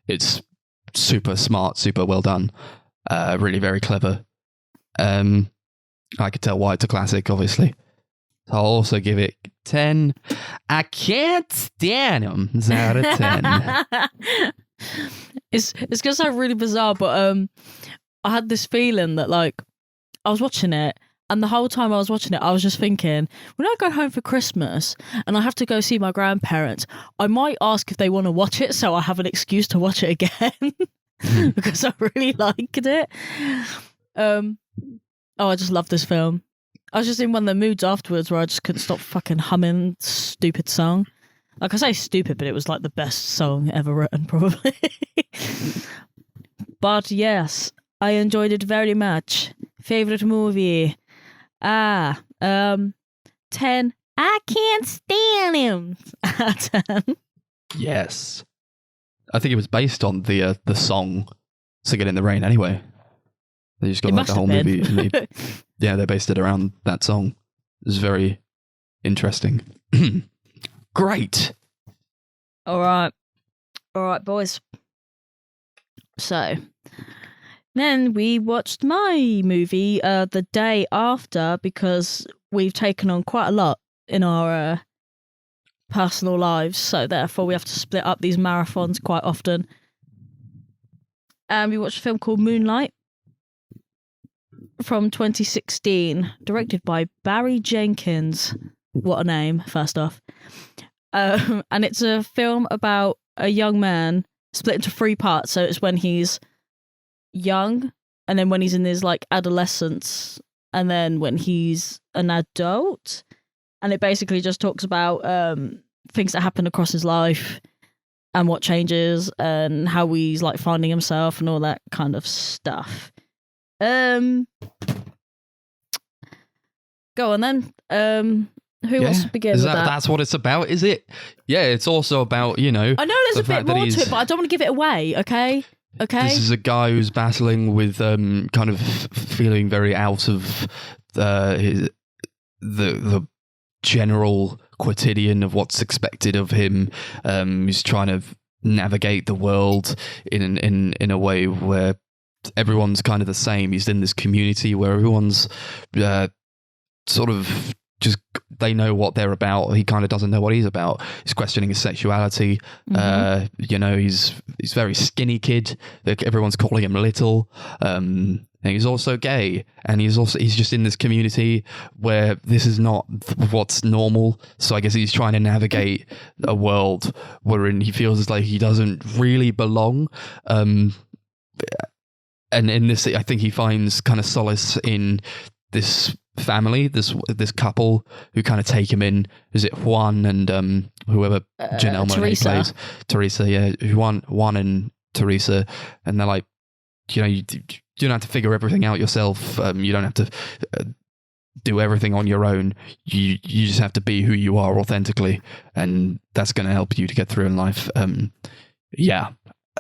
It's super smart, super well done, really very clever. I could tell why it's a classic, obviously. I'll also give it 10. I can't stand him. It's out of 10. It's gonna sound really bizarre, but I had this feeling that like I was watching it, and the whole time I was watching it, I was just thinking, when I go home for Christmas and I have to go see my grandparents, I might ask if they want to watch it so I have an excuse to watch it again because I really liked it. I just love this film. I was just in one of the moods afterwards where I just couldn't stop fucking humming stupid song. Like I say stupid, but it was like the best song ever written, probably. But yes, I enjoyed it very much. Favorite movie? 10. I can't stand him. 10. Yes. I think it was based on the song Singin' in the Rain anyway. They just got It like the must whole have movie. been. And they based it around that song. It was very interesting. Great. All right, boys. So then we watched my movie the day after because we've taken on quite a lot in our personal lives. So therefore we have to split up these marathons quite often. And we watched a film called Moonlight from 2016, directed by Barry Jenkins. What a name, first off. And it's a film about a young man split into 3 parts. So it's when he's young, and then when he's in his like adolescence, and then when he's an adult. And it basically just talks about things that happen across his life and what changes and how he's like finding himself and all that kind of stuff. Go on then. Who wants to begin with that? That's what it's about, is it? Yeah, it's also about, I know there's a bit more to it, but I don't want to give it away, okay? This is a guy who's battling with kind of feeling very out of the general quotidian of what's expected of him. He's trying to navigate the world in a way where everyone's kind of the same. He's in this community where everyone's sort of just, they know what they're about. He kind of doesn't know what he's about. He's questioning his sexuality. He's very skinny kid. Like, everyone's calling him little. And he's also gay, and he's just in this community where this is not what's normal. So I guess he's trying to navigate a world wherein he feels like he doesn't really belong. And in this, I think he finds kind of solace in this family, this couple who kind of take him in. Is it Juan and whoever Janelle Monáe plays? Teresa, yeah, Juan and Teresa, and they're like, you don't have to figure everything out yourself. You don't have to do everything on your own. You just have to be who you are authentically, and that's going to help you to get through in life.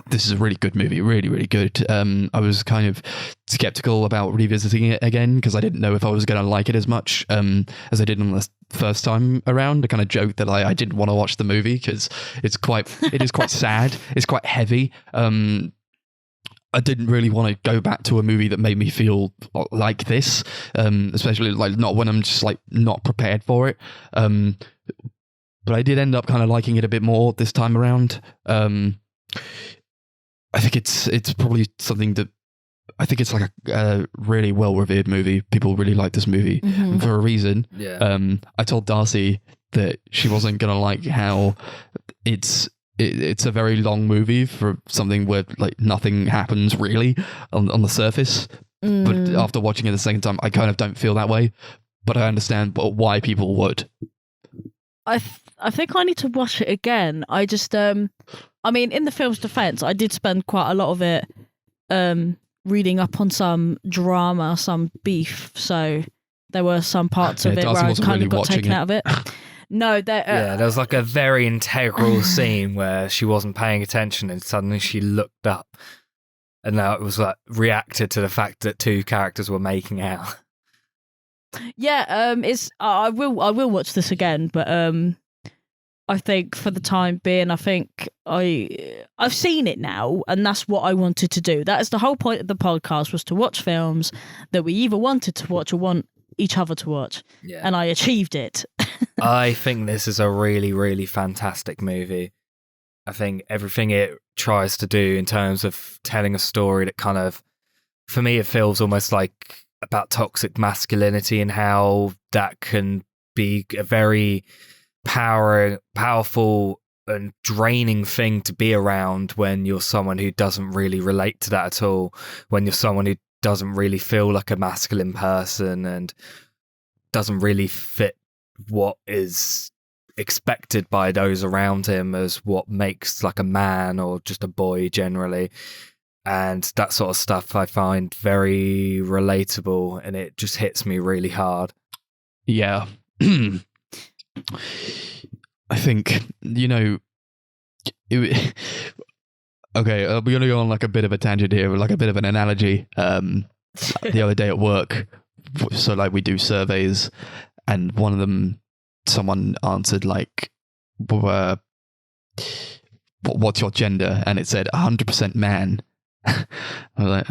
This is a really good movie, really, really good. I was kind of skeptical about revisiting it again because I didn't know if I was going to like it as much as I did on the first time around. I kind of joked that I didn't want to watch the movie because it is quite sad. It's quite heavy. I didn't really want to go back to a movie that made me feel like this, especially like not when I'm just like not prepared for it. But I did end up kind of liking it a bit more this time around. I think it's probably something that I think it's like a really well revered movie. People really like this movie for a reason. Yeah. I told Darcy that she wasn't gonna like how it's a very long movie for something where like nothing happens really on the surface. But after watching it the second time, I kind of don't feel that way. But I understand why people would. I think I need to watch it again. I just I mean, in the film's defense, I did spend quite a lot of it reading up on some drama, some beef. So there were some parts of it Darcy where I wasn't kind really of got watching taken it. out of it. No, there was like a very integral scene where she wasn't paying attention and suddenly she looked up, and now it was like reacted to the fact that two characters were making out. Yeah, I will watch this again, but I think for the time being, I think I've seen it now, and that's what I wanted to do. That is the whole point of the podcast, was to watch films that we either wanted to watch or want each other to watch. Yeah. And I achieved it. I think this is a really, really fantastic movie. I think everything it tries to do in terms of telling a story that kind of, for me, it feels almost like about toxic masculinity and how that can be a very powerful and draining thing to be around when you're someone who doesn't really relate to that at all, when you're someone who doesn't really feel like a masculine person and doesn't really fit what is expected by those around him as what makes like a man or just a boy generally. And that sort of stuff I find very relatable, and it just hits me really hard. Yeah. I think, okay, we're going to go on like a bit of a tangent here, like a bit of an analogy. The other day at work, so like we do surveys, and one of them, someone answered like, what's your gender? And it said 100% man. I was like,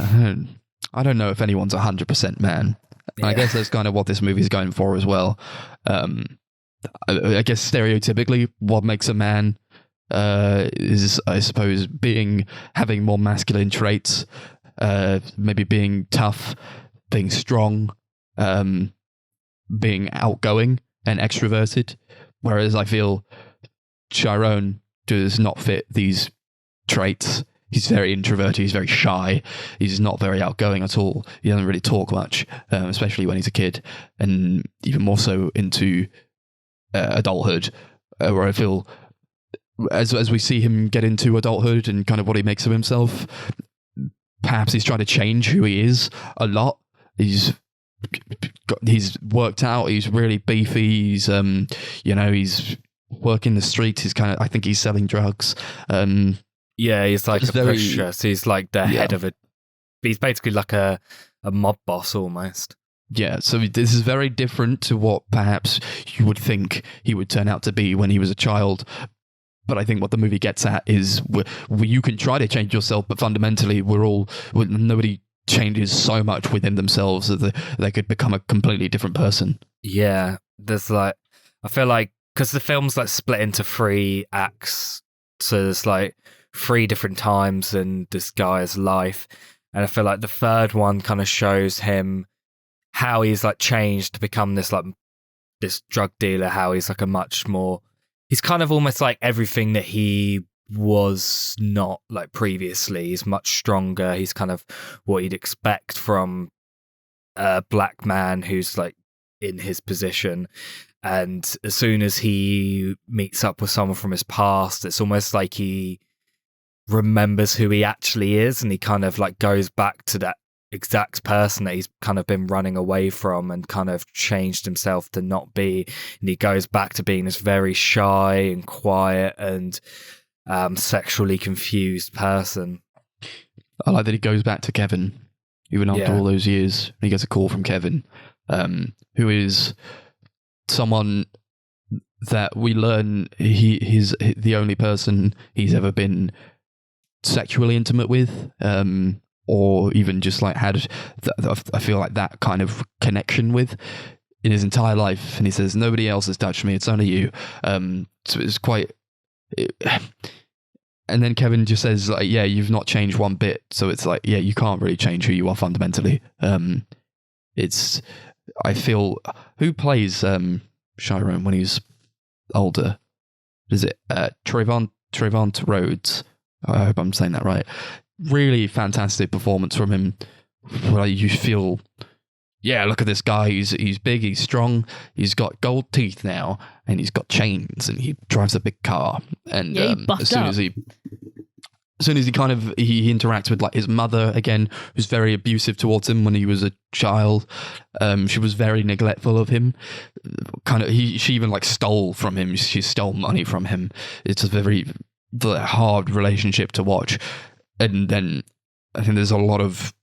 I don't know if anyone's 100% man. Yeah. I guess that's kind of what this movie is going for as well. I guess stereotypically, what makes a man is, I suppose, having more masculine traits, maybe being tough, being strong, being outgoing and extroverted. Whereas I feel Chiron does not fit these traits. he's very introverted, he's very shy, he's not very outgoing at all. He doesn't really talk much, especially when he's a kid, and even more so into adulthood, where I feel as we see him get into adulthood and kind of what he makes of himself, perhaps he's trying to change who he is a lot. He's worked out, he's really beefy, he's he's working the streets, I think he's selling drugs. Yeah, he's like a very, pusher. So he's like the head of he's basically like a mob boss almost. Yeah, so this is very different to what perhaps you would think he would turn out to be when he was a child. But I think what the movie gets at is you can try to change yourself, but fundamentally nobody changes so much within themselves that they could become a completely different person. Yeah, there's I feel like, because the film's split into 3 acts, so there's 3 different times in this guy's life, and I feel like the third one kind of shows him how he's changed to become this this drug dealer, how he's a much more, he's kind of almost like everything that he was not previously. He's much stronger. He's kind of what you'd expect from a black man who's in his position. And as soon as he meets up with someone from his past, it's almost like he remembers who he actually is, and he kind of goes back to that exact person that he's kind of been running away from and kind of changed himself to not be. And he goes back to being this very shy and quiet and sexually confused person. I like that he goes back to Kevin, even after all those years. He gets a call from Kevin, who is someone that we learn he's the only person he's ever been sexually intimate with, or even just had I feel like that kind of connection with in his entire life. And he says, nobody else has touched me, it's only you. So it's quite and then Kevin just says yeah, you've not changed one bit. So it's yeah, you can't really change who you are fundamentally. I feel, who plays Chiron when he's older? Is it Trevant Rhodes? I hope I'm saying that right. Really fantastic performance from him. Where you feel, yeah, look at this guy. He's big, he's strong, he's got gold teeth now, and he's got chains, and he drives a big car. And as soon as he he interacts with his mother again, who's very abusive towards him when he was a child. She was very neglectful of him. She even stole from him. She stole money from him. It's a very hard relationship to watch. And then I think there's a lot of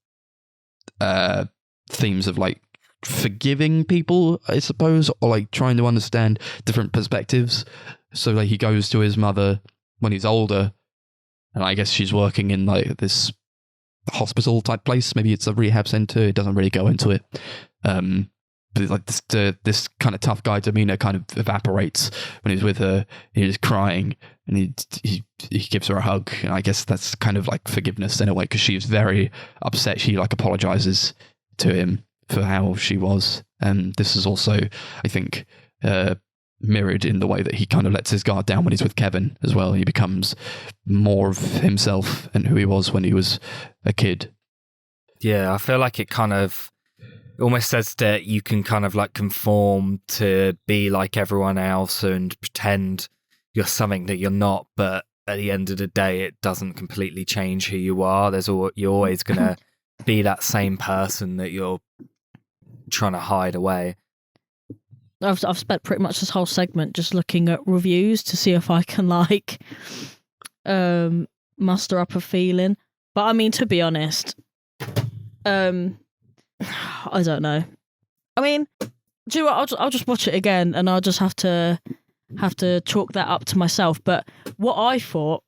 themes of forgiving people, I suppose, or trying to understand different perspectives. So he goes to his mother when he's older, and I guess she's working in this hospital type place. Maybe it's a rehab center. It doesn't really go into it. But this kind of tough guy demeanor kind of evaporates when he's with her. He's crying, and he gives her a hug. And I guess that's kind of forgiveness in a way, because she was very upset. She apologizes to him for how she was. And this is also, I think, mirrored in the way that he kind of lets his guard down when he's with Kevin as well. He becomes more of himself and who he was when he was a kid. Yeah, I feel like it kind of almost says that you can kind of conform to be like everyone else and pretend you're something that you're not, but at the end of the day, it doesn't completely change who you are. You're always going to be that same person that you're trying to hide away. I've spent pretty much this whole segment just looking at reviews to see if I can muster up a feeling. But I mean, to be honest, I don't know. I mean, do you know what? I'll just watch it again, and I'll just have to chalk that up to myself. But what I thought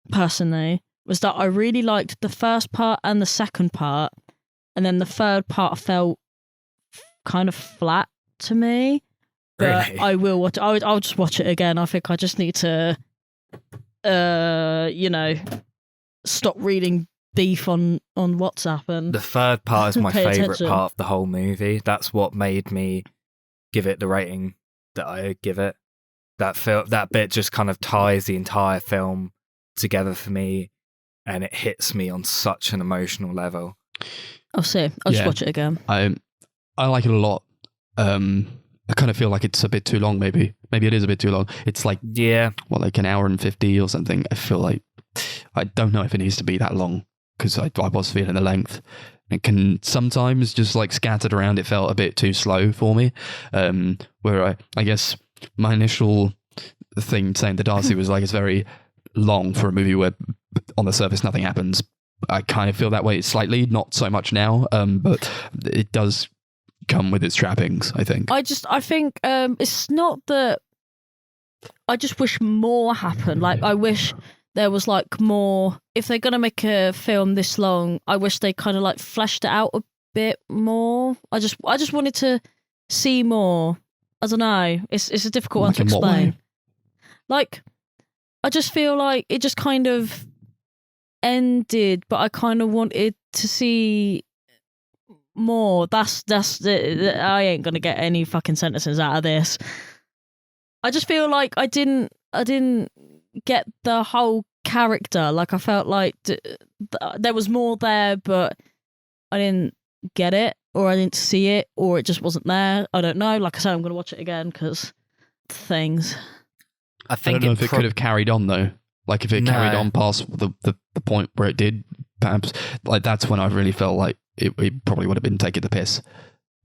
personally was that I really liked the first part and the second part, and then the third part felt kind of flat to me. But Really? I will watch. I'll just watch it again. I think I just need to, stop reading beef on WhatsApp. And the third part is my pay favorite attention. part of the whole movie. That's what made me give it the rating that I give it. That bit just kind of ties the entire film together for me, and it hits me on such an emotional level. I'll see. I'll just watch it again. I like it a lot. I kind of feel like it's a bit too long. Maybe it is a bit too long. It's like like an hour and 50 or something. I feel like I don't know if it needs to be that long because I was feeling the length. It can sometimes just like scattered around. It felt a bit too slow for me. Where I guess my initial thing saying the Darcy was like it's very long for a movie where on the surface nothing happens. I kind of feel that way slightly, not so much now, but it does come with its trappings, I think. I think it's not that. I just wish more happened. Like I wish there was like more. If they're gonna make a film this long, I wish they kind of like fleshed it out a bit more. I just wanted to see more. I don't know. It's a difficult one to explain. Like I just feel like it just kind of ended, but I kind of wanted to see more. That's I ain't gonna get any fucking sentences out of this. I just feel like I didn't get the whole character. Like I felt like there was more there, but I didn't get it, or I didn't see it, or it just wasn't there. I don't know. Like I said, I'm gonna watch it again because things. I don't know if it could have carried on though. Like if it carried on past the point where it did, perhaps like that's when I really felt like it probably would have been taking the piss,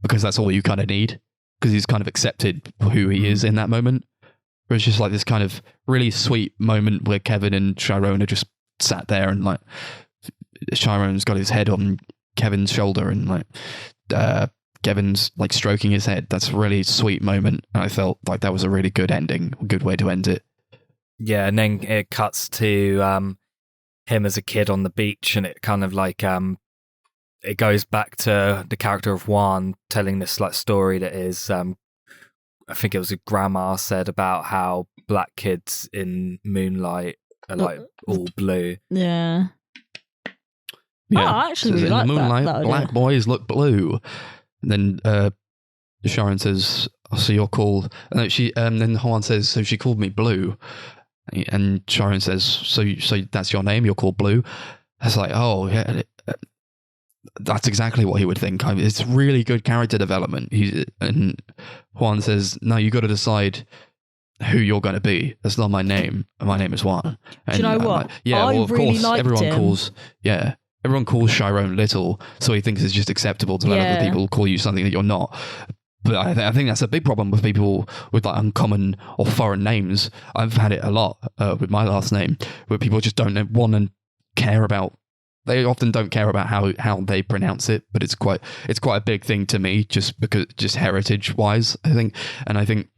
because that's all you kind of need, because he's kind of accepted who he is in that moment. Where it's just like this kind of really sweet moment where Kevin and Chiron are just sat there, and like Chiron's got his head on Kevin's shoulder, and like Kevin's like stroking his head. That's a really sweet moment, and I felt like that was a really good ending, a good way to end it. Yeah, and then it cuts to him as a kid on the beach, and it kind of like it goes back to the character of Juan telling this like story that is I think it was a grandma said about how black kids in Moonlight are like all blue. Yeah. I actually really like in the Moonlight, that black boys look blue. And then Sharon says, oh, so you're called... And then Juan says, so she called me Blue. And Sharon says, so that's your name? You're called Blue? I was like, oh, yeah... That's exactly what he would think. It's really good character development. And Juan says, no, you got to decide who you're going to be. That's not my name. My name is Juan. And do you know what? Of course, everyone calls Chiron Little, so he thinks it's just acceptable to let other people call you something that you're not. But I think that's a big problem with people with like uncommon or foreign names. I've had it a lot with my last name, where people just don't want to care about. They often don't care about how they pronounce it, but it's quite a big thing to me, just heritage wise, I think. And I think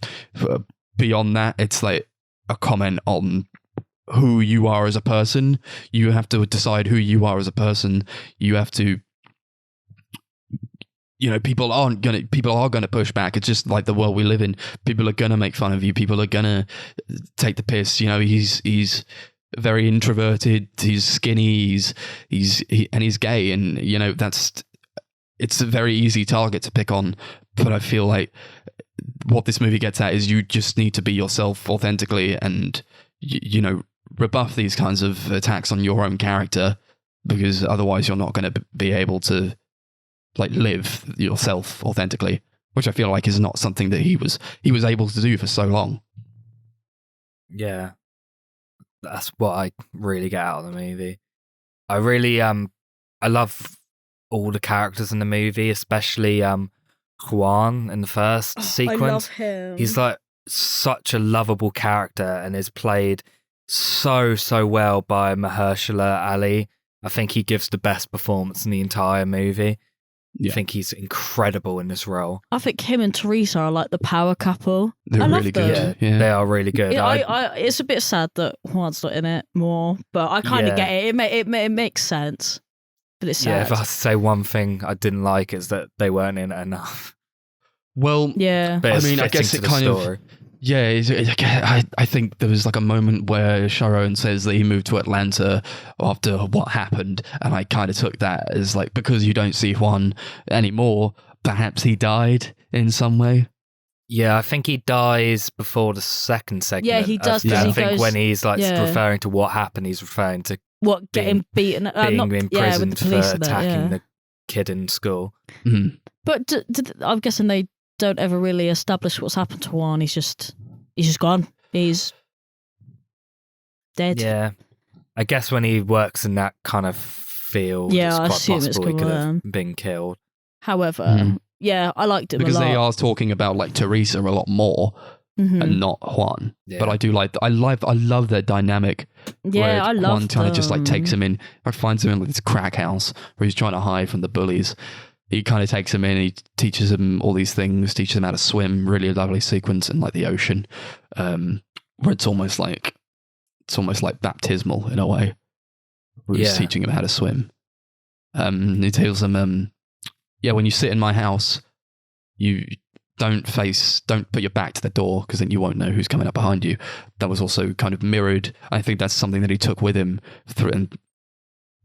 beyond that, it's like a comment on who you are as a person. You have to decide who you are as a person. You have to, people are gonna push back. It's just like the world we live in. People are gonna make fun of you. People are gonna take the piss. He's very introverted, he's skinny, he's gay, and it's a very easy target to pick on. But I feel like what this movie gets at is you just need to be yourself authentically, and rebuff these kinds of attacks on your own character, because otherwise you're not going to be able to like live yourself authentically, which I feel like is not something that he was able to do for so long. Yeah. That's what I really get out of the movie. I really I love all the characters in the movie, especially Juan in the first sequence. I love him. He's like such a lovable character and is played so well by Mahershala Ali. I think he gives the best performance in the entire movie. Yeah. I think he's incredible in this role. I think him and Teresa are like the power couple. They're really good. Yeah. They are really good. Yeah, it's a bit sad that Juan's not in it more, but I kind of get it. It makes sense, but it's sad. Yeah, if I say one thing I didn't like is that they weren't in it enough. Well, yeah. I mean, I guess it kind of... Yeah, I think there was like a moment where Chiron says that he moved to Atlanta after what happened, and I kind of took that as like, because you don't see Juan anymore, perhaps he died in some way. Yeah, I think he dies before the second segment. Yeah, he does. I think when he's like referring to what happened, he's referring to What, getting beaten? being Not, imprisoned yeah, with the police for and that, attacking yeah. the kid in school. Mhm. But I'm guessing they don't ever really establish what's happened to Juan. He's just gone. He's dead. Yeah, I guess when he works in that kind of field, Yeah, I it's assume quite it's possible he could have gonna- been killed. However, Mhm. yeah, I liked him Because a lot. they are talking about like Teresa a lot more Mhm. and not Juan. Yeah. But I do like I love their dynamic. Yeah, where I love Juan kind of just like takes him in, like finds him in like this crack house where he's trying to hide from the bullies. He kind of takes him in, he teaches him all these things, teaches him how to swim. Really lovely sequence in like the ocean, where it's almost like baptismal in a way. Where he's Yeah. teaching him how to swim. He tells him, yeah, when you sit in my house, you don't put your back to the door because then you won't know who's coming up behind you. That was also kind of mirrored. I think that's something that he took with him through and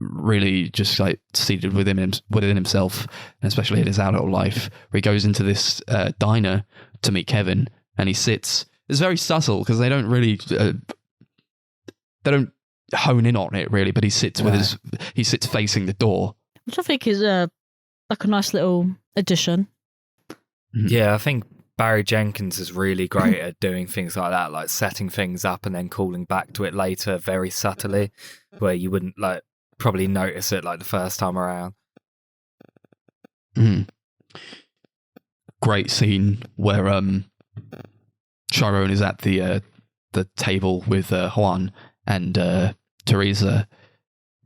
really just like seeded within himself, and especially in his adult life, where he goes into this diner to meet Kevin, and he sits. It's very subtle because they don't really hone in on it really, but he sits he sits facing the door. Which I think is like a nice little addition. Yeah, I think Barry Jenkins is really great at doing things like that, like setting things up and then calling back to it later very subtly, where you wouldn't like probably notice it like the first time around. Mhm. Great scene where Chiron is at the table with Juan and Teresa.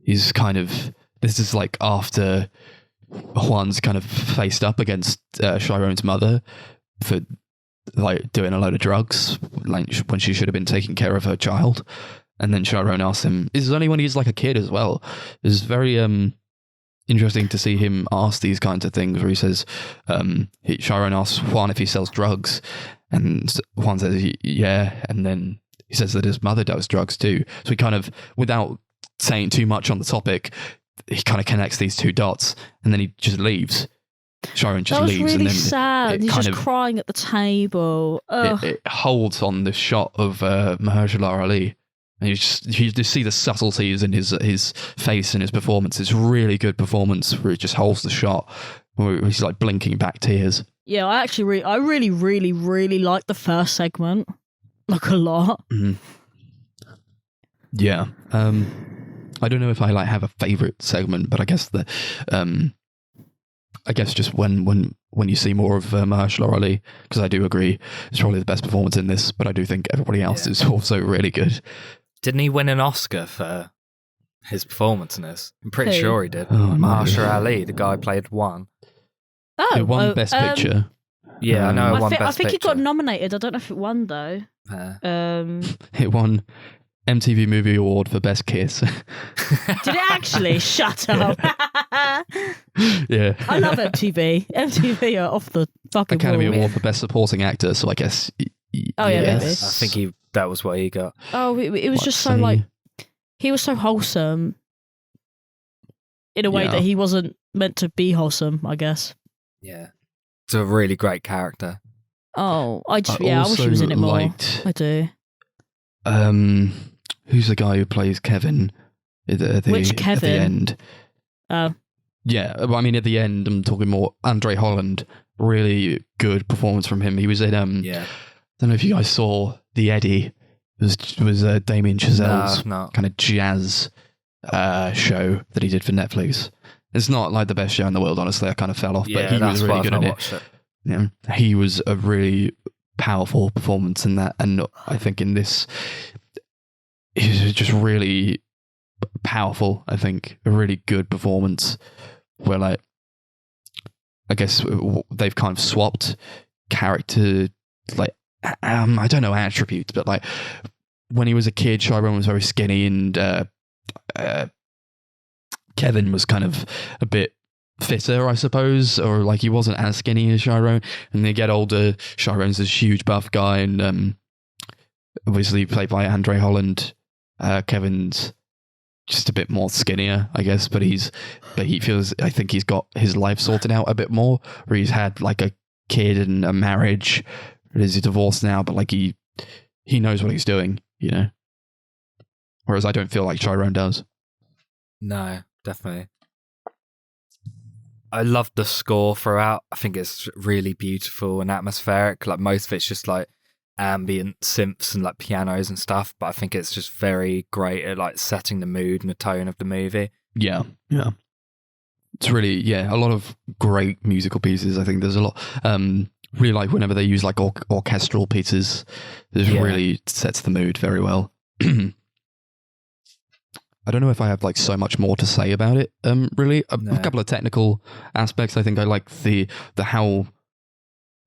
He's kind of, this is like after Juan's kind of faced up against Chiron's mother for like doing a load of drugs, like when she should have been taking care of her child. And then Chiron asks him, this is only when he's like a kid as well. It's very interesting to see him ask these kinds of things where he says, Chiron asks Juan if he sells drugs, and Juan says, yeah, and then he says that his mother does drugs too. So he kind of, without saying too much on the topic, he kind of connects these two dots, and then he just leaves. Chiron just That was leaves, really and then sad. He's just crying at the table. it holds on the shot of Mahershala Ali, and you just see the subtleties in his face and his performance. It's a really good performance where it just holds the shot, where he's like blinking back tears. Yeah, I really like the first segment, like a lot. Mm-hmm. Yeah, I don't know if I like have a favorite segment, but I guess just when you see more of Mahershala Ali, because I do agree it's probably the best performance in this, but I do think everybody else is also really good. Didn't he win an Oscar for his performance in this? I'm pretty Who? sure he did. Oh, Mahershala Ali, the guy who played Juan. Oh, It won Best Picture. Yeah, I know it won I Best think Picture. it got nominated. I don't know if it won though. It won MTV Movie Award for Best Kiss. Did it actually? Shut up. Yeah. I love MTV. MTV are off the fucking Academy wall. Award for Best Supporting Actor, so I guess Oh, yeah, maybe. yes. I think that was what he got. Oh, it was Let's just so see. like he was so wholesome in a way Yeah. that he wasn't meant to be wholesome, I guess. Yeah. It's a really great character. Oh, I wish he also was in it more. liked- I do. Who's the guy who plays Kevin at the Which Kevin? At the end? Oh, Yeah, I mean at the end I'm talking more Andre Holland. Really good performance from him. He was in Yeah. I don't know if you guys saw The Eddie. It was Damien Chazelle's No. kind of jazz show that he did for Netflix. It's not like the best show in the world, honestly. I kind of fell off, Yeah, but he that's was really why I've good not in it. watched it. Yeah, he was a really powerful performance in that, and I think in this, he was just really powerful. I think a really good performance where, like, I guess they've kind of swapped character, like, I don't know attributes, but like when he was a kid, Chiron was very skinny, and Kevin was kind of a bit fitter, I suppose, or like he wasn't as skinny as Chiron. And they get older, Chiron's this huge buff guy, and obviously played by Andre Holland. Kevin's just a bit more skinnier, I guess, but he feels, I think he's got his life sorted out a bit more, where he's had like a kid and a marriage. He's divorced now, but like he knows what he's doing, you know. Whereas I don't feel like Chiron does. No, definitely. I love the score throughout. I think it's really beautiful and atmospheric. Like most of it's just like ambient synths and like pianos and stuff, but I think it's just very great at like setting the mood and the tone of the movie. Yeah. It's really, a lot of great musical pieces. I think there's a lot. Really like whenever they use like orchestral pieces. It really sets the mood very well. I don't know if I have like so much more to say about it. Really, a couple of technical aspects. I think I like the how.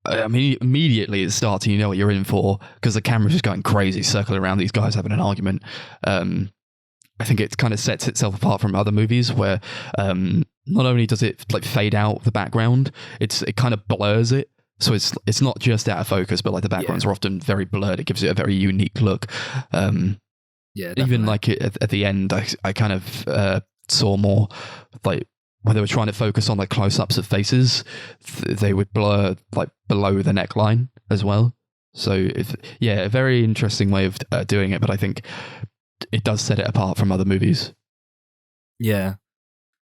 I mean, immediately it starts and you know what you're in for because the camera's just going crazy, circling around these guys having an argument. I think it kind of sets itself apart from other movies where not only does it like fade out the background, it kind of blurs it. So it's not just out of focus, but like the backgrounds are often very blurred. It gives it a very unique look. Even like at the end, I kind of saw more like when they were trying to focus on like close-ups of faces, they would blur like below the neckline as well. So a very interesting way of doing it, but I think it does set it apart from other movies. Yeah.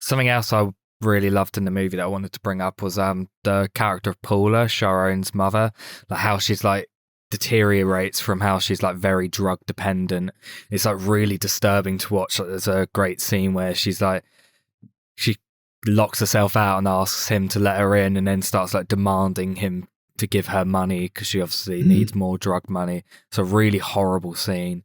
Something else I really loved in the movie that I wanted to bring up was the character of Paula, Sharon's mother, like how she's like deteriorates from how she's like very drug dependent. It's like really disturbing to watch. Like, there's a great scene where she's like she locks herself out and asks him to let her in and then starts like demanding him to give her money because she obviously needs more drug money. It's a really horrible scene.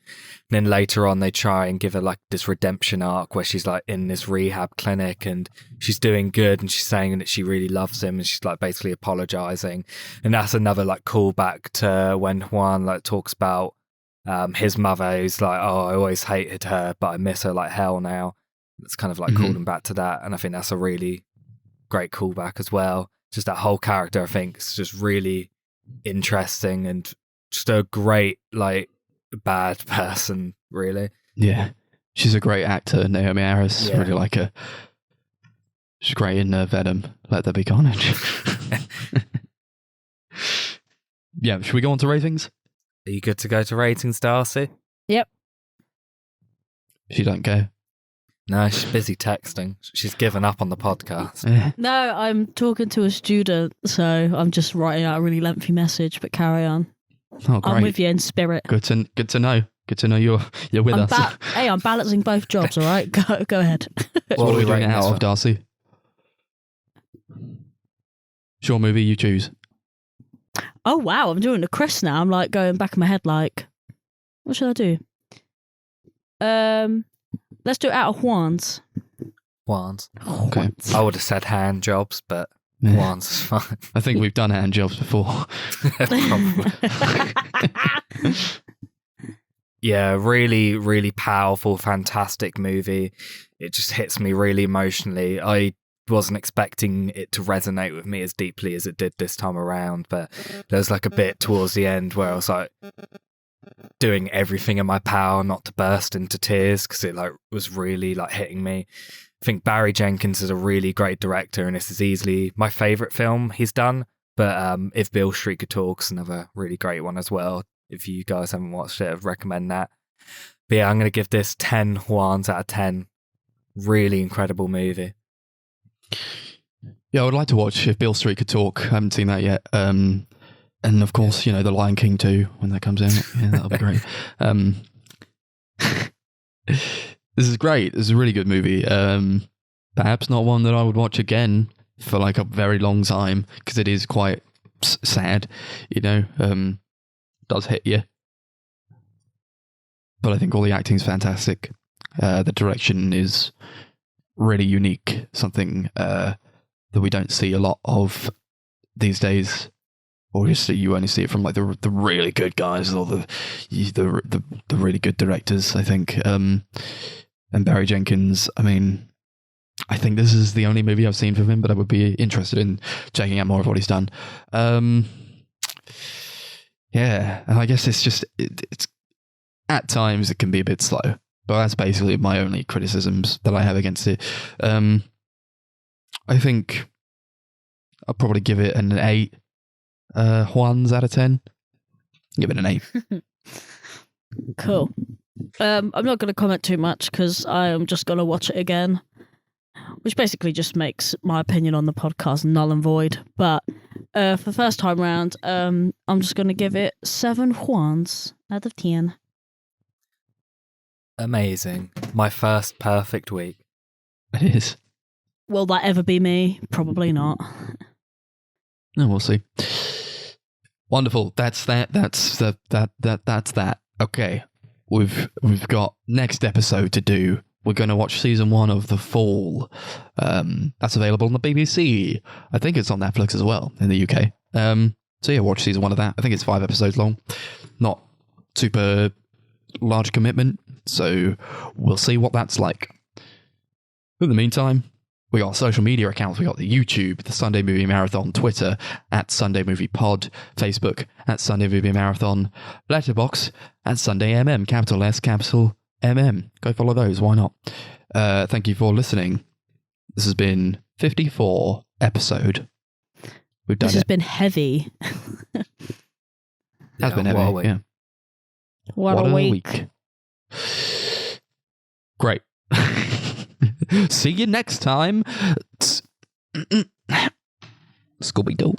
And then later on they try and give her like this redemption arc where she's like in this rehab clinic and she's doing good and she's saying that she really loves him and she's like basically apologizing. And that's another like callback to when Juan like talks about his mother who's like, oh, I always hated her but I miss her like hell now. It's kind of like calling back to that, and I think that's a really great callback as well. Just that whole character, I think, is just really interesting and just a great, like, bad person, really. Yeah. She's a great actor, Naomi Harris. Yeah. Really like her. She's great in Venom. Let there be carnage. Yeah, should we go on to ratings? Are you good to go to ratings, Darcy? Yep. She don't go. No, she's busy texting. She's given up on the podcast. No, I'm talking to a student, so I'm just writing out a really lengthy message, but carry on. Oh, great. I'm with you in spirit. Good to know. Good to know you're with us. Hey, I'm balancing both jobs, all right? Go ahead. What are we doing out of, Darcy? Sure movie you choose. Oh, wow. I'm doing the Chris now. I'm like going back in my head like, what should I do? Let's do it out of Juan's. Juan's. Okay. I would have said hand jobs, but Juan's is fine. I think we've done hand jobs before. Yeah, really, really powerful, fantastic movie. It just hits me really emotionally. I wasn't expecting it to resonate with me as deeply as it did this time around, but there's like a bit towards the end where I was like doing everything in my power not to burst into tears because it like was really like hitting me. I think Barry Jenkins is a really great director and this is easily my favourite film he's done, but If Beale Street Could Talk's another really great one as well. If you guys haven't watched it, I'd recommend that. But yeah, I'm going to give this 10 Juans out of 10. Really incredible movie. Yeah, I would like to watch If Beale Street Could Talk. I haven't seen that yet. And of course, you know, The Lion King 2 when that comes out. Yeah, that'll be great. This is great. This is a really good movie. Perhaps not one that I would watch again for like a very long time because it is quite sad, you know. Does hit you. But I think all the acting's fantastic. The direction is really unique. Something that we don't see a lot of these days. Obviously, you only see it from like the really good guys or the really good directors, I think. And Barry Jenkins, I mean, I think this is the only movie I've seen from him, but I would be interested in checking out more of what he's done. Yeah, and I guess it's just it's at times it can be a bit slow, but that's basically my only criticisms that I have against it. I think I'll probably give it an 8. Juans out of 10. Give it an 8. Cool. I'm not going to comment too much because I am just going to watch it again, which basically just makes my opinion on the podcast null and void. But for the first time round, I'm just going to give it 7 Juans out of 10. Amazing. My first perfect week. It is. Will that ever be me? Probably not. No, we'll see. Wonderful. That's that. That's that. Okay. We've got next episode to do. We're going to watch season 1 of The Fall. That's available on the BBC. I think it's on Netflix as well in the UK. So yeah, watch season 1 of that. I think it's 5 episodes long. Not super large commitment. So we'll see what that's like. In the meantime, we got social media accounts. We got the YouTube, the Sunday Movie Marathon, Twitter at Sunday Movie Pod, Facebook at Sunday Movie Marathon, Letterboxd at Sunday MM, capital S, capital MM. Go follow those. Why not? Thank you for listening. This has been 54 episode. We've done This has been heavy. Has been heavy. What a week. Yeah. What a week. Great. See you next time. Scooby-Doo.